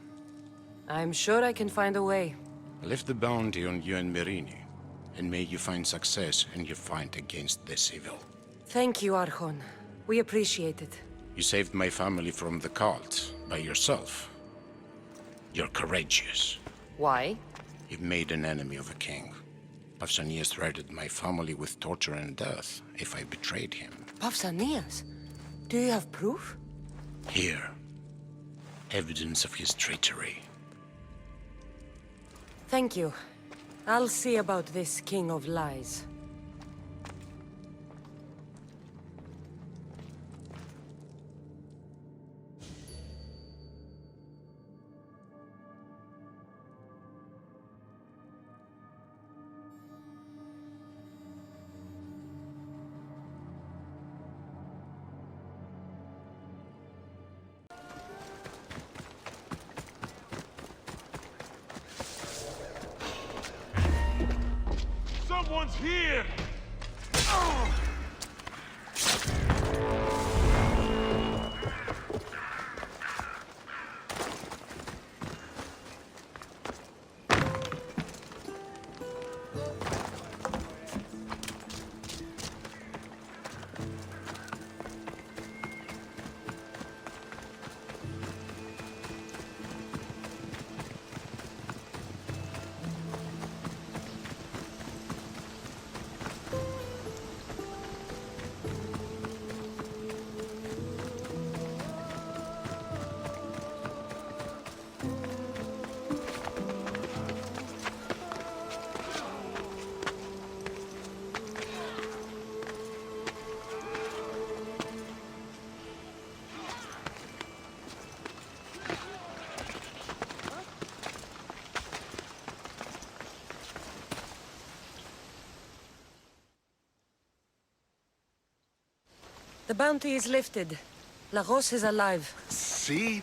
I'm sure I can find a way. I left the bounty on you and Merini, and may you find success in your fight against the evil. Thank you, Archon. We appreciate it. You saved my family from the cult by yourself. You're courageous. Why? You've made an enemy of a king. Pausanias threatened my family with torture and death if I betrayed him. Pausanias? Do you have proof? Here. Evidence of his treachery. Thank you. I'll see about this king of lies. Someone's here! The bounty is lifted. Lagos is alive. See?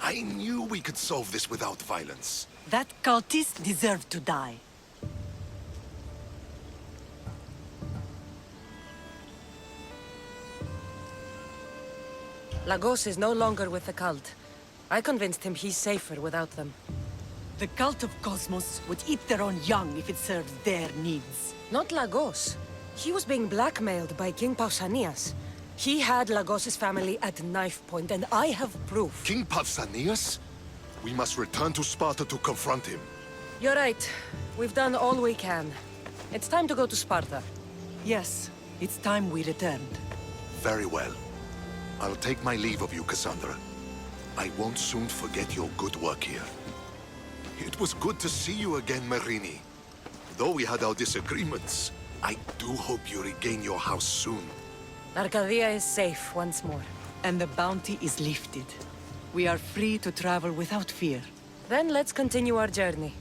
I knew we could solve this without violence. That cultist deserved to die. Lagos is no longer with the cult. I convinced him he's safer without them. The cult of Cosmos would eat their own young if it served their needs. Not Lagos. He was being blackmailed by King Pausanias. He had Lagos's family at knife point, and I have proof. King Pausanias? We must return to Sparta to confront him. You're right. We've done all we can. It's time to go to Sparta. Yes, it's time we returned. Very well. I'll take my leave of you, Cassandra. I won't soon forget your good work here. It was good to see you again, Marini. Though we had our disagreements, I do hope you regain your house soon. Arcadia is safe once more. And the bounty is lifted. We are free to travel without fear. Then let's continue our journey.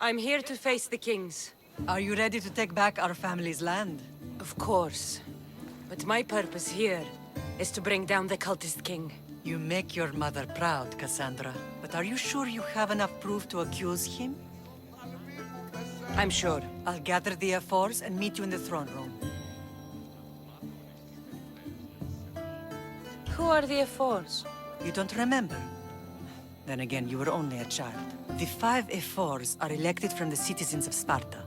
I'm here to face the kings. Are you ready to take back our family's land? Of course. But my purpose here is to bring down the cultist king. You make your mother proud, Cassandra. But are you sure you have enough proof to accuse him? I'm sure. I'll gather the F4s and meet you in the throne room. Who are the F4s? You don't remember? Then again, you were only a child. The 5 F4s are elected from the citizens of Sparta.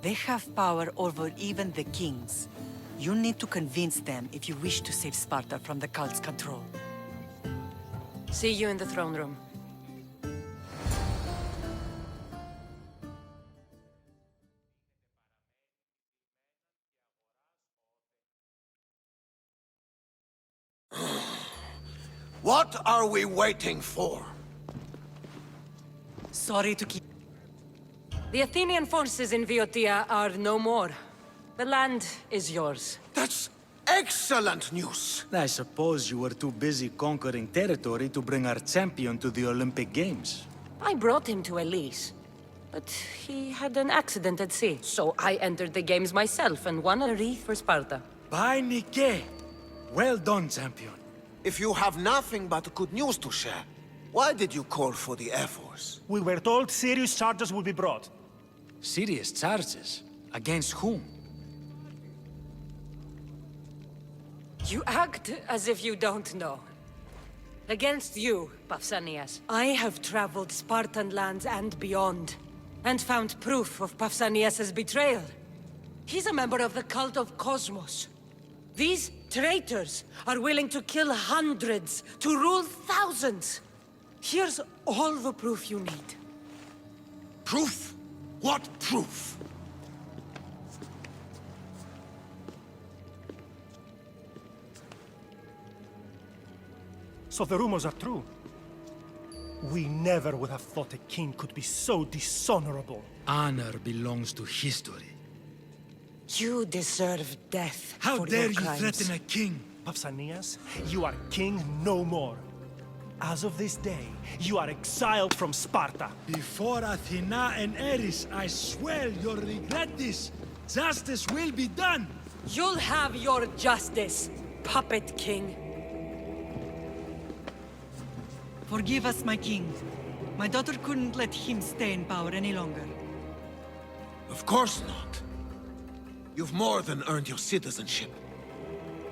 They have power over even the kings. You need to convince them if you wish to save Sparta from the cult's control. See you in the throne room. What are we waiting for? Sorry to keep... The Athenian forces in Viotia are no more. The land is yours. That's excellent news! I suppose you were too busy conquering territory to bring our champion to the Olympic Games. I brought him to Elise, but he had an accident at sea. So I entered the games myself and won a wreath for Sparta. By Nike! Well done, champion. If you have nothing but good news to share, why did you call for the Air Force? We were told serious charges would be brought. Serious charges? Against whom? You act as if you don't know. Against you, Pausanias. I have traveled Spartan lands and beyond, and found proof of Pausanias' betrayal. He's a member of the cult of Cosmos. These traitors are willing to kill hundreds to rule thousands. Here's all the proof you need. Proof? What proof? So the rumors are true. We never would have thought a king could be so dishonorable. Honor belongs to history. You deserve death. How for dare your you crimes. threaten a king? Pausanias, you are king no more. As of this day, you are exiled from Sparta. Before Athena and Eris, I swear you'll regret this. Justice will be done. You'll have your justice, puppet king. Forgive us, my king. My daughter couldn't let him stay in power any longer. Of course not. You've more than earned your citizenship.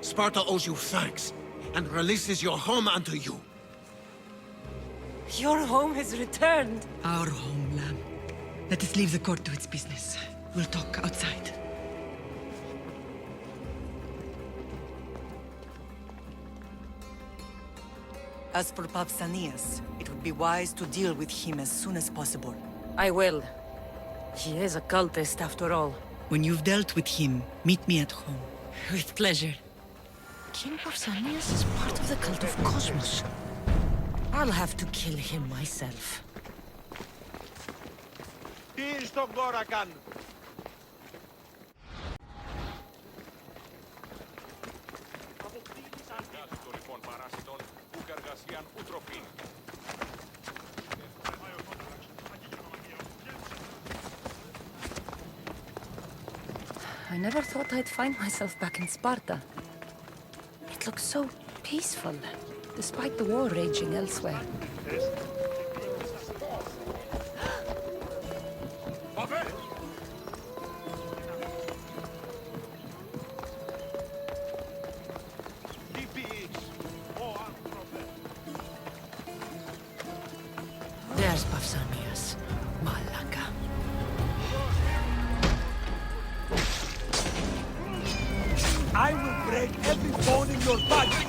Sparta owes you thanks, and releases your home unto you. Your home has returned. Our home, lamb. Let us leave the court to its business. We'll talk outside. As for Pausanias, it would be wise to deal with him as soon as possible. I will. He is a cultist, after all. When you've dealt with him, meet me at home. With pleasure. King Pausanias is part of the cult of Cosmos. I'll have to kill him myself. Τι στον κόρα κάνουν. I never thought I'd find myself back in Sparta. It looks so peaceful, despite the war raging elsewhere. There's Pausanias. Malaka. I will break every bone in your body!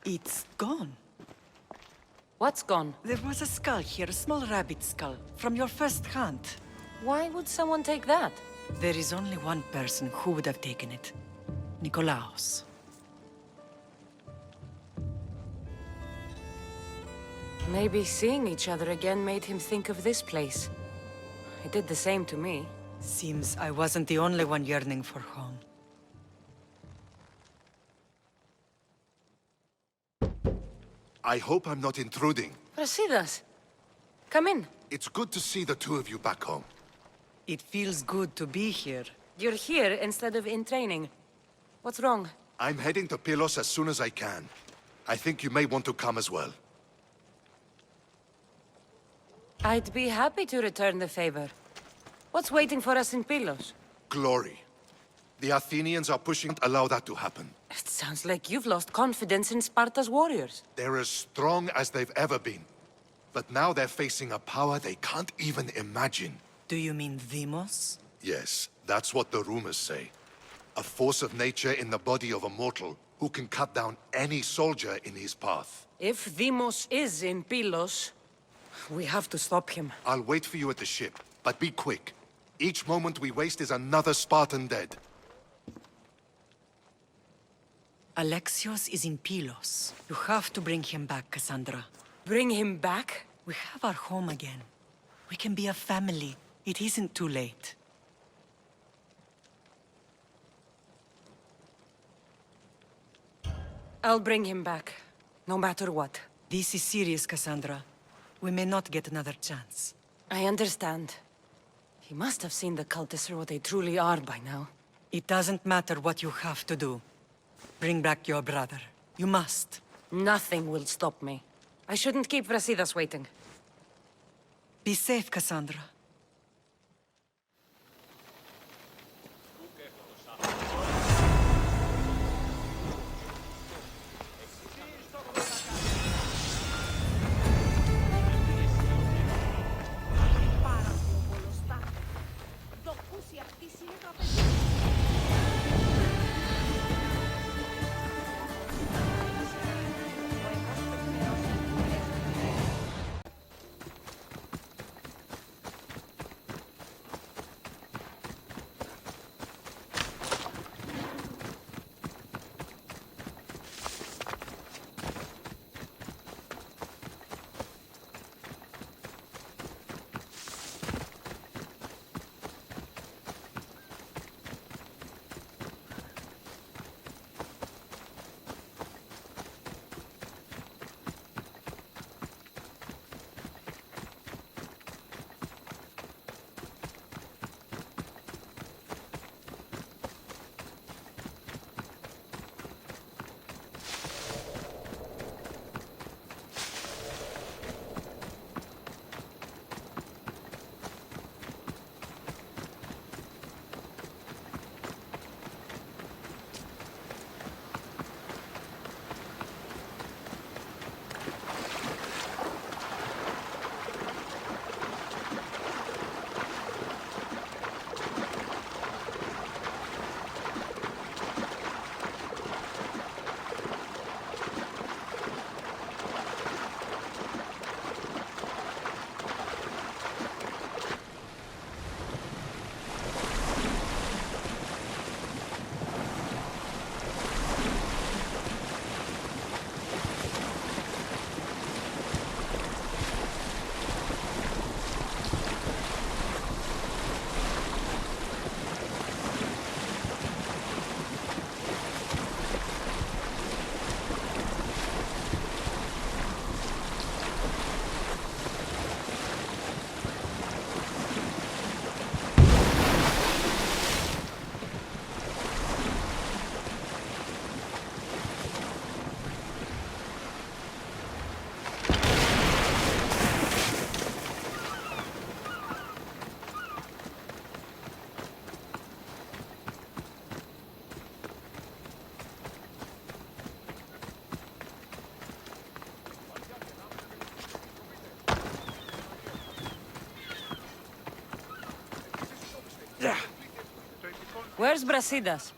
It's gone. What's gone? There was a skull here, a small rabbit skull, from your first hunt. Why would someone take that? There is only one person who would have taken it. Nikolaos. Maybe seeing each other again made him think of this place. It did the same to me. Seems I wasn't the only one yearning for home. I hope I'm not intruding. Brasidas, come in. It's good to see the two of you back home. It feels good to be here. You're here instead of in training. What's wrong? I'm heading to Pylos as soon as I can. I think you may want to come as well. I'd be happy to return the favor. What's waiting for us in Pylos? Glory. The Athenians are pushing to allow that to happen. It sounds like you've lost confidence in Sparta's warriors. They're as strong as they've ever been. But now they're facing a power they can't even imagine. Do you mean Demos? Yes, that's what the rumors say. A force of nature in the body of a mortal who can cut down any soldier in his path. If Demos is in Pylos, we have to stop him. I'll wait for you at the ship, but be quick. Each moment we waste is another Spartan dead. Alexios is in Pylos. You have to bring him back, Cassandra. Bring him back? We have our home again. We can be a family. It isn't too late. I'll bring him back, no matter what. This is serious, Cassandra. We may not get another chance. I understand. He must have seen the cultists for what they truly are by now. It doesn't matter what you have to do. Bring back your brother. You must. Nothing will stop me. I shouldn't keep Brasidas waiting. Be safe, Cassandra. Where's Brasidas?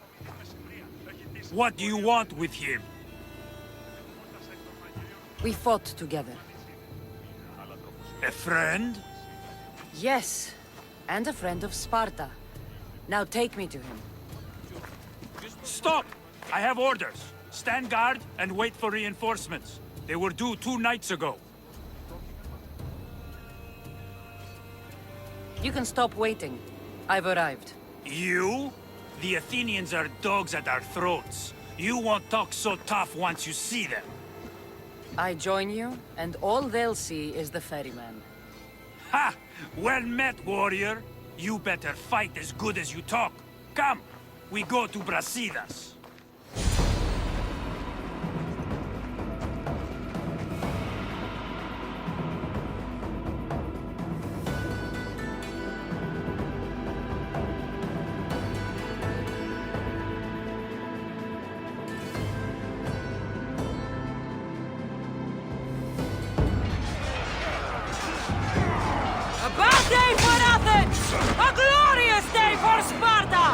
What do you want with him? We fought together. A friend? Yes, and a friend of Sparta. Now take me to him. Stop! I have orders. Stand guard and wait for reinforcements. They were due 2 nights ago. You can stop waiting. I've arrived. You? The Athenians are dogs at our throats. You won't talk so tough once you see them. I join you, and all they'll see is the ferryman. Ha! Well met, warrior. You better fight as good as you talk. Come, we go to Brasidas. A bad day for Athens! A glorious day for Sparta!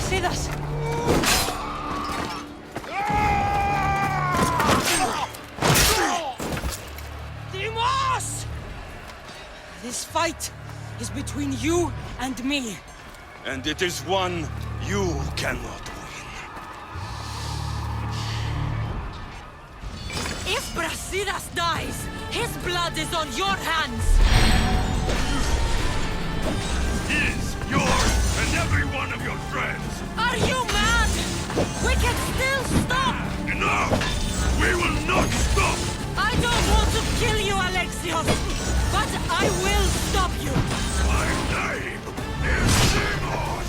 Brasidas! Timos! This fight is between you and me. And it is one you cannot win. If Brasidas dies, his blood is on your hands! His, yours, and every one of your friends! Are you mad? We can still stop! Enough! We will not stop! I don't want to kill you, Alexios, but I will stop you! My name is Timos!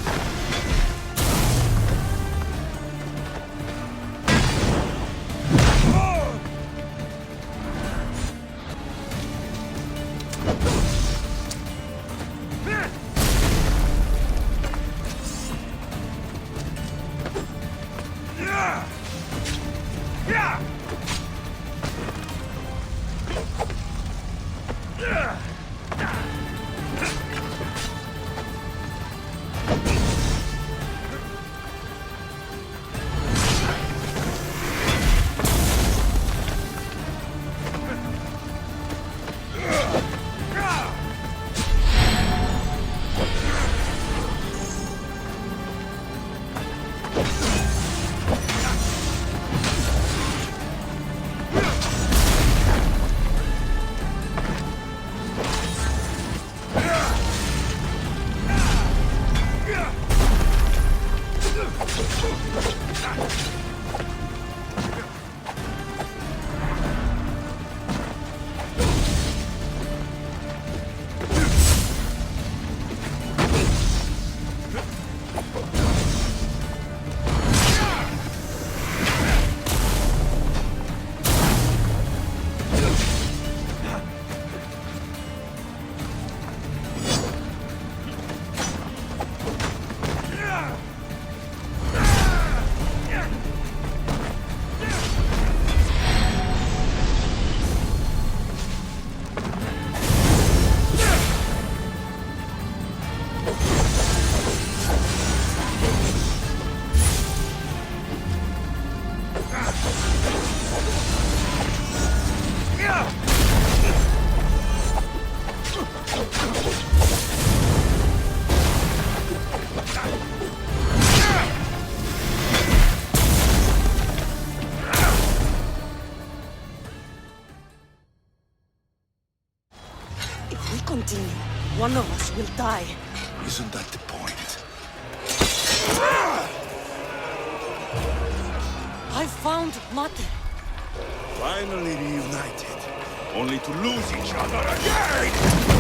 If we continue, one of us will die. Isn't that the point? I found Mater. Finally reunited, only to lose each other again!